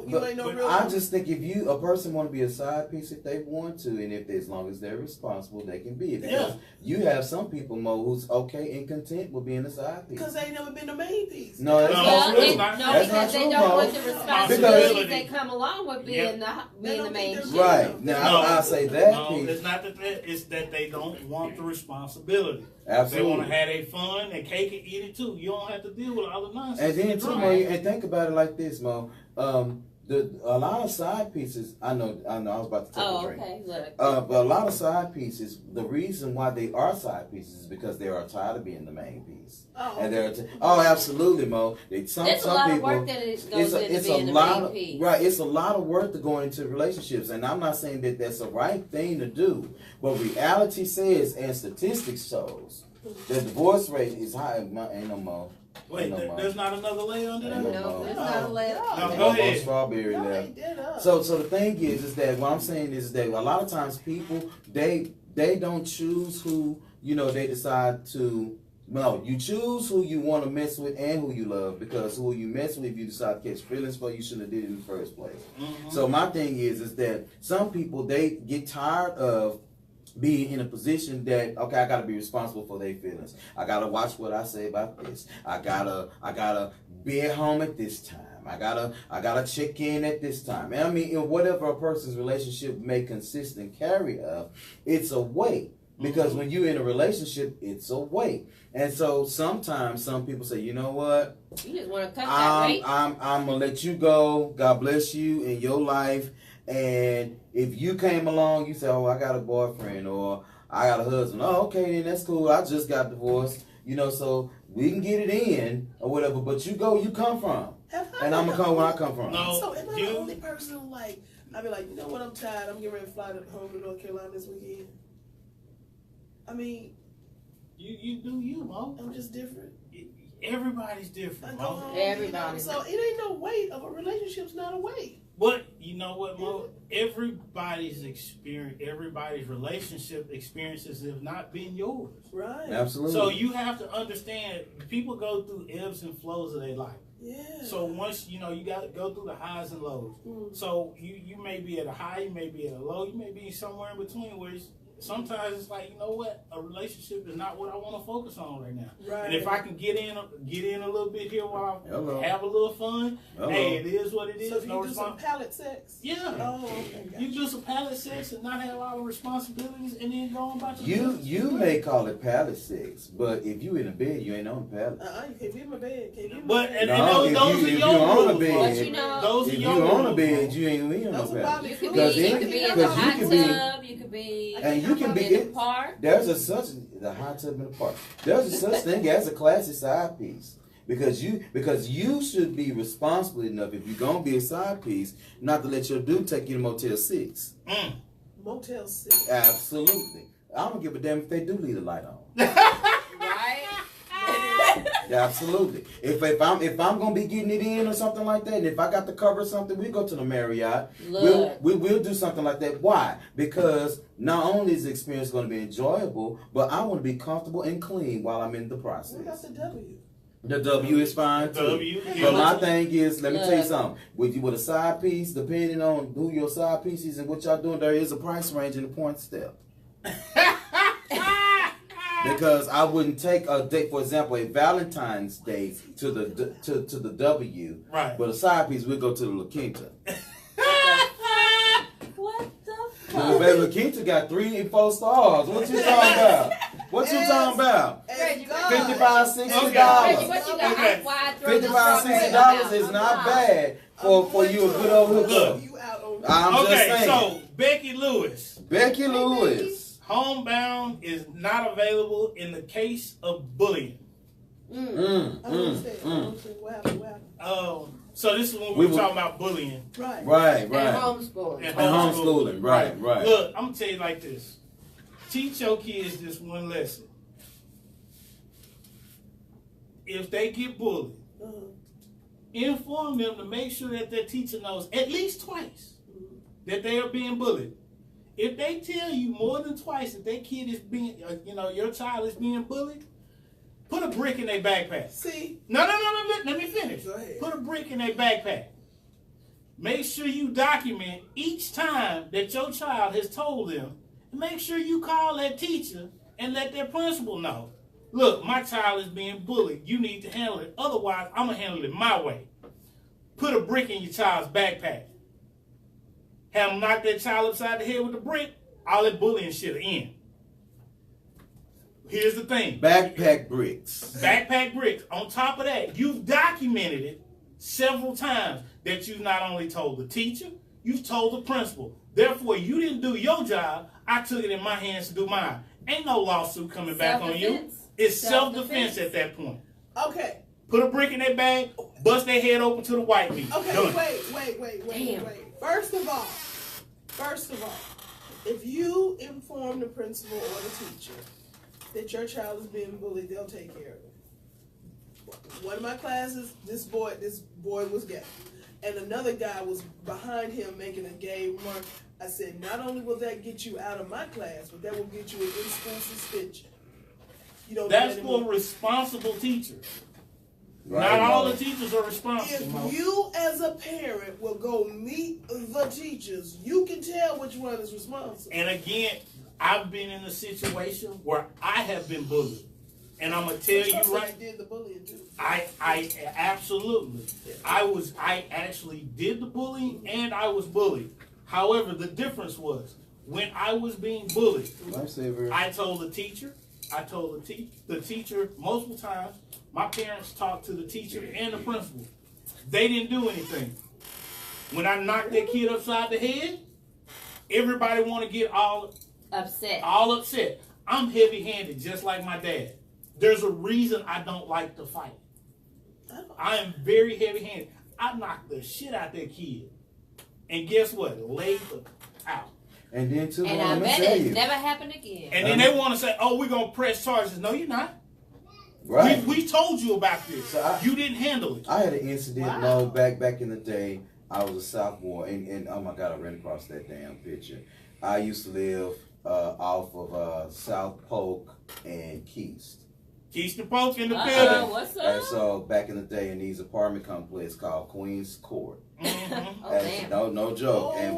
[SPEAKER 4] real.
[SPEAKER 1] I just think if a person want to be a side piece if they want to, and as long as they're responsible, they can be. Because you have some people, Mo, who's okay and content with being a side piece.
[SPEAKER 4] Because they ain't never been the main piece.
[SPEAKER 1] No, that's not true.
[SPEAKER 3] Because they don't want the responsibilities that come along with being the main piece.
[SPEAKER 1] Right. Now, I say that piece.
[SPEAKER 2] It's not that it's that they don't want the responsibility.
[SPEAKER 1] Absolutely.
[SPEAKER 2] They want to have their fun and cake and eat it too. You don't have to deal with all the nonsense.
[SPEAKER 1] And then too, Mo, and think about it like this, Mo. A lot of side pieces. I know. I was about to take a drink.
[SPEAKER 3] Okay. Look.
[SPEAKER 1] But a lot of side pieces. The reason why they are side pieces is because they are tired of being the main piece.
[SPEAKER 4] Oh,
[SPEAKER 1] And they're absolutely, Mo. Some
[SPEAKER 3] There's a lot
[SPEAKER 1] people,
[SPEAKER 3] of work that goes into being the
[SPEAKER 1] lot
[SPEAKER 3] main piece.
[SPEAKER 1] Right, it's a lot of work to go into relationships, and I'm not saying that that's the right thing to do, but reality says and statistics shows the divorce rate is high. Ain't no more.
[SPEAKER 2] Wait, there's not another layer under that?
[SPEAKER 3] No, there's not a layer.
[SPEAKER 2] No, go ahead.
[SPEAKER 1] Strawberry left. So the thing is that what I'm saying is that a lot of times people they don't choose who they decide to. No, you choose who you want to mess with and who you love, because who you mess with, if you decide to catch feelings for, you shouldn't have did it in the first place. Mm-hmm. So my thing is that some people, they get tired of being in a position that, okay, I gotta be responsible for their feelings. I gotta watch what I say about this. I gotta be at home at this time. I gotta check in at this time. And I mean, in whatever a person's relationship may consist and carry of, it's a weight. Because when you're in a relationship, it's a weight. And so sometimes some people say, you know what?
[SPEAKER 3] You just want to cut that weight.
[SPEAKER 1] I'm gonna let you go. God bless you in your life. And if you came along, you say, oh, I got a boyfriend or I got a husband. Oh, okay, then that's cool. I just got divorced. So we can get it in or whatever. But you go, you come from. And I'm going to come where I come from.
[SPEAKER 2] No,
[SPEAKER 4] so am I the only person who I be like, you know what, I'm tired. I'm getting ready to fly home to North Carolina this weekend. I mean,
[SPEAKER 2] you do you, Mo.
[SPEAKER 4] I'm just different.
[SPEAKER 2] Everybody's different, Mo.
[SPEAKER 3] Everybody.
[SPEAKER 4] So it ain't no weight of a relationship's not a weight.
[SPEAKER 2] But you know what, Mo? Everybody's experience, everybody's relationship experiences have not been yours.
[SPEAKER 4] Right.
[SPEAKER 1] Absolutely.
[SPEAKER 2] So you have to understand, people go through ebbs and flows of their life.
[SPEAKER 4] Yeah.
[SPEAKER 2] So once you got to go through the highs and lows. So you may be at a high, you may be at a low, you may be somewhere in between where sometimes it's like, you know what, a relationship is not what I want to focus on right now. Right. And if I can get in a little bit here while I have a little fun, hey, it is what it is.
[SPEAKER 4] So if you do some pallet sex?
[SPEAKER 2] Yeah.
[SPEAKER 4] Oh, okay.
[SPEAKER 2] You do some pallet sex and not have a lot of responsibilities and then go on about your business.
[SPEAKER 1] You may call it pallet sex, but if you in a bed, you ain't on the pallet.
[SPEAKER 4] You can't be in my bed. Can't be in my
[SPEAKER 2] but
[SPEAKER 4] bed.
[SPEAKER 2] and those are your rules.
[SPEAKER 3] But
[SPEAKER 2] those are
[SPEAKER 1] if
[SPEAKER 2] your
[SPEAKER 1] you
[SPEAKER 2] rules.
[SPEAKER 1] on a bed, you ain't on the pallet.
[SPEAKER 3] You could be in the hot tub. You could be.
[SPEAKER 1] And you can be
[SPEAKER 3] in the park.
[SPEAKER 1] There's the hot tub in the park. There's a such thing as a classy side piece. Because you should be responsible enough, if you're gonna be a side piece, not to let your dude take you to Motel 6.
[SPEAKER 4] Motel 6.
[SPEAKER 1] Absolutely. I don't give a damn if they do leave the light on.
[SPEAKER 3] Right?
[SPEAKER 1] Yeah, absolutely. If I'm gonna be getting it in or something like that, and if I got to cover something, we go to the Marriott. We'll do something like that. Why? Because not only is the experience going to be enjoyable, but I want to be comfortable and clean while I'm in the process.
[SPEAKER 4] What about the W?
[SPEAKER 1] The W is fine too. But my thing is, let me tell you something. With a side piece, depending on who your side piece is and what y'all doing, there is a price range in the point step. Because I wouldn't take a date, for example, a Valentine's Day to the W,
[SPEAKER 3] right?
[SPEAKER 1] But a side piece, we go to the La Quinta.
[SPEAKER 3] What the fuck?
[SPEAKER 1] Baby, La Quinta got 3 and 4 stars. What you talking about? What you talking about? $55, $60.
[SPEAKER 3] Okay. What you got?
[SPEAKER 2] Okay.
[SPEAKER 1] $55, $60 is not bad for you a good old hookup. I'm just saying.
[SPEAKER 2] So Becky Lewis.
[SPEAKER 1] Becky Lewis.
[SPEAKER 2] Homebound is not available in the case of bullying.
[SPEAKER 4] What happened?
[SPEAKER 2] So this is when we were talking about bullying.
[SPEAKER 1] Right.
[SPEAKER 3] And homeschooling.
[SPEAKER 1] And homeschooling. Right.
[SPEAKER 2] Look, I'm going to tell you like this. Teach your kids this one lesson. If they get bullied, inform them to make sure that their teacher knows at least twice that they are being bullied. If they tell you more than twice that their kid is being, your child is being bullied, put a brick in their backpack.
[SPEAKER 4] See?
[SPEAKER 2] No, let me finish.
[SPEAKER 4] Go ahead.
[SPEAKER 2] Put a brick in their backpack. Make sure you document each time that your child has told them. Make sure you call that teacher and let their principal know. Look, my child is being bullied. You need to handle it. Otherwise, I'm going to handle it my way. Put a brick in your child's backpack. Have them knock that child upside the head with a brick, all that bullying shit will end. Here's the thing.
[SPEAKER 1] Backpack bricks.
[SPEAKER 2] Backpack bricks. On top of that, you've documented it several times. that you've not only told the teacher, you've told the principal. Therefore, you didn't do your job. I took it in my hands to do mine. Ain't no lawsuit coming back on you. It's self-defense at that point.
[SPEAKER 4] Okay.
[SPEAKER 2] Put a brick in their bag, bust their head open to the white meat.
[SPEAKER 4] Okay,
[SPEAKER 2] Done.
[SPEAKER 4] wait. First of all, if you inform the principal or the teacher that your child is being bullied, they'll take care of it. One of my classes, this boy was gay, and another guy was behind him making a gay remark. I said, not only will that get you out of my class, but that will get you an in-school suspension. You don't.
[SPEAKER 2] That's for responsible teachers.
[SPEAKER 1] Right,
[SPEAKER 2] not all the teachers are responsible.
[SPEAKER 4] If you, as a parent, will go meet the teachers, you can tell which one is responsible.
[SPEAKER 2] And again, I've been in a situation where I have been bullied. And I'm gonna tell you right.
[SPEAKER 4] Did the bullying too.
[SPEAKER 2] I absolutely. I actually did the bullying and I was bullied. However, the difference was when I was being bullied, I told the teacher, the teacher multiple times. My parents talked to the teacher and the principal. They didn't do anything. When I knocked that kid upside the head, everybody want to get all upset. I'm heavy-handed, just like my dad. There's a reason I don't like to fight. I am very heavy-handed. I knocked the shit out that kid. And guess what? Laid the out.
[SPEAKER 1] And then too,
[SPEAKER 3] and I bet it never happened again.
[SPEAKER 2] And then they want to say, "Oh, we're gonna press charges." No, you're not.
[SPEAKER 1] Right.
[SPEAKER 2] We told you about this. So you didn't handle it.
[SPEAKER 1] I had an incident. No, back in the day, I was a sophomore, and oh my God, I ran across that damn picture. I used to live off of South Polk and Keast.
[SPEAKER 2] Keystone Polk in the building.
[SPEAKER 3] What's up?
[SPEAKER 1] And so back in the day, in these apartment complexes called Queens Court. No joke. And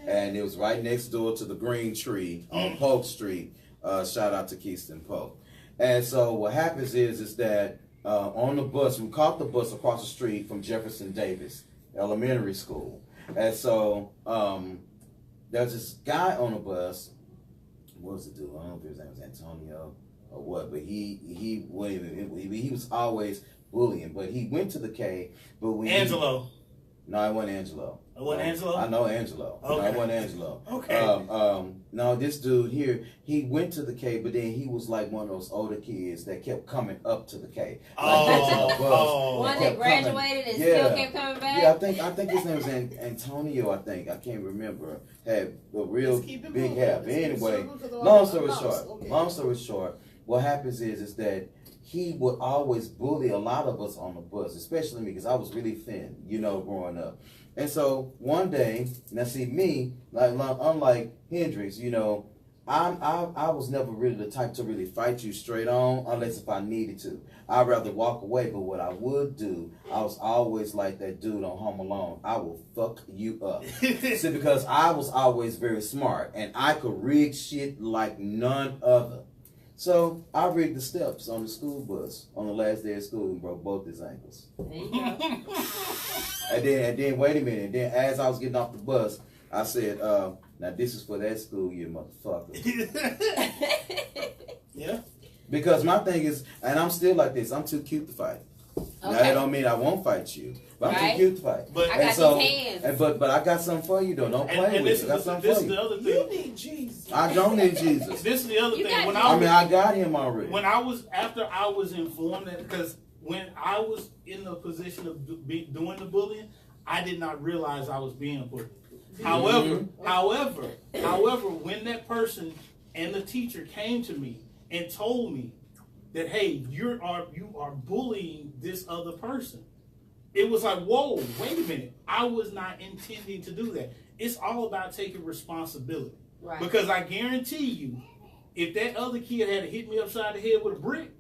[SPEAKER 1] and it was right next door to the Green Tree on Polk Street. Shout out to Keystone Polk. And so what happens is that on the bus, we caught the bus across the street from Jefferson Davis Elementary School. And so there's this guy on the bus. What was it, dude? I don't know if his name was Antonio or what, but he was always bullying. But he went to the K. But when
[SPEAKER 2] Angelo.
[SPEAKER 1] No, it wasn't Angelo.
[SPEAKER 2] It wasn't Angelo?
[SPEAKER 1] I know Angelo.
[SPEAKER 2] Okay.
[SPEAKER 1] No, it wasn't Angelo.
[SPEAKER 2] Okay.
[SPEAKER 1] No, this dude here, he went to the K, but then he was like one of those older kids that kept coming up to the K.
[SPEAKER 3] One that graduated and still kept coming back?
[SPEAKER 1] Yeah, I think his name was Antonio, I think. I can't remember. Had a real big hat. But anyway, long story short, what happens is that he would always bully a lot of us on the bus, especially me, because I was really thin, growing up. And so one day, now see me, like unlike Hendrix, I was never really the type to really fight you straight on, unless if I needed to. I'd rather walk away, but what I would do, I was always like that dude on Home Alone. I will fuck you up. See, because I was always very smart, and I could rig shit like none other. So I rigged the steps on the school bus on the last day of school and broke both his ankles.
[SPEAKER 3] There you go.
[SPEAKER 1] And then wait a minute. And then as I was getting off the bus, I said, now this is for that school, you motherfucker.
[SPEAKER 2] Yeah.
[SPEAKER 1] Because my thing is, and I'm still like this, I'm too cute to fight. Okay. Now that don't mean I won't fight you. But I'm too cute to fight.
[SPEAKER 3] But I got these hands.
[SPEAKER 1] But I got something for you though. Don't play with it. I got something for you.
[SPEAKER 2] The other thing.
[SPEAKER 4] You need Jesus.
[SPEAKER 1] I don't need Jesus.
[SPEAKER 2] This is the other thing.
[SPEAKER 1] I got him already.
[SPEAKER 2] After I was informed that, because when I was in the position of doing the bullying, I did not realize I was being bullied. However, when that person and the teacher came to me and told me that, hey, you are bullying this other person, it was like, whoa, wait a minute. I was not intending to do that. It's all about taking responsibility.
[SPEAKER 3] Right.
[SPEAKER 2] Because I guarantee you, if that other kid had hit me upside the head with a brick,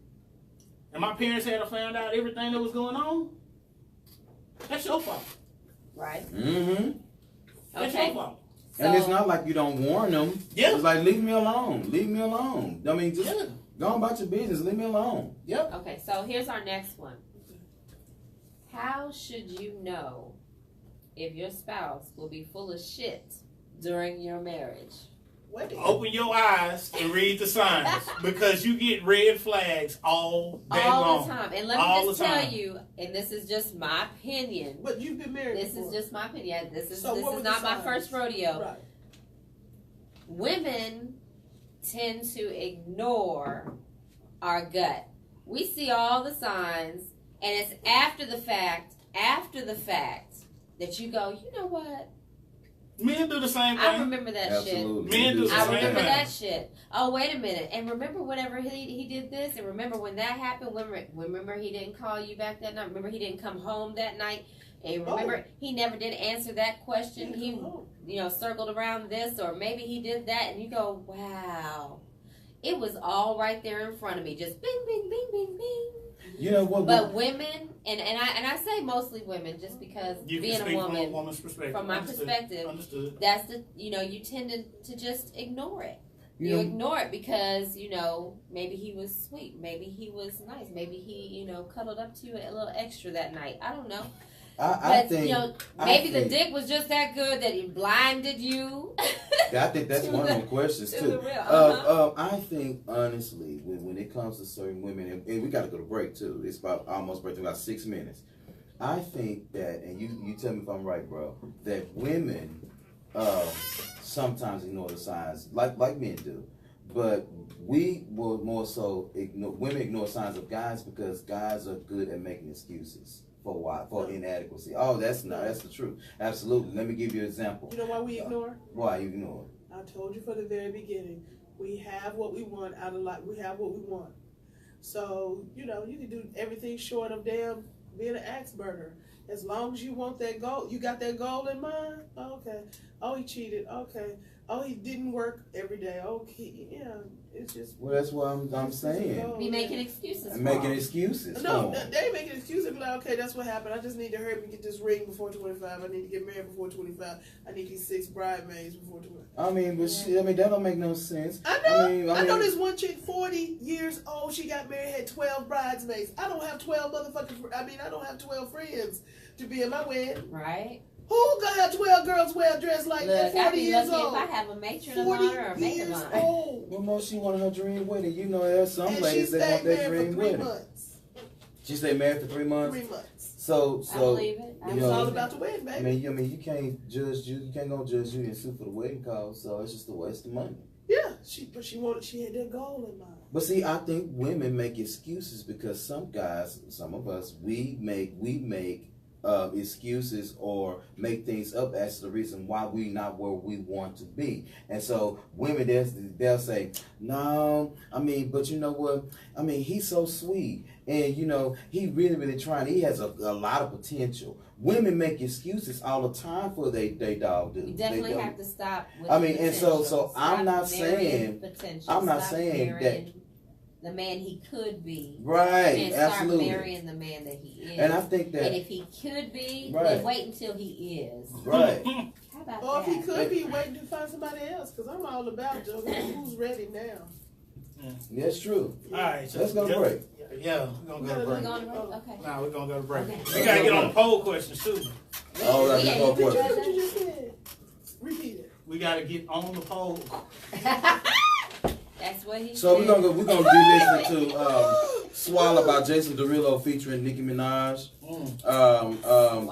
[SPEAKER 2] and my parents had found out everything that was going on, that's your fault.
[SPEAKER 3] Right.
[SPEAKER 1] Mm-hmm.
[SPEAKER 2] That's your fault.
[SPEAKER 1] And it's not like you don't warn them.
[SPEAKER 2] Yeah.
[SPEAKER 1] It's like, leave me alone. Leave me alone. I mean, just go on about your business. Leave me alone.
[SPEAKER 2] Yep.
[SPEAKER 3] Okay, so here's our next one. How should you know if your spouse will be full of shit during your marriage?
[SPEAKER 4] Wait.
[SPEAKER 2] Open your eyes and read the signs because you get red flags all day long.
[SPEAKER 3] All the time. And let me just tell you, and this is just my opinion.
[SPEAKER 4] But you've been married
[SPEAKER 3] This
[SPEAKER 4] before.
[SPEAKER 3] is just my opinion. This is
[SPEAKER 4] what
[SPEAKER 3] not my
[SPEAKER 4] signs?
[SPEAKER 3] first rodeo.
[SPEAKER 4] Right.
[SPEAKER 3] Women tend to ignore our gut. We see all the signs, and it's after the fact, that you go, you know what?
[SPEAKER 2] Men do the same thing.
[SPEAKER 3] I remember that
[SPEAKER 1] Absolutely.
[SPEAKER 3] shit.
[SPEAKER 2] Men do the
[SPEAKER 3] I
[SPEAKER 2] same
[SPEAKER 3] remember
[SPEAKER 2] thing.
[SPEAKER 3] that shit. Oh, wait a minute. And remember whenever he did this? And remember when that happened? Remember he didn't call you back that night? Remember he didn't come home that night? And remember he never did answer that question? He circled around this, or maybe he did that, and you go, wow. It was all right there in front of me. Just bing, bing, bing, bing, bing.
[SPEAKER 1] You know what?
[SPEAKER 3] But women, and I say mostly women, just because
[SPEAKER 2] You
[SPEAKER 3] being
[SPEAKER 2] can
[SPEAKER 3] a
[SPEAKER 2] speak
[SPEAKER 3] woman,
[SPEAKER 2] from a woman's perspective.
[SPEAKER 3] from my perspective,
[SPEAKER 2] Understood.
[SPEAKER 3] that's you tend to just ignore it. You ignore it because, maybe he was sweet. Maybe he was nice. Maybe he, cuddled up to you a little extra that night. I don't know.
[SPEAKER 1] I think
[SPEAKER 3] maybe the dick was just that good that it blinded you.
[SPEAKER 1] I think that's one of the questions
[SPEAKER 3] to
[SPEAKER 1] too.
[SPEAKER 3] the real,
[SPEAKER 1] I think honestly, when it comes to certain women, and we got to go to break too. It's almost break in about 6 minutes. I think that, and you tell me if I'm right, bro, that women sometimes ignore the signs like men do, but we will more so women ignore signs of guys because guys are good at making excuses for inadequacy. Oh, that's the truth. Absolutely. Let me give you an example.
[SPEAKER 4] You know why we ignore?
[SPEAKER 1] Why you ignore?
[SPEAKER 4] I told you from the very beginning. We have what we want out of life. We have what we want. So, you can do everything short of damn being an axe burner. As long as you want that goal, you got that goal in mind? Okay. Oh, he cheated. Okay. Oh, he didn't work every day. Okay. Yeah. It's just.
[SPEAKER 1] Well, that's what I'm saying.
[SPEAKER 3] Be making excuses.
[SPEAKER 1] Making excuses.
[SPEAKER 4] No, they ain't making excuses. Be like, okay, that's what happened. I just need to hurry up and get this ring before 25. I need to get married before 25. I need these 6 bridesmaids before 25.
[SPEAKER 1] I mean, but that don't make no sense.
[SPEAKER 4] I know.
[SPEAKER 1] I
[SPEAKER 4] know this one chick, 40 years old. She got married, had 12 bridesmaids. I don't have 12 motherfuckers. I don't have 12 friends to be in my wedding.
[SPEAKER 3] Right.
[SPEAKER 4] Who gonna have 12 girls well dressed like that? 40 years old.
[SPEAKER 3] If I have a matron of honor or a maid of honor.
[SPEAKER 1] Well, most she wanted her dream wedding. There's some ladies that want their dream wedding. She stayed married for 3 months.
[SPEAKER 4] 3 months.
[SPEAKER 1] So
[SPEAKER 3] I believe it.
[SPEAKER 4] It's all about the wedding, baby.
[SPEAKER 1] I mean, you can't judge you. You can't go judge you and sue for the wedding cost. So it's just a waste of money.
[SPEAKER 4] Yeah, she had that goal in mind.
[SPEAKER 1] But see, I think women make excuses because some of us, we make excuses or make things up as the reason why we not where we want to be. And so women, they'll say, no, but you know what? He's so sweet. And, he really, really trying. He has a lot of potential. Women make excuses all the time for they dog do.
[SPEAKER 3] You definitely have to stop with
[SPEAKER 1] and so I'm not saying that
[SPEAKER 3] the man he could be.
[SPEAKER 1] Right,
[SPEAKER 3] and
[SPEAKER 1] absolutely.
[SPEAKER 3] start marrying the man that he is.
[SPEAKER 1] And I think that.
[SPEAKER 3] And if he could be, then wait until he is.
[SPEAKER 1] Right.
[SPEAKER 3] How about
[SPEAKER 4] or
[SPEAKER 3] that?
[SPEAKER 4] if he could be, waiting to find somebody else. Because I'm all about who's ready now.
[SPEAKER 1] That's true.
[SPEAKER 2] All right,
[SPEAKER 1] so let's go to break.
[SPEAKER 2] Yeah, we're gonna go to break.
[SPEAKER 3] Okay.
[SPEAKER 2] Nah, we're gonna go to break.
[SPEAKER 3] Okay.
[SPEAKER 2] We gotta get on the poll questions too.
[SPEAKER 1] Oh, that's the poll question.
[SPEAKER 4] What you just said? Repeat it.
[SPEAKER 2] We gotta get on the poll.
[SPEAKER 3] That's what he
[SPEAKER 1] So
[SPEAKER 3] said.
[SPEAKER 1] we're gonna be listening to "Swallow" by Jason Derulo featuring Nicki Minaj.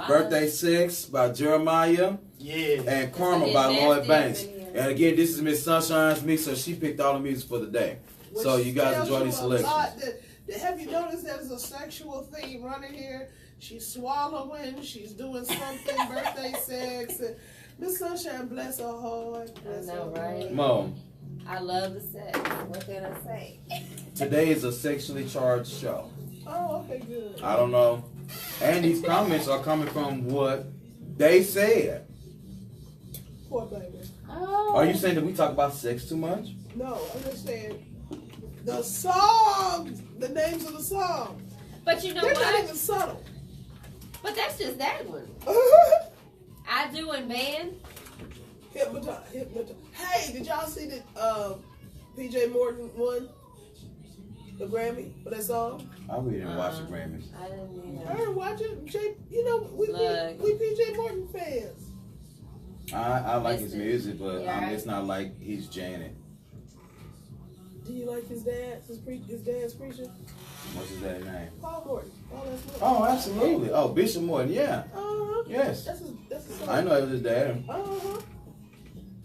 [SPEAKER 1] "Birthday Sex" by Jeremiah.
[SPEAKER 2] Yeah.
[SPEAKER 1] And "Karma" by Lloyd Banks. And again, this is Miss Sunshine's mix, so she picked all the music for the day. So you guys enjoy these selections.
[SPEAKER 4] Have you noticed there's a sexual theme running here? She's swallowing, she's doing something, birthday sex. And Miss Sunshine, bless her heart.
[SPEAKER 3] I know, right?
[SPEAKER 1] Mom.
[SPEAKER 3] I love the sex. What can I say?
[SPEAKER 1] Today is a sexually charged show.
[SPEAKER 4] Oh, okay, good.
[SPEAKER 1] I don't know. And these comments are coming from what they said.
[SPEAKER 4] Poor baby.
[SPEAKER 3] Oh.
[SPEAKER 1] Are you saying that we talk about sex too much?
[SPEAKER 4] No, I'm just saying the songs, the names of the songs.
[SPEAKER 3] But you know
[SPEAKER 4] They're
[SPEAKER 3] what?
[SPEAKER 4] not even subtle.
[SPEAKER 3] But that's just that one. I Do and Band.
[SPEAKER 4] Hypnotize. Hey, did y'all see that PJ Morton won the Grammy for that song?
[SPEAKER 1] I really didn't watch the Grammys.
[SPEAKER 3] I didn't
[SPEAKER 4] I heard watch it. We PJ Morton fans.
[SPEAKER 1] I like his
[SPEAKER 3] Listen.
[SPEAKER 1] music, but
[SPEAKER 3] Yeah.
[SPEAKER 1] it's not like he's Janet.
[SPEAKER 4] Do you like his dad? His dad's preacher?
[SPEAKER 1] What's his dad's name?
[SPEAKER 4] Paul Morton. Oh, that's Morton.
[SPEAKER 1] Oh, absolutely. Oh, Bishop Morton, yeah.
[SPEAKER 4] Uh-huh.
[SPEAKER 1] Yes.
[SPEAKER 4] That's his son.
[SPEAKER 1] I know it was his dad.
[SPEAKER 4] Uh-huh.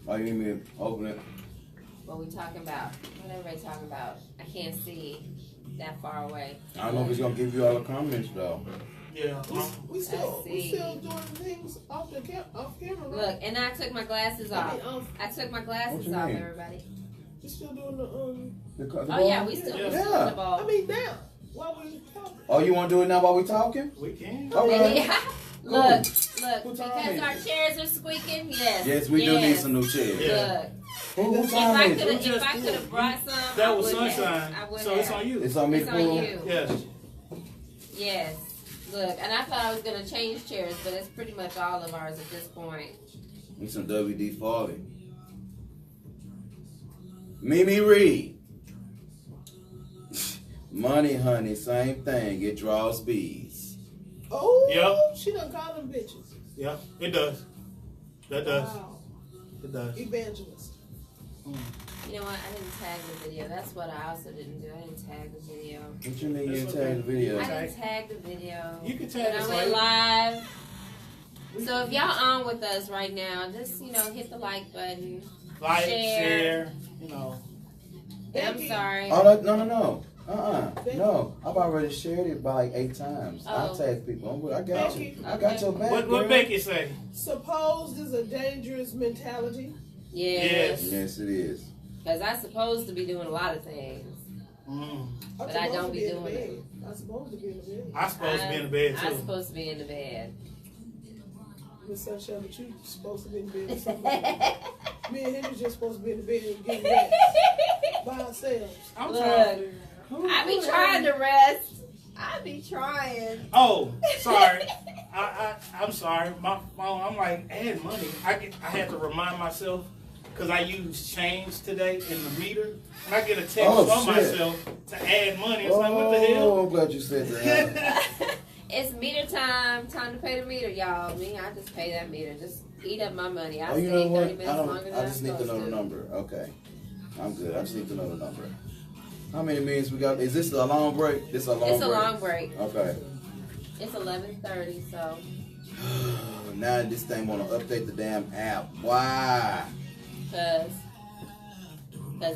[SPEAKER 1] Oh, you mean me open it?
[SPEAKER 3] What we talking about? What everybody talking about? I can't see that far away.
[SPEAKER 1] I don't know if he's gonna give you all the comments though.
[SPEAKER 2] Yeah.
[SPEAKER 4] We still
[SPEAKER 3] see.
[SPEAKER 4] doing things off camera. Right?
[SPEAKER 3] Look, and I took my glasses off. I took my
[SPEAKER 1] What
[SPEAKER 3] glasses
[SPEAKER 1] you
[SPEAKER 3] off,
[SPEAKER 1] mean?
[SPEAKER 3] everybody.
[SPEAKER 4] We still doing the
[SPEAKER 1] The
[SPEAKER 3] Oh yeah,
[SPEAKER 1] ball?
[SPEAKER 3] we still
[SPEAKER 2] Yeah.
[SPEAKER 3] we still in the ball.
[SPEAKER 4] I mean now while we talking.
[SPEAKER 1] Oh, you want to do it now while we talking?
[SPEAKER 2] We can.
[SPEAKER 1] Okay.
[SPEAKER 3] Yeah. Look,
[SPEAKER 1] What time
[SPEAKER 3] because
[SPEAKER 1] is
[SPEAKER 3] our
[SPEAKER 1] it?
[SPEAKER 3] chairs are squeaking. Yes.
[SPEAKER 1] Yes, we do need some new chairs.
[SPEAKER 2] Yeah.
[SPEAKER 3] Look,
[SPEAKER 1] What
[SPEAKER 3] if
[SPEAKER 1] time
[SPEAKER 3] I
[SPEAKER 1] is
[SPEAKER 3] could
[SPEAKER 1] it?
[SPEAKER 3] have brought some,
[SPEAKER 2] That
[SPEAKER 3] I
[SPEAKER 2] was
[SPEAKER 3] would have.
[SPEAKER 2] sunshine.
[SPEAKER 3] I would
[SPEAKER 2] So it's
[SPEAKER 3] have.
[SPEAKER 2] on you.
[SPEAKER 1] It's on me
[SPEAKER 3] It's
[SPEAKER 1] to
[SPEAKER 3] on
[SPEAKER 1] pull.
[SPEAKER 3] you.
[SPEAKER 2] Yes.
[SPEAKER 3] Yes. Look, and I thought I was gonna change chairs, but it's pretty much all of ours at this point.
[SPEAKER 1] Need some WD-40. Mimi Reed. Money, honey, same thing. It draws bees.
[SPEAKER 4] Oh,
[SPEAKER 2] Yep.
[SPEAKER 4] she done call them bitches.
[SPEAKER 2] Yeah, it does. That does.
[SPEAKER 4] Wow.
[SPEAKER 2] It does.
[SPEAKER 4] Evangelist.
[SPEAKER 3] You know what? I didn't tag the video. That's what I also didn't do. I didn't tag the video.
[SPEAKER 1] What you mean you
[SPEAKER 2] That's
[SPEAKER 1] didn't tag the video?
[SPEAKER 3] I didn't tag the video.
[SPEAKER 2] You can
[SPEAKER 3] But
[SPEAKER 2] tag
[SPEAKER 3] I
[SPEAKER 2] us
[SPEAKER 3] went
[SPEAKER 2] later.
[SPEAKER 3] live. So if y'all on with us right now, just hit the like button.
[SPEAKER 2] Like,
[SPEAKER 3] Share.
[SPEAKER 2] share, you know.
[SPEAKER 3] And I'm
[SPEAKER 4] Becky.
[SPEAKER 3] sorry.
[SPEAKER 1] Oh, no. No, I've already shared it by like 8 times. I
[SPEAKER 3] Oh.
[SPEAKER 1] tag people. I got you. I got your back.
[SPEAKER 2] What
[SPEAKER 1] girl.
[SPEAKER 2] Becky say?
[SPEAKER 4] Supposed is a dangerous mentality.
[SPEAKER 3] Yes.
[SPEAKER 1] Yes, it is.
[SPEAKER 3] Because I'm supposed to be doing a lot of things.
[SPEAKER 2] Mm.
[SPEAKER 3] But I don't be doing it.
[SPEAKER 4] I'm supposed to be in the bed.
[SPEAKER 2] I'm supposed to be in the bed
[SPEAKER 3] I'm
[SPEAKER 2] too.
[SPEAKER 3] supposed to be in the bed.
[SPEAKER 4] Miss Sunshine, but you supposed to be in the bed with somebody. Me and Hendrix just supposed to be in the bed and getting rest by ourselves.
[SPEAKER 2] I'm
[SPEAKER 3] Look,
[SPEAKER 2] trying.
[SPEAKER 3] I be trying to rest. I be trying.
[SPEAKER 2] Oh, sorry. I'm sorry. My phone. I'm like add money. I had to remind myself because I used change today in the meter, and I get a text from myself to add money. It's like what the hell?
[SPEAKER 1] Oh, I'm glad you said that.
[SPEAKER 3] It's meter time. Time to pay the meter, y'all. I just pay that meter. Just eat up my money. I
[SPEAKER 1] Oh, you
[SPEAKER 3] stay
[SPEAKER 1] know what?
[SPEAKER 3] 30 minutes longer than
[SPEAKER 1] I just need to know the number. Okay. I'm good. I just need to know the number. How many minutes we got? Is this a long break? This a long break?
[SPEAKER 3] It's a long break.
[SPEAKER 1] Okay.
[SPEAKER 3] It's 11:30, so.
[SPEAKER 1] Now this thing want to update the damn app. Why?
[SPEAKER 3] Cause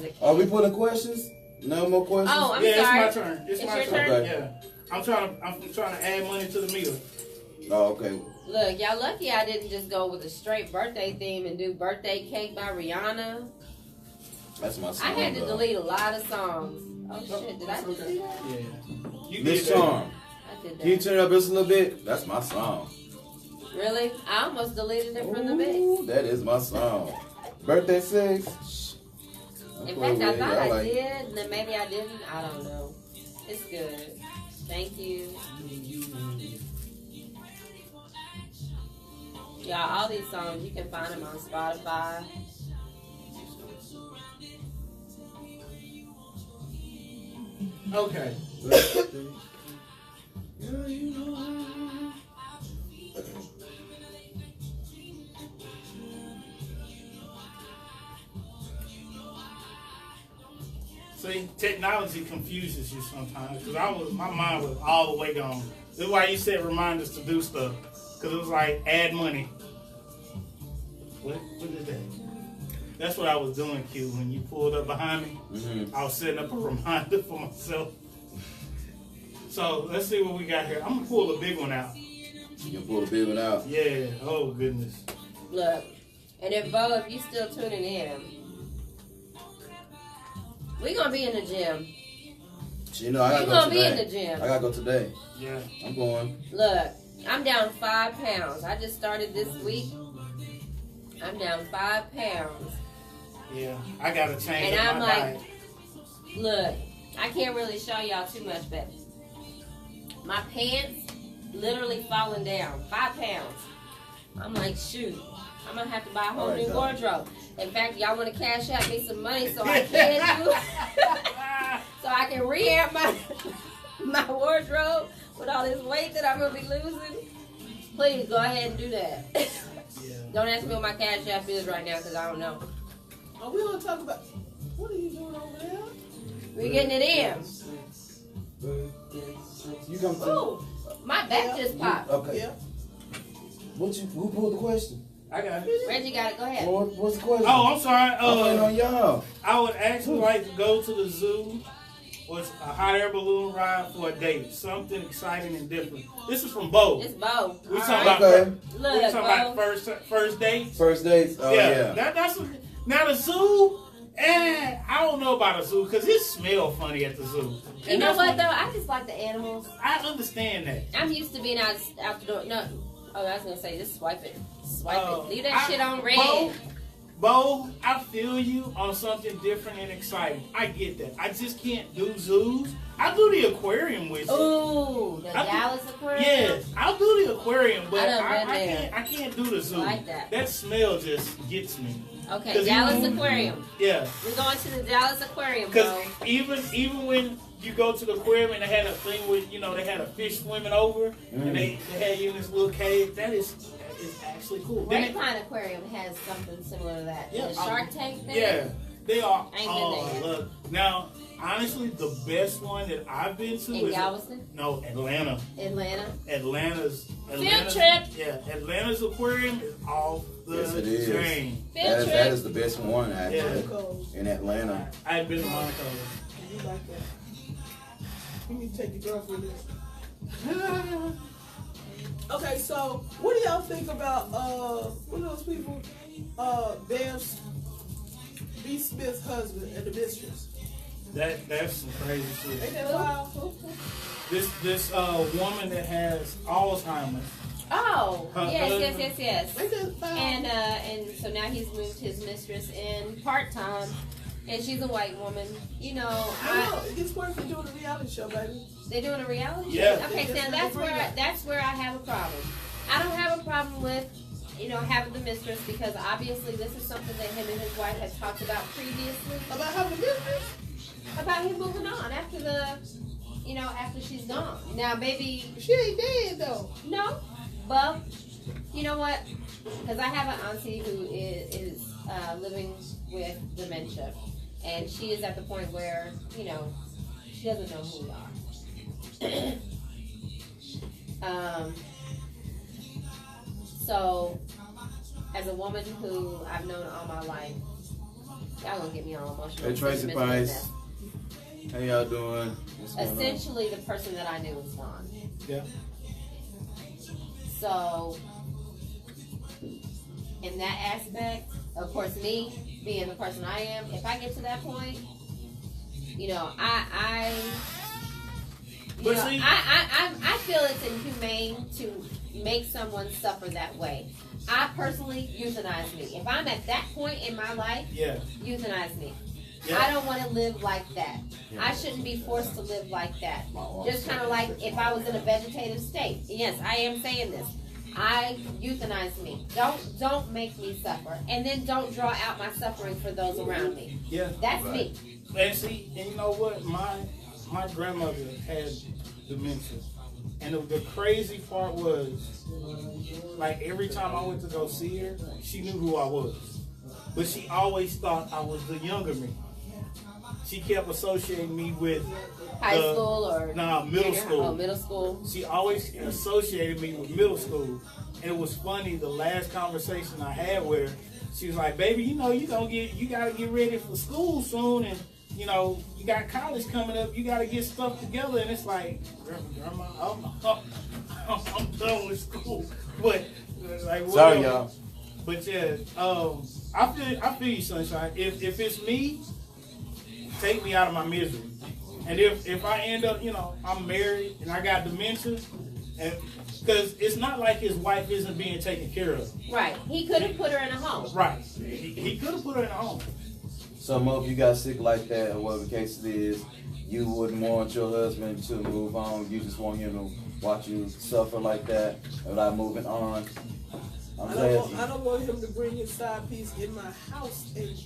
[SPEAKER 3] it
[SPEAKER 1] Are we putting questions? No more questions?
[SPEAKER 3] Oh, I'm
[SPEAKER 2] Yeah,
[SPEAKER 3] sorry.
[SPEAKER 2] it's my turn. It's my
[SPEAKER 3] your
[SPEAKER 2] turn.
[SPEAKER 1] turn?
[SPEAKER 2] Yeah. I'm trying to add money to the meter.
[SPEAKER 1] Oh, okay.
[SPEAKER 3] Look, y'all lucky I didn't just go with a straight birthday theme and do Birthday Cake by Rihanna.
[SPEAKER 1] That's my song.
[SPEAKER 3] I had to
[SPEAKER 1] though.
[SPEAKER 3] delete a lot of songs. Oh shit, did I just do that?
[SPEAKER 2] Yeah. You
[SPEAKER 1] Miss
[SPEAKER 2] did that.
[SPEAKER 1] Charm.
[SPEAKER 3] I did
[SPEAKER 1] Can you
[SPEAKER 3] that.
[SPEAKER 1] turn it up just a little bit? That's my song.
[SPEAKER 3] Really? I almost deleted it from the mix.
[SPEAKER 1] Ooh, that is my song. Birthday 6.
[SPEAKER 3] In fact, I thought I did, and then maybe I didn't. I don't know. It's good. Thank you. Y'all, all these songs, you can find them on Spotify.
[SPEAKER 2] Okay. See, technology confuses you sometimes because my mind was all the way gone. This is why you said remind us to do stuff because it was like add money. What is that? That's what I was doing, Q. When you pulled up behind me, I was setting up a reminder for myself. So let's see what we got here. I'm gonna pull a big one out.
[SPEAKER 1] You can pull the big one out.
[SPEAKER 2] Yeah. Oh goodness.
[SPEAKER 3] Look, and if Bo, if you still tuning in, we gonna be in the gym.
[SPEAKER 1] You know, I gotta
[SPEAKER 3] We
[SPEAKER 1] go
[SPEAKER 3] gonna be
[SPEAKER 1] today.
[SPEAKER 3] in the gym.
[SPEAKER 1] I gotta go today.
[SPEAKER 2] Yeah.
[SPEAKER 1] I'm going.
[SPEAKER 3] Look, I'm down 5 pounds. I just started this week. I'm down 5 pounds.
[SPEAKER 2] Yeah. I gotta change
[SPEAKER 3] And
[SPEAKER 2] up
[SPEAKER 3] I'm
[SPEAKER 2] my
[SPEAKER 3] like,
[SPEAKER 2] diet.
[SPEAKER 3] look, I can't really show y'all too much, but my pants literally falling down. 5 pounds. I'm like, shoot, I'm gonna have to buy a whole new wardrobe. In fact, y'all want to cash out me some money so I can do, so I can re-amp my wardrobe with all this weight that I'm gonna be losing. Please go ahead and do that.
[SPEAKER 2] Yeah.
[SPEAKER 3] Don't ask me what my Cash App is right now because I don't know.
[SPEAKER 4] Are we gonna talk about what are you doing over there?
[SPEAKER 3] We're getting it in.
[SPEAKER 1] You come to.
[SPEAKER 3] Ooh, my back just popped.
[SPEAKER 1] Okay.
[SPEAKER 4] Yeah.
[SPEAKER 1] Who pulled the question?
[SPEAKER 2] I got it.
[SPEAKER 3] Reggie got it. Go ahead.
[SPEAKER 1] What's the question?
[SPEAKER 2] Oh, I'm sorry.
[SPEAKER 1] I'm waiting on y'all.
[SPEAKER 2] I would actually like to go to the zoo or a hot air balloon ride for a date. Something exciting and different. This is from Bo.
[SPEAKER 3] It's Bo.
[SPEAKER 2] We
[SPEAKER 3] All
[SPEAKER 2] talking
[SPEAKER 3] right.
[SPEAKER 2] about
[SPEAKER 1] Okay.
[SPEAKER 3] Look,
[SPEAKER 2] we talking about
[SPEAKER 3] Bo.
[SPEAKER 2] first dates.
[SPEAKER 1] First dates? Oh, yeah.
[SPEAKER 2] That's now the zoo. I don't know about a zoo because it smells funny at the zoo.
[SPEAKER 3] You know what though? I just like the animals.
[SPEAKER 2] I understand that.
[SPEAKER 3] I'm used to being out the door. No. Oh, I was gonna say just swipe it. Swipe it. Leave that shit on red.
[SPEAKER 2] Bo, I feel you on something different and exciting. I get that. I just can't do zoos. I do the aquarium with you.
[SPEAKER 3] Ooh, the Dallas Aquarium.
[SPEAKER 2] Yes, I'll do the aquarium, but
[SPEAKER 3] I
[SPEAKER 2] I can't do the zoo.
[SPEAKER 3] I like that.
[SPEAKER 2] That smell just gets me.
[SPEAKER 3] Okay, Dallas Aquarium.
[SPEAKER 2] Yeah.
[SPEAKER 3] We're going to the Dallas Aquarium,
[SPEAKER 2] Because
[SPEAKER 3] bro.
[SPEAKER 2] even when you go to the aquarium and they had a thing with, they had a fish swimming over and they had you in this little cave, that is actually cool.
[SPEAKER 3] Grapevine Aquarium has something similar to that.
[SPEAKER 2] Yeah,
[SPEAKER 3] The Shark Tank thing.
[SPEAKER 2] Yeah, they are.
[SPEAKER 3] Ain't been there.
[SPEAKER 2] Look, now, honestly, the best one that I've been to
[SPEAKER 3] In
[SPEAKER 2] is
[SPEAKER 3] Galveston?
[SPEAKER 2] No, Atlanta.
[SPEAKER 3] Atlanta's
[SPEAKER 2] Atlanta's
[SPEAKER 3] trip.
[SPEAKER 2] Yeah, Atlanta's aquarium is off the
[SPEAKER 1] Yes, it is.
[SPEAKER 2] chain.
[SPEAKER 1] That is the best one, actually,
[SPEAKER 2] Yeah.
[SPEAKER 1] in Atlanta.
[SPEAKER 2] I had been to Monaco.
[SPEAKER 4] You like that? You need to take your girlfriend there. Okay, so what do y'all think about what are those people? Bear B. Smith's husband and the mistress.
[SPEAKER 2] That's some crazy shit.
[SPEAKER 4] Ain't that wild?
[SPEAKER 2] This woman that has Alzheimer's.
[SPEAKER 3] Oh,
[SPEAKER 2] Her
[SPEAKER 3] yes.
[SPEAKER 4] Ain't that wild?
[SPEAKER 3] And so now he's moved his mistress in part-time, and she's a white woman. You know,
[SPEAKER 4] No, it gets worse than doing a reality show, baby.
[SPEAKER 3] they're doing a reality show.
[SPEAKER 2] Yeah.
[SPEAKER 3] Okay, so that's where I have a problem. I don't have a problem with, having the mistress because obviously this is something that him and his wife had talked about previously.
[SPEAKER 4] About having a business?
[SPEAKER 3] About him moving on after she's gone. Now, baby,
[SPEAKER 4] She ain't dead though.
[SPEAKER 3] no, but you know what? Because I have an auntie who is living with dementia, and she is at the point where she doesn't know who we are. So, as a woman who I've known all my life, y'all gonna get me all emotional.
[SPEAKER 1] Hey, Tracy Price. How y'all doing? What's going on?
[SPEAKER 3] Essentially, the person that I knew is gone.
[SPEAKER 2] Yeah.
[SPEAKER 3] So, in that aspect, of course, me being the person I am, if I get to that point, I feel it's inhumane to make someone suffer that way. I personally euthanize me. If I'm at that point in my life, euthanize me.
[SPEAKER 2] Yeah.
[SPEAKER 3] I don't want to live like that. Yeah. I shouldn't be forced to live like that. Just kind of like if I was in a vegetative state. Yes, I am saying this. I euthanize me. Don't make me suffer, and then don't draw out my suffering for those around me.
[SPEAKER 2] Yeah,
[SPEAKER 3] that's me.
[SPEAKER 2] And see, and you know what? My grandmother had dementia, and the crazy part was, like every time I went to go see her, she knew who I was, but she always thought I was the younger me. She kept associating me with
[SPEAKER 3] high school or
[SPEAKER 2] middle school.
[SPEAKER 3] Oh, middle school.
[SPEAKER 2] She always associated me with middle school, and it was funny. The last conversation I had with her, she was like, "Baby, you gotta get ready for school soon, and you got college coming up. You gotta get stuff together." And it's like, Grandma, I'm done with school, but like,
[SPEAKER 1] sorry, y'all.
[SPEAKER 2] But yeah, I feel you, Sunshine. If it's me, take me out of my misery. And if I end up, I'm married and I got dementia, and because it's not like his wife isn't being taken care of.
[SPEAKER 3] Right. He could have put her in a home.
[SPEAKER 2] Right. He could have put her in a home.
[SPEAKER 1] So, Mo, if you got sick like that, or whatever the case it is, you wouldn't want your husband to move on. You just want him to watch you suffer like that without moving on.
[SPEAKER 4] I don't want him to bring his side piece in my house and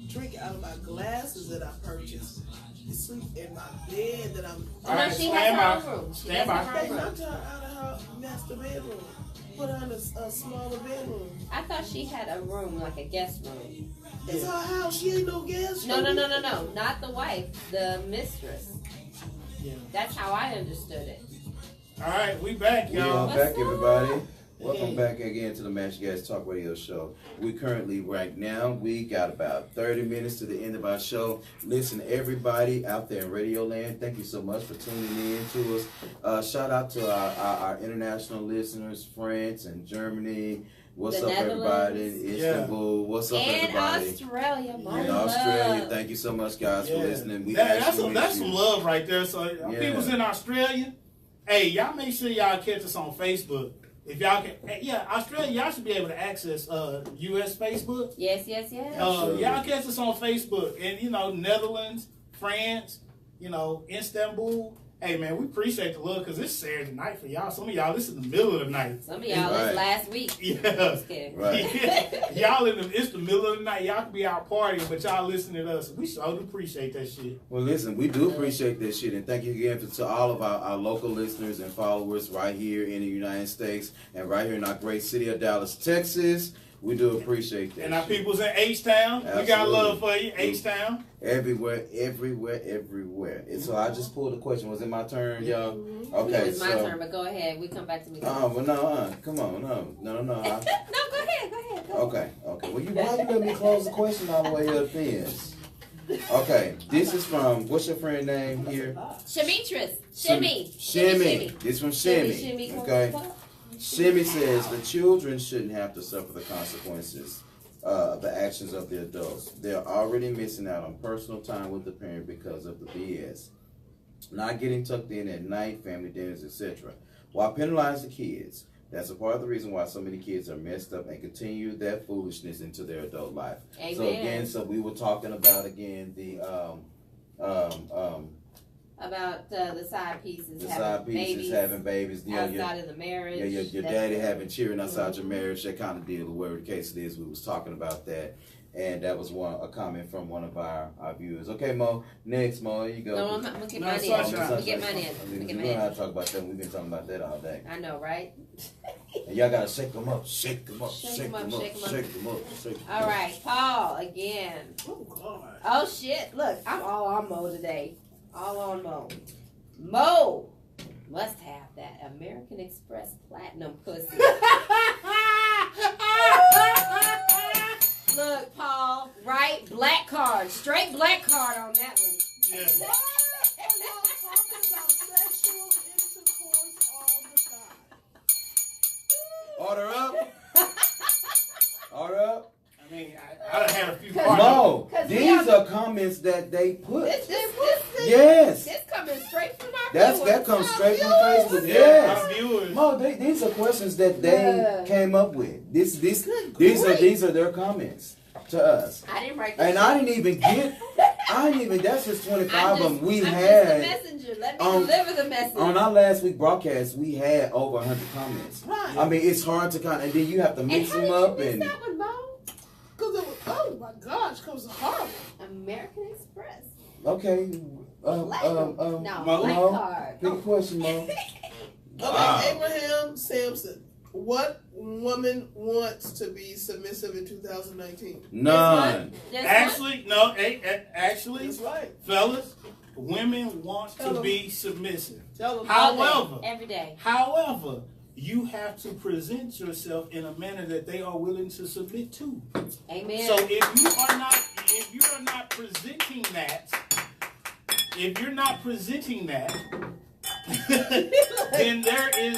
[SPEAKER 4] drink out of my glasses that I purchased. You sleep in my bed that I'm.
[SPEAKER 3] She has her own room.
[SPEAKER 2] Stand by.
[SPEAKER 4] I'm out of her master bedroom. put her in a smaller bedroom.
[SPEAKER 3] I thought she had a room, like a guest room.
[SPEAKER 4] It's her house. She ain't no guest.
[SPEAKER 3] No. Not the wife, the mistress.
[SPEAKER 2] Yeah.
[SPEAKER 3] That's how I understood it.
[SPEAKER 2] All right, we back,
[SPEAKER 1] We are
[SPEAKER 2] y'all.
[SPEAKER 1] back, everybody.
[SPEAKER 4] Hey.
[SPEAKER 1] Welcome back again to the Match Gas Talk Radio Show. We currently, right now, we got about 30 minutes to the end of our show. Listen, everybody out there in Radio Land, thank you so much for tuning in to us. Shout out to our international listeners, France and Germany. What's
[SPEAKER 3] The
[SPEAKER 1] up, everybody?
[SPEAKER 3] Netherlands.
[SPEAKER 1] Istanbul. What's up,
[SPEAKER 3] And
[SPEAKER 1] everybody?
[SPEAKER 3] Australia, my
[SPEAKER 1] In
[SPEAKER 3] love.
[SPEAKER 1] Australia, thank you so much, guys, for listening. We
[SPEAKER 2] That's
[SPEAKER 1] actually miss
[SPEAKER 2] some
[SPEAKER 1] you.
[SPEAKER 2] love right there. So
[SPEAKER 1] Yeah.
[SPEAKER 2] people's in Australia, hey, y'all make sure y'all catch us on Facebook. If y'all can, Australia, y'all should be able to access U.S. Facebook.
[SPEAKER 3] Yes.
[SPEAKER 1] Absolutely.
[SPEAKER 2] Y'all catch us on Facebook, and Netherlands, France, Istanbul. Hey man, we appreciate the love because it's Saturday night for y'all. Some of y'all, this is the middle of the night.
[SPEAKER 3] Some of y'all,
[SPEAKER 1] Right.
[SPEAKER 3] it's last week.
[SPEAKER 2] Yeah.
[SPEAKER 3] Just kidding.
[SPEAKER 1] Right.
[SPEAKER 2] Y'all it's the middle of the night. Y'all can be out partying, but y'all listening to us. We so appreciate that shit.
[SPEAKER 1] Well, listen, we do appreciate this shit, and thank you again to all of our local listeners and followers right here in the United States and right here in our great city of Dallas, Texas. We do appreciate that.
[SPEAKER 2] And our
[SPEAKER 1] shit.
[SPEAKER 2] people's in H-Town. We got
[SPEAKER 1] Absolutely.
[SPEAKER 2] love for you, H-Town.
[SPEAKER 1] Everywhere. And so I just pulled a question. Was it my turn, y'all? Okay,
[SPEAKER 3] It was my
[SPEAKER 1] so.
[SPEAKER 3] turn, but go ahead. We come back to me.
[SPEAKER 1] Oh, well, no, come on, no.
[SPEAKER 3] No, go ahead. Go.
[SPEAKER 1] Okay. Well, why you let me close the question all the way up then? Okay, this is from, what's your friend name here?
[SPEAKER 3] Shemitris. Shimmy.
[SPEAKER 1] Shimmy. This from Shimmy.
[SPEAKER 3] Shimmy.
[SPEAKER 1] Okay. Shimmy says the children shouldn't have to suffer the consequences of the actions of the adults. They're already missing out on personal time with the parent because of the BS. Not getting tucked in at night, family dinners, etc. Why penalize the kids? That's a part of the reason why so many kids are messed up and continue that foolishness into their adult life.
[SPEAKER 3] Amen.
[SPEAKER 1] So again, we were talking about the
[SPEAKER 3] About the side pieces.
[SPEAKER 1] the
[SPEAKER 3] having
[SPEAKER 1] side pieces
[SPEAKER 3] babies
[SPEAKER 1] having babies.
[SPEAKER 3] outside of the marriage.
[SPEAKER 1] Your
[SPEAKER 3] That's
[SPEAKER 1] daddy
[SPEAKER 3] it.
[SPEAKER 1] having children outside your marriage. That kind of deal. Whatever the case it is, we was talking about that, and that was a comment from one of our viewers. Okay, Mo. Next, Mo. Here you go.
[SPEAKER 3] No, I'm not. We'll get
[SPEAKER 2] No,
[SPEAKER 3] mine
[SPEAKER 2] Sunshine.
[SPEAKER 3] in. We'll get mine in.
[SPEAKER 1] We're
[SPEAKER 3] We'll get
[SPEAKER 1] gonna
[SPEAKER 3] mine
[SPEAKER 1] have
[SPEAKER 3] in.
[SPEAKER 1] to talk about that. We've been talking about that all day.
[SPEAKER 3] I know, right?
[SPEAKER 1] And y'all gotta shake them up, shake them up,
[SPEAKER 3] Shake
[SPEAKER 1] shake
[SPEAKER 3] 'em
[SPEAKER 1] them
[SPEAKER 3] up,
[SPEAKER 1] up,
[SPEAKER 3] shake 'em up.
[SPEAKER 1] shake them up, shake 'em
[SPEAKER 3] All
[SPEAKER 1] up.
[SPEAKER 3] right, Paul again.
[SPEAKER 4] Oh God.
[SPEAKER 3] Oh shit! Look, I'm all on Mo today. All on Mo. Mo must have that American Express Platinum pussy. Look, Paul, right? Black card, straight black card on that one.
[SPEAKER 2] Yeah.
[SPEAKER 4] What? And y'all talking about sexual intercourse all the time.
[SPEAKER 1] Order up. Order up.
[SPEAKER 2] I mean, I done had a few
[SPEAKER 3] Cause-
[SPEAKER 2] parties.
[SPEAKER 1] Mo,
[SPEAKER 3] 'Cause we
[SPEAKER 1] these
[SPEAKER 3] have-
[SPEAKER 1] are comments that they put.
[SPEAKER 3] This
[SPEAKER 1] Yes.
[SPEAKER 3] This coming straight from our
[SPEAKER 1] That
[SPEAKER 3] viewers.
[SPEAKER 1] comes
[SPEAKER 3] Our
[SPEAKER 1] straight from
[SPEAKER 3] viewers.
[SPEAKER 1] Facebook.
[SPEAKER 2] Yeah,
[SPEAKER 1] Yes.
[SPEAKER 2] our viewers.
[SPEAKER 1] Mo, these are questions that they
[SPEAKER 3] Yeah.
[SPEAKER 1] came up with. These
[SPEAKER 3] grief.
[SPEAKER 1] are their comments to us.
[SPEAKER 3] I didn't write this.
[SPEAKER 1] And I didn't even that's just 25 of them we
[SPEAKER 3] I'm
[SPEAKER 1] had.
[SPEAKER 3] just the messenger. Let me
[SPEAKER 1] on-
[SPEAKER 3] deliver the message.
[SPEAKER 1] On our last week broadcast, we had over 100 comments.
[SPEAKER 4] Right.
[SPEAKER 1] I mean, it's hard to count, and then you have to
[SPEAKER 3] and
[SPEAKER 1] mix
[SPEAKER 3] how
[SPEAKER 1] them
[SPEAKER 3] did
[SPEAKER 1] up
[SPEAKER 3] you miss
[SPEAKER 1] and
[SPEAKER 3] that one, Mo?
[SPEAKER 4] Because it was, oh my gosh, because it's horrible.
[SPEAKER 3] American Express.
[SPEAKER 1] okay.
[SPEAKER 3] Platinum.
[SPEAKER 1] Mo,
[SPEAKER 3] No,
[SPEAKER 2] Mo?
[SPEAKER 3] black
[SPEAKER 1] Mo?
[SPEAKER 3] card.
[SPEAKER 1] Pick a question, Mo.
[SPEAKER 2] Wow.
[SPEAKER 4] Okay, Abraham Sampson. What woman wants to be submissive in 2019?
[SPEAKER 1] None.
[SPEAKER 3] This one?
[SPEAKER 2] Actually, no. Actually,
[SPEAKER 4] That's right.
[SPEAKER 2] fellas, women want
[SPEAKER 4] Tell
[SPEAKER 2] to
[SPEAKER 4] 'em.
[SPEAKER 2] be submissive.
[SPEAKER 4] Tell them.
[SPEAKER 3] All day,
[SPEAKER 2] However,
[SPEAKER 3] every day.
[SPEAKER 2] However, you have to present yourself in a manner that they are willing to submit to.
[SPEAKER 3] Amen.
[SPEAKER 2] So if you are not presenting that, then therein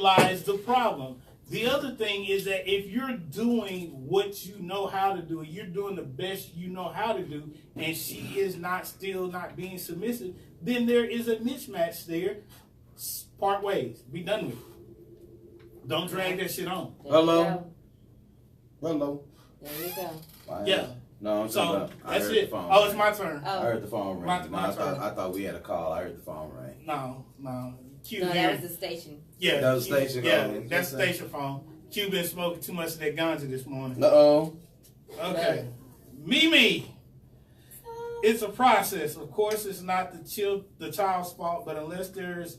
[SPEAKER 2] lies the problem. The other thing is that if you're doing what you know how to do, you're doing the best you know how to do, and she is still not being submissive, then there is a mismatch there. Part ways. Be done with it. Don't drag that shit on.
[SPEAKER 3] There
[SPEAKER 1] Hello?
[SPEAKER 3] You go.
[SPEAKER 1] Hello.
[SPEAKER 3] There you go.
[SPEAKER 1] Wow.
[SPEAKER 2] Yeah.
[SPEAKER 1] No, I'm talking
[SPEAKER 2] So
[SPEAKER 1] about, I
[SPEAKER 2] that's
[SPEAKER 1] heard
[SPEAKER 2] it.
[SPEAKER 1] the phone
[SPEAKER 2] Oh, it's
[SPEAKER 1] ring.
[SPEAKER 2] my turn.
[SPEAKER 1] I heard the phone ring.
[SPEAKER 2] My
[SPEAKER 1] No, I
[SPEAKER 2] turn.
[SPEAKER 1] thought we had a call. I heard the phone ring.
[SPEAKER 2] No. Q
[SPEAKER 3] No,
[SPEAKER 2] here.
[SPEAKER 3] that was the station.
[SPEAKER 2] Yeah,
[SPEAKER 1] That was
[SPEAKER 2] Q-
[SPEAKER 1] station
[SPEAKER 2] Yeah,
[SPEAKER 1] phone.
[SPEAKER 2] that's station phone. Q been smoking too much of that ganja this morning.
[SPEAKER 1] Uh-oh.
[SPEAKER 2] Okay. Mimi. It's a process. Of course, it's not the child's fault, but unless there's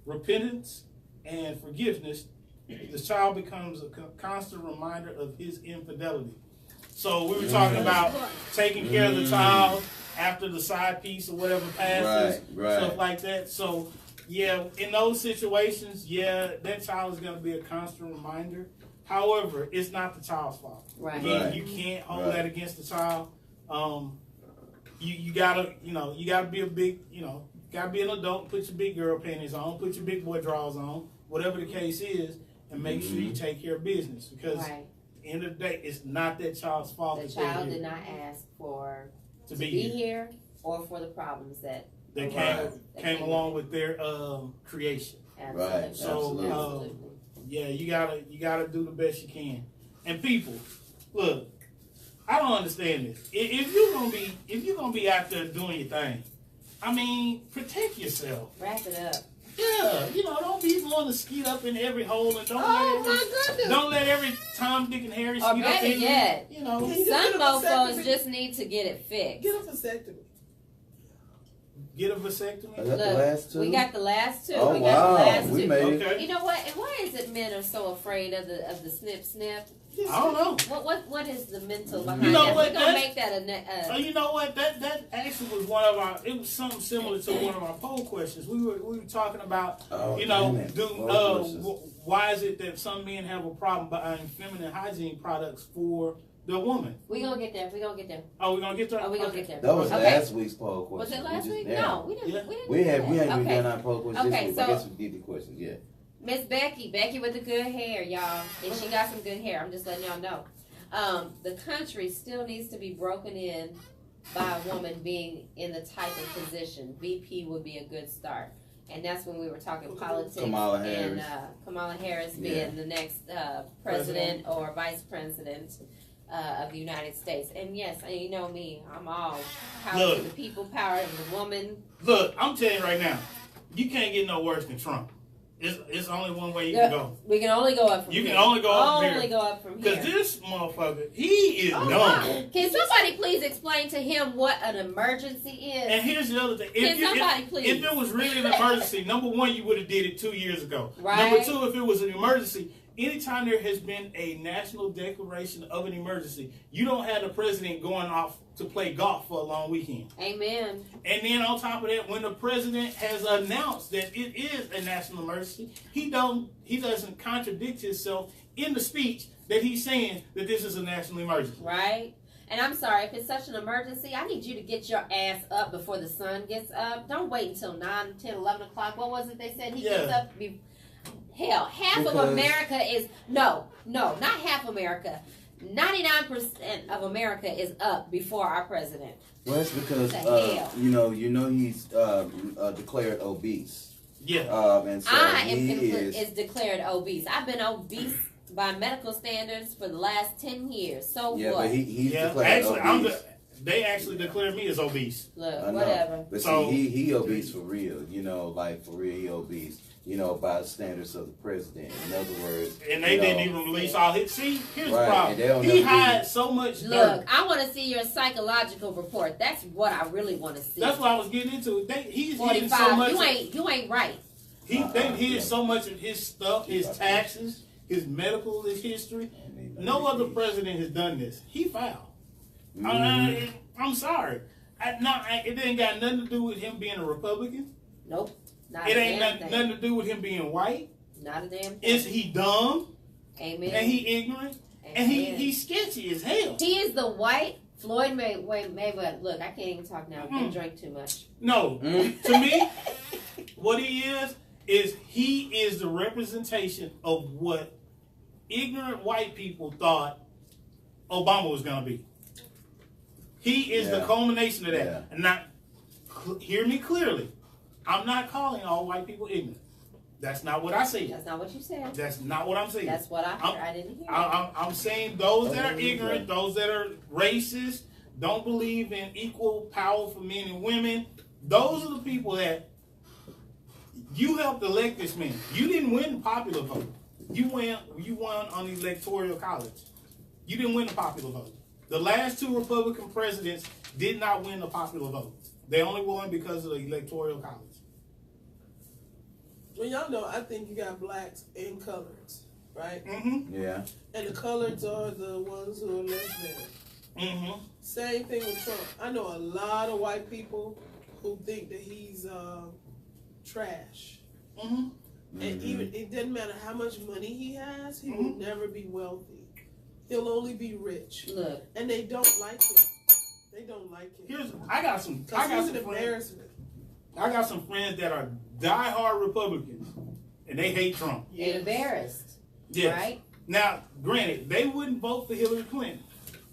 [SPEAKER 2] repentance and forgiveness, the child becomes a constant reminder of his infidelity. So we were talking about taking care of the child after the side piece or whatever passes, stuff like that. So, yeah, in those situations, yeah, that child is going to be a constant reminder. However, it's not the child's fault. You can't hold that against the child. You gotta be a big, gotta be an adult. Put your big girl panties on. Put your big boy drawers on. Whatever the case is, and make sure you take care of business because. At the end of the day, it's not that child's fault.
[SPEAKER 3] The child did not ask for to be here or for the problems that
[SPEAKER 2] came along with their creation.
[SPEAKER 3] Absolutely.
[SPEAKER 1] Right.
[SPEAKER 2] So yeah, you gotta do the best you can. And people, look, I don't understand this. If you're gonna be out there doing your thing, I mean, protect yourself.
[SPEAKER 3] Wrap it up.
[SPEAKER 2] Yeah, don't be going to skeet up in every hole and don't let every Tom, Dick, and Harry skeet up in
[SPEAKER 3] yet, some mofos just need to get it fixed.
[SPEAKER 4] Get a vasectomy.
[SPEAKER 2] Get a vasectomy?
[SPEAKER 1] Look, the last two?
[SPEAKER 3] We got the last two.
[SPEAKER 1] Oh,
[SPEAKER 3] we
[SPEAKER 1] wow.
[SPEAKER 3] got the last
[SPEAKER 1] we
[SPEAKER 3] two.
[SPEAKER 1] made it.
[SPEAKER 2] Okay.
[SPEAKER 3] You know what? And why is it men are so afraid of the snip?
[SPEAKER 2] I don't know.
[SPEAKER 3] What is the mental behind
[SPEAKER 2] You know
[SPEAKER 3] that?
[SPEAKER 2] what?
[SPEAKER 3] We're gonna make that
[SPEAKER 2] you know what? That actually was one of our. It was something similar to one of our poll questions. We were talking about. Why is it that some men have a problem buying feminine hygiene products for the woman?
[SPEAKER 3] We gonna get there.
[SPEAKER 2] Oh, we gonna get there.
[SPEAKER 3] We gonna get there.
[SPEAKER 1] That was last week's poll
[SPEAKER 3] Was
[SPEAKER 1] question.
[SPEAKER 3] it last week? No, we didn't.
[SPEAKER 1] Yeah.
[SPEAKER 3] We
[SPEAKER 1] haven't even done our poll question this
[SPEAKER 3] Okay,
[SPEAKER 1] week.
[SPEAKER 3] so
[SPEAKER 1] I guess we did the questions. Yeah.
[SPEAKER 3] Miss Becky with the good hair, y'all, and she got some good hair. I'm just letting y'all know. The country still needs to be broken in by a woman being in the type of position. VP would be a good start. And that's when we were talking politics
[SPEAKER 1] Kamala
[SPEAKER 3] and Kamala Harris being the next president or vice president of the United States. And yes, you know me, I'm all power to the people, power to the woman.
[SPEAKER 2] Look, I'm telling you right now, you can't get no worse than Trump. It's only one way you can go.
[SPEAKER 3] We can only go up from here.
[SPEAKER 2] You can only go up here.
[SPEAKER 3] Only go up from here.
[SPEAKER 2] Because this motherfucker, he is dumb.
[SPEAKER 3] Wow. Can somebody please explain to him what an emergency is?
[SPEAKER 2] And here's the other thing.
[SPEAKER 3] Can somebody please?
[SPEAKER 2] If it was really an emergency, number one, you would have did it 2 years ago.
[SPEAKER 3] Right.
[SPEAKER 2] Number two, if it was an emergency, anytime there has been a national declaration of an emergency, you don't have the president going off to play golf for a long weekend.
[SPEAKER 3] Amen.
[SPEAKER 2] And then on top of that, when the president has announced that it is a national emergency, he doesn't contradict himself in the speech that he's saying that this is a national emergency.
[SPEAKER 3] Right. And I'm sorry, if it's such an emergency, I need you to get your ass up before the sun gets up. Don't wait until 9, 10, 11 o'clock. What was it they said? He gets up. Hell, half of America is, no, not half America. 99% of America is up before our president.
[SPEAKER 1] Well, it's because he's declared obese.
[SPEAKER 2] Yeah.
[SPEAKER 1] And so
[SPEAKER 2] is
[SPEAKER 3] declared obese. I've been obese by medical standards for the last 10 years. So what?
[SPEAKER 1] But he's declared obese.
[SPEAKER 2] They actually declared me as obese.
[SPEAKER 3] Look, whatever.
[SPEAKER 1] But see, he obese for real. Like for real, he obese. By the standards of the president. In other words,
[SPEAKER 2] and they didn't even release all his. See, here's the problem.
[SPEAKER 1] He
[SPEAKER 2] hides so much dirt.
[SPEAKER 3] Look, I want to see your psychological report. That's what I really want to see.
[SPEAKER 2] That's what I was getting into. He's
[SPEAKER 3] 45.
[SPEAKER 2] So much.
[SPEAKER 3] You ain't right.
[SPEAKER 2] They hid so much of his stuff, his taxes, his medical, his history. No other president has done this. He filed. I'm sorry. It ain't got nothing to do with him being a Republican.
[SPEAKER 3] Nope.
[SPEAKER 2] It ain't nothing to do with him being white.
[SPEAKER 3] Not a damn thing.
[SPEAKER 2] Is he dumb?
[SPEAKER 3] Amen.
[SPEAKER 2] And he ignorant? Amen. And he's sketchy as hell.
[SPEAKER 3] He is the white Floyd Mayweather. Look, I can't even talk now. I can't drink too much.
[SPEAKER 2] No. To me, what he is he is the representation of what ignorant white people thought Obama was going to be. He is the culmination of that. Yeah. And now, hear me clearly. I'm not calling all white people ignorant. That's not what I said.
[SPEAKER 3] That's not what you said.
[SPEAKER 2] That's not what I'm saying.
[SPEAKER 3] That's what I heard. I didn't hear.
[SPEAKER 2] I'm saying those that are ignorant, those that are racist, don't believe in equal power for men and women, those are the people that you helped elect this man. You didn't win the popular vote. You won on the electoral college. You didn't win the popular vote. The last two Republican presidents did not win the popular vote. They only won because of the electoral college.
[SPEAKER 4] Well, y'all know, I think you got blacks and coloreds, right?
[SPEAKER 2] Mm-hmm.
[SPEAKER 1] Yeah.
[SPEAKER 4] And the coloreds are the ones who are less than.
[SPEAKER 2] Mm-hmm.
[SPEAKER 4] Same thing with Trump. I know a lot of white people who think that he's trash.
[SPEAKER 2] Mm-hmm.
[SPEAKER 4] And even it doesn't matter how much money he has, he will never be wealthy. He'll only be rich.
[SPEAKER 3] Look.
[SPEAKER 4] And they don't like him. They don't like him.
[SPEAKER 2] I got some friends. I got some friends that are diehard Republicans, and they hate Trump.
[SPEAKER 3] Yes. Embarrassed.
[SPEAKER 2] Yes.
[SPEAKER 3] Right?
[SPEAKER 2] Now, granted, they wouldn't vote for Hillary Clinton.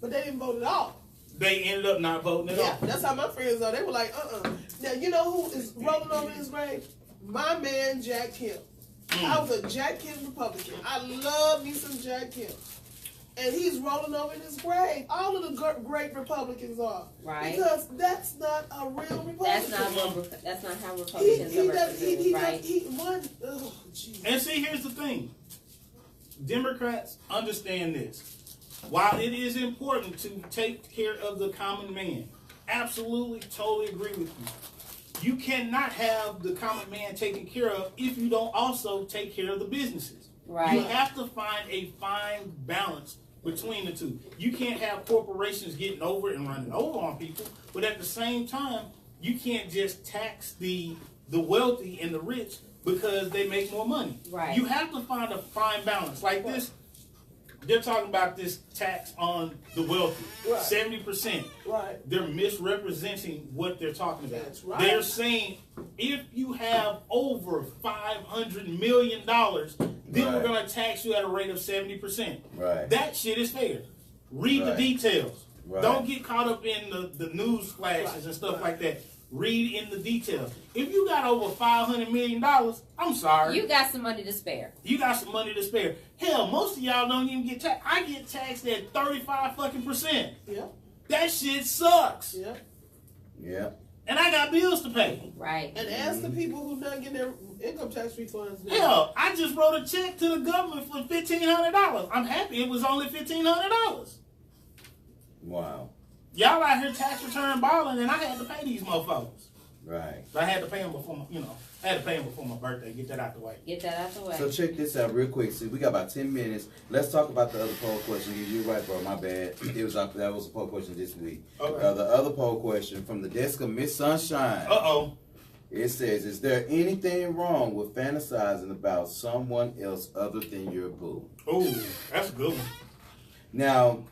[SPEAKER 4] But they didn't vote at all.
[SPEAKER 2] They ended up not voting at all.
[SPEAKER 4] Yeah, that's how my friends are. They were like, Now, you know who is rolling over his grave? My man, Jack Kemp. I was a Jack Kemp Republican. I love me some Jack Kemp. And he's rolling over in his grave. All of the great Republicans are.
[SPEAKER 3] Right.
[SPEAKER 4] Because that's not a real Republican.
[SPEAKER 3] That's not how Republicans are represented, right?
[SPEAKER 2] And see, here's the thing. Democrats understand this. While it is important to take care of the common man, absolutely, totally agree with you. You cannot have the common man taken care of if you don't also take care of the businesses.
[SPEAKER 3] Right.
[SPEAKER 2] You have to find a fine balance between the two. You can't have corporations getting over and running over on people, but at the same time, you can't just tax the wealthy and the rich because they make more money.
[SPEAKER 3] Right.
[SPEAKER 2] You have to find a fine balance. Like this, they're talking about this tax on the wealthy, 70%.
[SPEAKER 4] Right.
[SPEAKER 2] They're misrepresenting what they're talking about.
[SPEAKER 4] That's right.
[SPEAKER 2] They're saying if you have over $500 million, then we're going to tax you at a rate of 70%.
[SPEAKER 1] Right.
[SPEAKER 2] That shit is fair. Read the details.
[SPEAKER 1] Right.
[SPEAKER 2] Don't get caught up in the news flashes and stuff like that. Read in the details. If you got over $500 million, I'm sorry.
[SPEAKER 3] You got some money to spare.
[SPEAKER 2] You got some money to spare. Hell, most of y'all don't even get taxed. I get taxed at 35%.
[SPEAKER 4] Yeah.
[SPEAKER 2] That shit sucks.
[SPEAKER 4] Yeah.
[SPEAKER 1] Yeah.
[SPEAKER 2] And I got bills to pay.
[SPEAKER 3] Right.
[SPEAKER 4] And ask the people who not getting their income tax refunds. Now.
[SPEAKER 2] Hell, I just wrote a check to the government for $1,500. I'm happy it was only $1,500.
[SPEAKER 1] Wow.
[SPEAKER 2] Y'all out here tax return balling, and I had to pay these motherfuckers.
[SPEAKER 1] Right.
[SPEAKER 2] So I had to pay them before my birthday. Get that out the way.
[SPEAKER 3] Get that out the way.
[SPEAKER 1] So check this out real quick. See, we got about 10 minutes. Let's talk about the other poll question. You're right, bro. My bad. That was a poll question this week.
[SPEAKER 2] Okay.
[SPEAKER 1] The other poll question from the desk of Miss Sunshine.
[SPEAKER 2] Uh-oh.
[SPEAKER 1] It says, is there anything wrong with fantasizing about someone else other than your boo?
[SPEAKER 2] Ooh, that's a good one.
[SPEAKER 1] Now,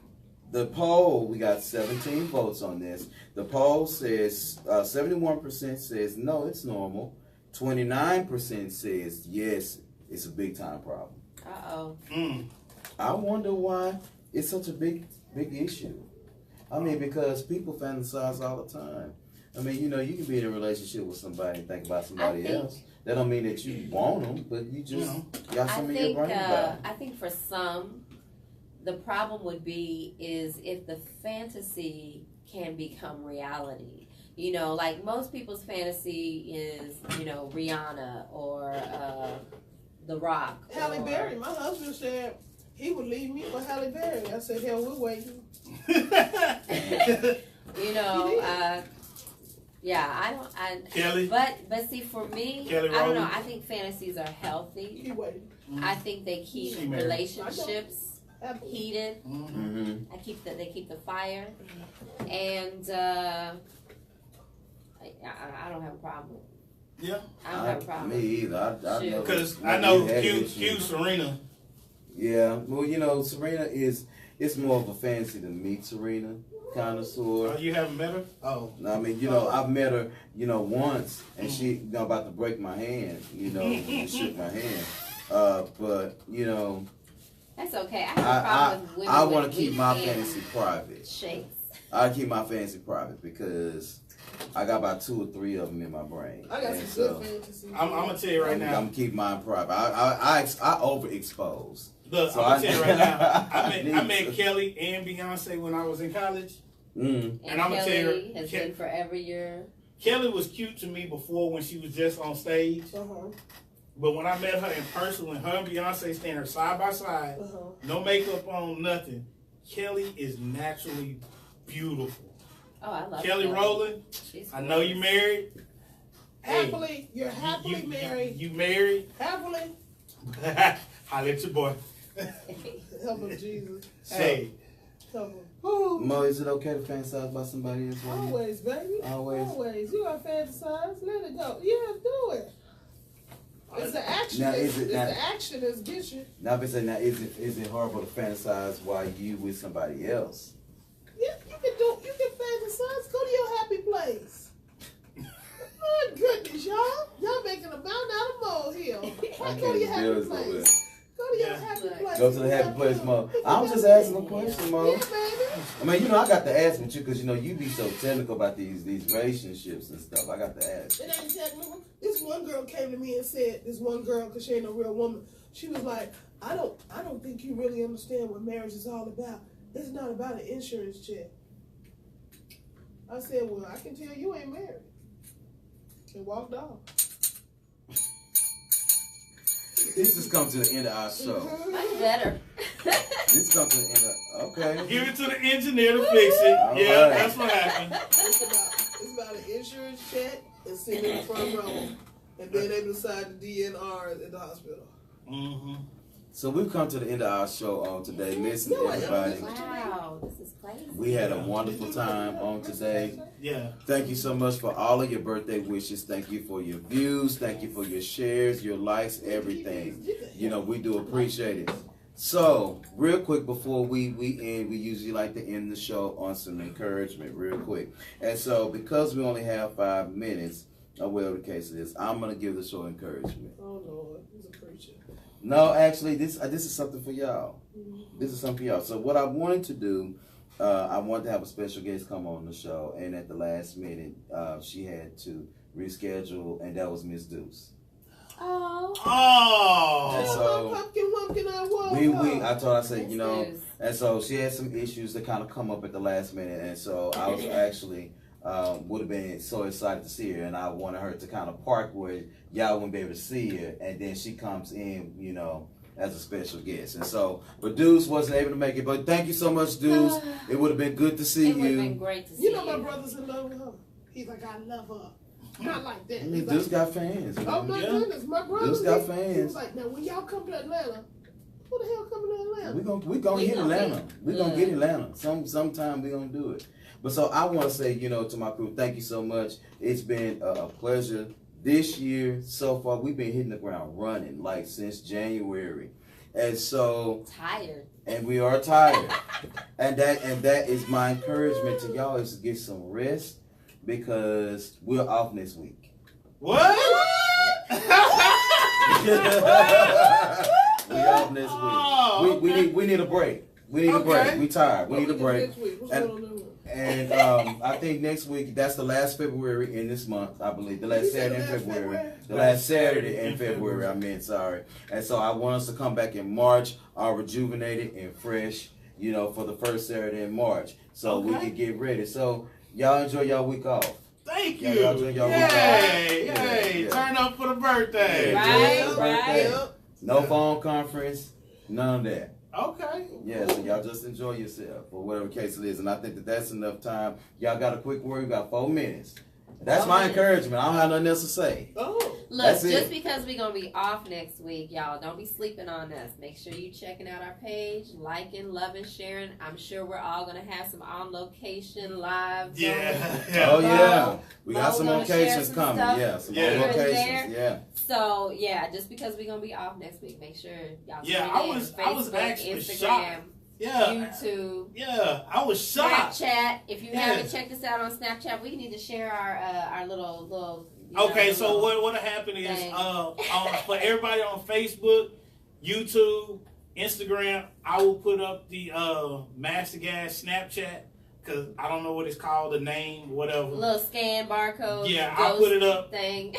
[SPEAKER 1] the poll, we got 17 votes on this. The poll says 71% says no, it's normal. 29% says yes, it's a big time problem.
[SPEAKER 3] Uh-oh.
[SPEAKER 1] I wonder why it's such a big issue. I mean, because people fantasize all the time. I mean, you can be in a relationship with somebody and think about somebody else. That don't mean that you want them, but you just got some in your brain about it.
[SPEAKER 3] I think for some, the problem would be is if the fantasy can become reality. Like most people's fantasy is, Rihanna or The Rock.
[SPEAKER 4] Halle Berry. My husband said he would leave me for Halle Berry. I said, hell, we're waiting.
[SPEAKER 2] Kelly.
[SPEAKER 3] But see, for me,
[SPEAKER 2] Kelly
[SPEAKER 3] I don't know.
[SPEAKER 2] Rowland.
[SPEAKER 3] I think fantasies are healthy.
[SPEAKER 4] He waiting.
[SPEAKER 3] I think they keep relationships heated.
[SPEAKER 1] Mm-hmm.
[SPEAKER 3] They keep the fire, and I don't have a problem.
[SPEAKER 2] Yeah.
[SPEAKER 3] I don't have a problem.
[SPEAKER 1] Me either. I know.
[SPEAKER 2] Because I know Q Serena.
[SPEAKER 1] Yeah. Well, Serena it's more of a fantasy to meet Serena, kind of sort.
[SPEAKER 2] Oh, you haven't met her? Oh.
[SPEAKER 1] I mean, I've met her, once, and she about to break my hand, and shook my hand. But
[SPEAKER 3] that's okay. I have a problem with women.
[SPEAKER 1] I want to keep my fantasy private.
[SPEAKER 3] Shakes.
[SPEAKER 1] I keep my fantasy private because I got about 2 or 3 of them in my brain.
[SPEAKER 4] I got some good fantasy.
[SPEAKER 2] I'm gonna tell you right now.
[SPEAKER 1] I'm keeping mine private. I overexpose.
[SPEAKER 2] Look,
[SPEAKER 1] So
[SPEAKER 2] I'm gonna tell you right now. I met
[SPEAKER 1] need-
[SPEAKER 2] Kelly and Beyonce when I was in college.
[SPEAKER 1] Mm.
[SPEAKER 2] And I'm gonna tell you,
[SPEAKER 3] Kelly has been forever your.
[SPEAKER 2] Kelly was cute to me before when she was just on stage. But when I met her in person, when her and Beyonce standing side by side, no makeup on, nothing, Kelly is naturally beautiful.
[SPEAKER 3] Oh, I love
[SPEAKER 2] Kelly Rowland, I know you married.
[SPEAKER 4] Happily, you're happily married.
[SPEAKER 2] You married?
[SPEAKER 4] Happily.
[SPEAKER 2] Holla at your boy.
[SPEAKER 4] Help him, Jesus.
[SPEAKER 2] Hey.
[SPEAKER 4] Help him.
[SPEAKER 1] Mo, is it okay to fantasize about somebody else?
[SPEAKER 4] Always, baby.
[SPEAKER 1] Always.
[SPEAKER 4] You got to fantasize. Let it go. Yeah, do it. It's the action.
[SPEAKER 1] Now,
[SPEAKER 4] The action that's gets you.
[SPEAKER 1] Now, is it horrible to fantasize while you with somebody else?
[SPEAKER 4] Yeah, you can fantasize. Go to your happy place. My goodness, y'all. Y'all making a mountain out of molehill. Why go to your happy place? Go to your happy place.
[SPEAKER 1] Go to the happy place, Mo. I was just asking a question, Mo.
[SPEAKER 4] Yeah, baby.
[SPEAKER 1] I mean, I got to ask with you because, you be so technical about these relationships and stuff. I got to ask.
[SPEAKER 4] It ain't technical. This one girl came to me and said, this one girl, because she ain't no real woman, she was like, I don't think you really understand what marriage is all about. It's not about an insurance check. I said, well, I can tell you ain't married. And walked off.
[SPEAKER 1] This has come to the end of our show.
[SPEAKER 3] Much better.
[SPEAKER 1] This comes to the end of, okay.
[SPEAKER 2] Give it to the engineer to fix it.
[SPEAKER 1] All
[SPEAKER 2] Yeah,
[SPEAKER 1] right.
[SPEAKER 2] that's what happened.
[SPEAKER 4] It's about an insurance check and sitting in the front row and being able to sign the DNR at the hospital.
[SPEAKER 2] Mm-hmm.
[SPEAKER 1] So we've come to the end of our show on today. Listen, everybody.
[SPEAKER 3] Wow, this is crazy.
[SPEAKER 1] We had a wonderful time on today.
[SPEAKER 2] Yeah.
[SPEAKER 1] Thank you so much for all of your birthday wishes. Thank you for your views. Thank you for your shares, your likes, everything. We do appreciate it. So, real quick before we end, we usually like to end the show on some encouragement real quick. And so, because we only have 5 minutes, or whatever the case is, I'm going to give the show encouragement.
[SPEAKER 4] Oh, Lord. He's a preacher.
[SPEAKER 1] No, actually, this is something for y'all. This is something for y'all. So what I wanted to do, I wanted to have a special guest come on the show, and at the last minute, she had to reschedule, and that was Miss Deuce.
[SPEAKER 3] Oh.
[SPEAKER 1] And so
[SPEAKER 4] Pumpkin, I was.
[SPEAKER 1] I told her, I said, and so she had some issues that kind of come up at the last minute, and so I was actually would have been so excited to see her, and I wanted her to kind of park where y'all wouldn't be able to see her, and then she comes in, as a special guest. And so, but Deuce wasn't able to make it, but thank you so much, Deuce. It would have been good to see
[SPEAKER 3] It would have
[SPEAKER 1] you.
[SPEAKER 3] been great to see you.
[SPEAKER 4] My brother's in love with her. He's like, I love her. Not like that.
[SPEAKER 1] I mean, Deuce got fans.
[SPEAKER 4] Oh my goodness, my brother.
[SPEAKER 1] Deuce got
[SPEAKER 4] He
[SPEAKER 1] fans.
[SPEAKER 4] was like, now when y'all come to Atlanta, who the hell coming to Atlanta?
[SPEAKER 1] We gonna hit Atlanta. We gonna get Atlanta. Sometime we gonna do it. But so I want to say, to my crew, thank you so much. It's been a pleasure. This year so far, we've been hitting the ground running like since January, and so
[SPEAKER 3] tired.
[SPEAKER 1] And we are tired, and that is my encouragement to y'all is to get some rest because we're off next week.
[SPEAKER 2] What?
[SPEAKER 1] We off next week. We need a break. We need a break. We tired. We need a break. And I think next week, that's the last February in this month, I believe. The last Saturday in February. The last Saturday in February, sorry. And so I want us to come back in March, all rejuvenated and fresh, for the first Saturday in March. So we can get ready. So y'all enjoy y'all week off.
[SPEAKER 2] Thank you.
[SPEAKER 1] Y'all enjoy y'all week off.
[SPEAKER 2] Yay. Turn up for the birthday.
[SPEAKER 3] Right.
[SPEAKER 1] No phone conference, none of that.
[SPEAKER 2] Okay.
[SPEAKER 1] Yeah, so y'all just enjoy yourself, or whatever case it is. And I think that's enough time. Y'all got a quick word. You got 4 minutes. That's my encouragement. I don't have nothing else to say.
[SPEAKER 3] Look, just because we're going to be off next week, y'all, don't be sleeping on us. Make sure you checking out our page, liking, loving, sharing. I'm sure we're all going to have some on-location live.
[SPEAKER 1] Oh, yeah. We got some locations coming. Yeah, some more locations. Yeah.
[SPEAKER 3] So, yeah, just because we're going to be off next week, make sure y'all
[SPEAKER 2] tune in. I was actually
[SPEAKER 3] Instagram,
[SPEAKER 2] shocked.
[SPEAKER 3] YouTube.
[SPEAKER 2] Yeah, I was shocked.
[SPEAKER 3] Snapchat. If you haven't checked us out on Snapchat, we need to share our little.
[SPEAKER 2] Okay, so what happened is for everybody on Facebook, YouTube, Instagram, I will put up the Master Gas Snapchat because I don't know what it's called, the name, whatever.
[SPEAKER 3] Little scan barcode.
[SPEAKER 2] Yeah, I'll put it up.
[SPEAKER 3] Thing.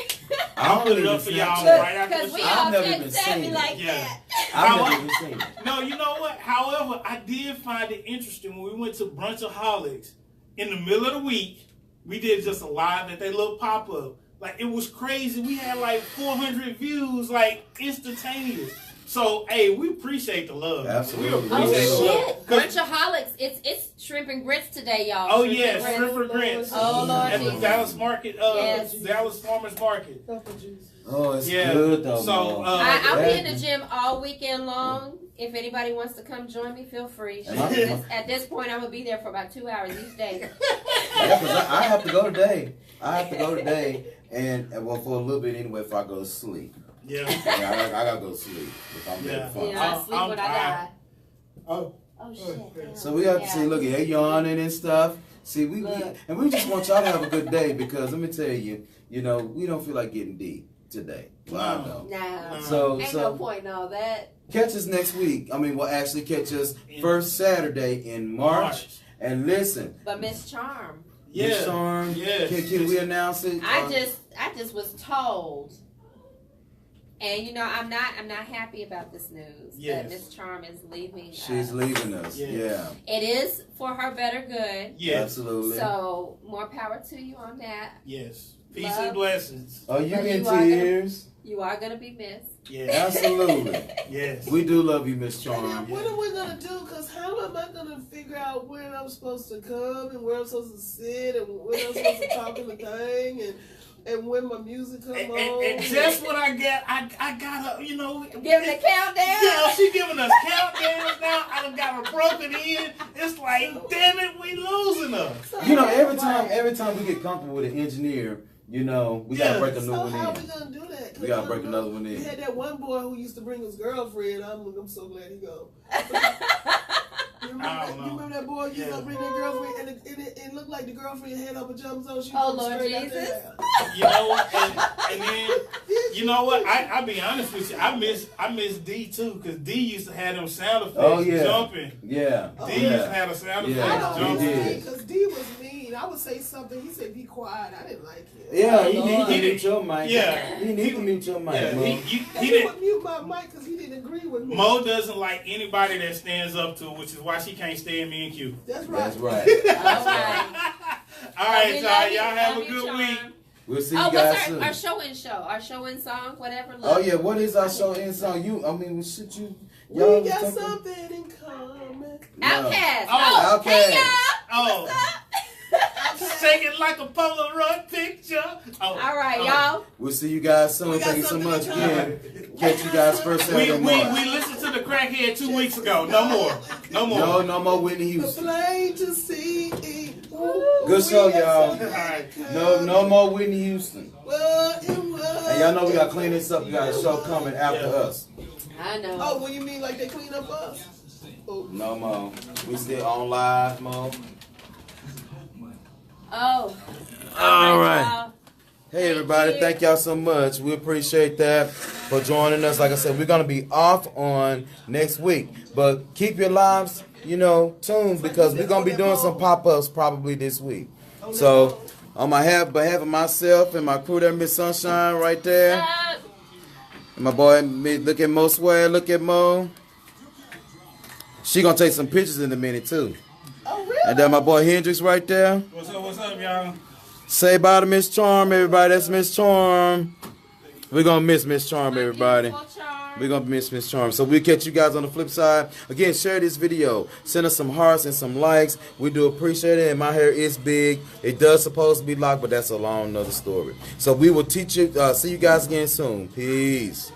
[SPEAKER 2] I'll put it up for y'all right after the show.
[SPEAKER 3] Because we all check savvy like that.
[SPEAKER 1] I've never even seen it.
[SPEAKER 2] No, you know what? However, I did find it interesting when we went to Brunchaholics in the middle of the week. We did just a live at that little pop-up. Like, it was crazy. We had like 400 views, like, instantaneous. So, hey, we appreciate the love.
[SPEAKER 1] Absolutely.
[SPEAKER 2] We appreciate the love.
[SPEAKER 3] shit. Brunchaholics. It's shrimp and grits today, y'all.
[SPEAKER 2] Oh,
[SPEAKER 3] Shrimp
[SPEAKER 2] yeah,
[SPEAKER 3] and grits.
[SPEAKER 2] shrimp and grits.
[SPEAKER 3] Oh, Lord
[SPEAKER 2] At the
[SPEAKER 3] Jesus.
[SPEAKER 2] Dallas Market,
[SPEAKER 3] Yes.
[SPEAKER 2] Dallas Farmers Market.
[SPEAKER 1] Oh, it's
[SPEAKER 2] Yeah.
[SPEAKER 1] good though.
[SPEAKER 2] So,
[SPEAKER 1] Mo.
[SPEAKER 3] I'll be in the gym all weekend long. If anybody wants to come join me, feel free. At this point, I'm going to be there for about 2 hours each day.
[SPEAKER 1] Yeah, 'cause I have to go today. And well, for a little bit anyway, if I go to sleep.
[SPEAKER 2] Yeah.
[SPEAKER 1] I gotta go to sleep if I'm there.
[SPEAKER 3] Yeah, I sleep when I die.
[SPEAKER 2] Oh.
[SPEAKER 3] Oh, shit.
[SPEAKER 1] So we have to see, look at her yawning and stuff. See, we just want y'all to have a good day because let me tell you, we don't feel like getting deep today. Well, I know.
[SPEAKER 3] No.
[SPEAKER 1] So
[SPEAKER 3] Ain't no point in all that.
[SPEAKER 1] catch us next week. I mean, we'll actually catch us first Saturday in March. And listen.
[SPEAKER 3] But Miss Charm.
[SPEAKER 2] Yeah.
[SPEAKER 1] Miss Charm.
[SPEAKER 2] Yes.
[SPEAKER 1] Can we announce it?
[SPEAKER 3] I just was told, and I'm not happy about this news that Miss Charm is leaving.
[SPEAKER 1] She's leaving us.
[SPEAKER 2] Yes.
[SPEAKER 1] Yeah.
[SPEAKER 3] It is for her better good.
[SPEAKER 2] Yes.
[SPEAKER 1] Absolutely.
[SPEAKER 3] So more power to you on that.
[SPEAKER 2] Yes. Peace and blessings.
[SPEAKER 1] Are you
[SPEAKER 3] But
[SPEAKER 1] in
[SPEAKER 3] you are
[SPEAKER 1] tears?
[SPEAKER 3] You are gonna be missed.
[SPEAKER 2] Yes.
[SPEAKER 1] Absolutely.
[SPEAKER 2] Yes.
[SPEAKER 1] We do love you, Miss Charm.
[SPEAKER 4] What are we gonna do? Because how am I gonna figure out when I'm supposed to come and where I'm supposed to sit and when I'm supposed to talk in the thing and when my music come on?
[SPEAKER 2] And just what I get, I got her,
[SPEAKER 3] Giving a countdown.
[SPEAKER 2] Yeah, she giving us countdowns now. I done got her broken in. It's like, damn it, we losing her.
[SPEAKER 1] Every time we get comfortable with an engineer, we gotta break a new one
[SPEAKER 4] how
[SPEAKER 1] in.
[SPEAKER 4] we gonna do that?
[SPEAKER 1] We gotta break another one
[SPEAKER 4] We
[SPEAKER 1] in.
[SPEAKER 4] had that one boy who used to bring his girlfriend. I'm so glad he go. You remember that boy used to bring that girlfriend, and it looked like the girlfriend had her pajamas on. She was
[SPEAKER 3] Lord
[SPEAKER 4] straight
[SPEAKER 3] Jesus.
[SPEAKER 4] out there.
[SPEAKER 2] You know what? And then, you know what? I'll be honest with you. I miss D too, because D used to have them sound effects jumping.
[SPEAKER 1] Yeah.
[SPEAKER 2] D used to have the sound effects
[SPEAKER 4] I don't
[SPEAKER 2] jumping.
[SPEAKER 4] know, because D was mean. I would say something. He said, "Be quiet." I didn't like it.
[SPEAKER 1] Yeah, you need to mute your mic.
[SPEAKER 2] Yeah.
[SPEAKER 1] You need to mute your mic,
[SPEAKER 2] Yeah,
[SPEAKER 1] Mo.
[SPEAKER 2] he
[SPEAKER 4] He would mute my mic because he didn't agree with me.
[SPEAKER 2] Mo doesn't like anybody that stands up to, which is why she can't stand me and Q.
[SPEAKER 4] That's right.
[SPEAKER 1] That's right.
[SPEAKER 3] All right.
[SPEAKER 2] All right,
[SPEAKER 3] We
[SPEAKER 2] y'all.
[SPEAKER 3] love you.
[SPEAKER 2] Y'all have
[SPEAKER 3] Love
[SPEAKER 2] a
[SPEAKER 3] you,
[SPEAKER 2] good
[SPEAKER 3] Charm.
[SPEAKER 2] week.
[SPEAKER 1] We'll see you
[SPEAKER 3] Oh,
[SPEAKER 1] guys
[SPEAKER 3] what's
[SPEAKER 1] soon.
[SPEAKER 3] our show-in Our show-in song, whatever.
[SPEAKER 1] Oh yeah, what is our show in song? Should you?
[SPEAKER 4] We
[SPEAKER 1] Y'all
[SPEAKER 4] got
[SPEAKER 1] talking-
[SPEAKER 4] something in common.
[SPEAKER 1] No.
[SPEAKER 3] Outcast.
[SPEAKER 2] Oh,
[SPEAKER 3] Hey,
[SPEAKER 1] Outkast.
[SPEAKER 3] y'all.
[SPEAKER 2] Oh, shake it like a Polaroid picture. Oh,
[SPEAKER 3] All right, y'all.
[SPEAKER 1] We'll see you guys soon.
[SPEAKER 4] We got
[SPEAKER 1] Thank you so
[SPEAKER 4] something
[SPEAKER 1] much
[SPEAKER 4] in
[SPEAKER 1] again. Catch you guys first
[SPEAKER 2] We
[SPEAKER 1] Saturday in March.
[SPEAKER 2] listened to the crackhead 2 weeks ago. No more. No more.
[SPEAKER 1] No more Whitney
[SPEAKER 4] The
[SPEAKER 1] Houston.
[SPEAKER 4] plain to see.
[SPEAKER 1] Good show, y'all.
[SPEAKER 2] All right.
[SPEAKER 1] No more Whitney Houston.
[SPEAKER 4] Well, it was.
[SPEAKER 1] And y'all know we gotta clean this up. We got a show coming after us.
[SPEAKER 3] I know.
[SPEAKER 4] Oh, what you mean like they clean up us? Oh.
[SPEAKER 1] No more. We still on live, Mo.
[SPEAKER 3] Oh.
[SPEAKER 1] All right.
[SPEAKER 3] y'all.
[SPEAKER 1] Hey everybody, thank y'all so much. We appreciate that for joining us. Like I said, we're gonna be off on next week, but keep your lives, tuned because we're gonna be doing some pop-ups probably this week. So, on behalf of myself and my crew there, Miss Sunshine right there, and my boy, look at Mo Swear, look at Mo. She gonna take some pictures in a minute too.
[SPEAKER 4] Oh, really?
[SPEAKER 1] And then my boy Hendrix right there.
[SPEAKER 2] What's up, y'all?
[SPEAKER 1] Say bye to Miss Charm, everybody. That's Miss Charm. We're going to miss Miss Charm, everybody. We're going to miss Miss Charm. So we'll catch you guys on the flip side. Again, share this video. Send us some hearts and some likes. We do appreciate it. And my hair is big. It does supposed to be locked, but that's a long another story. So we will teach you. See you guys again soon. Peace.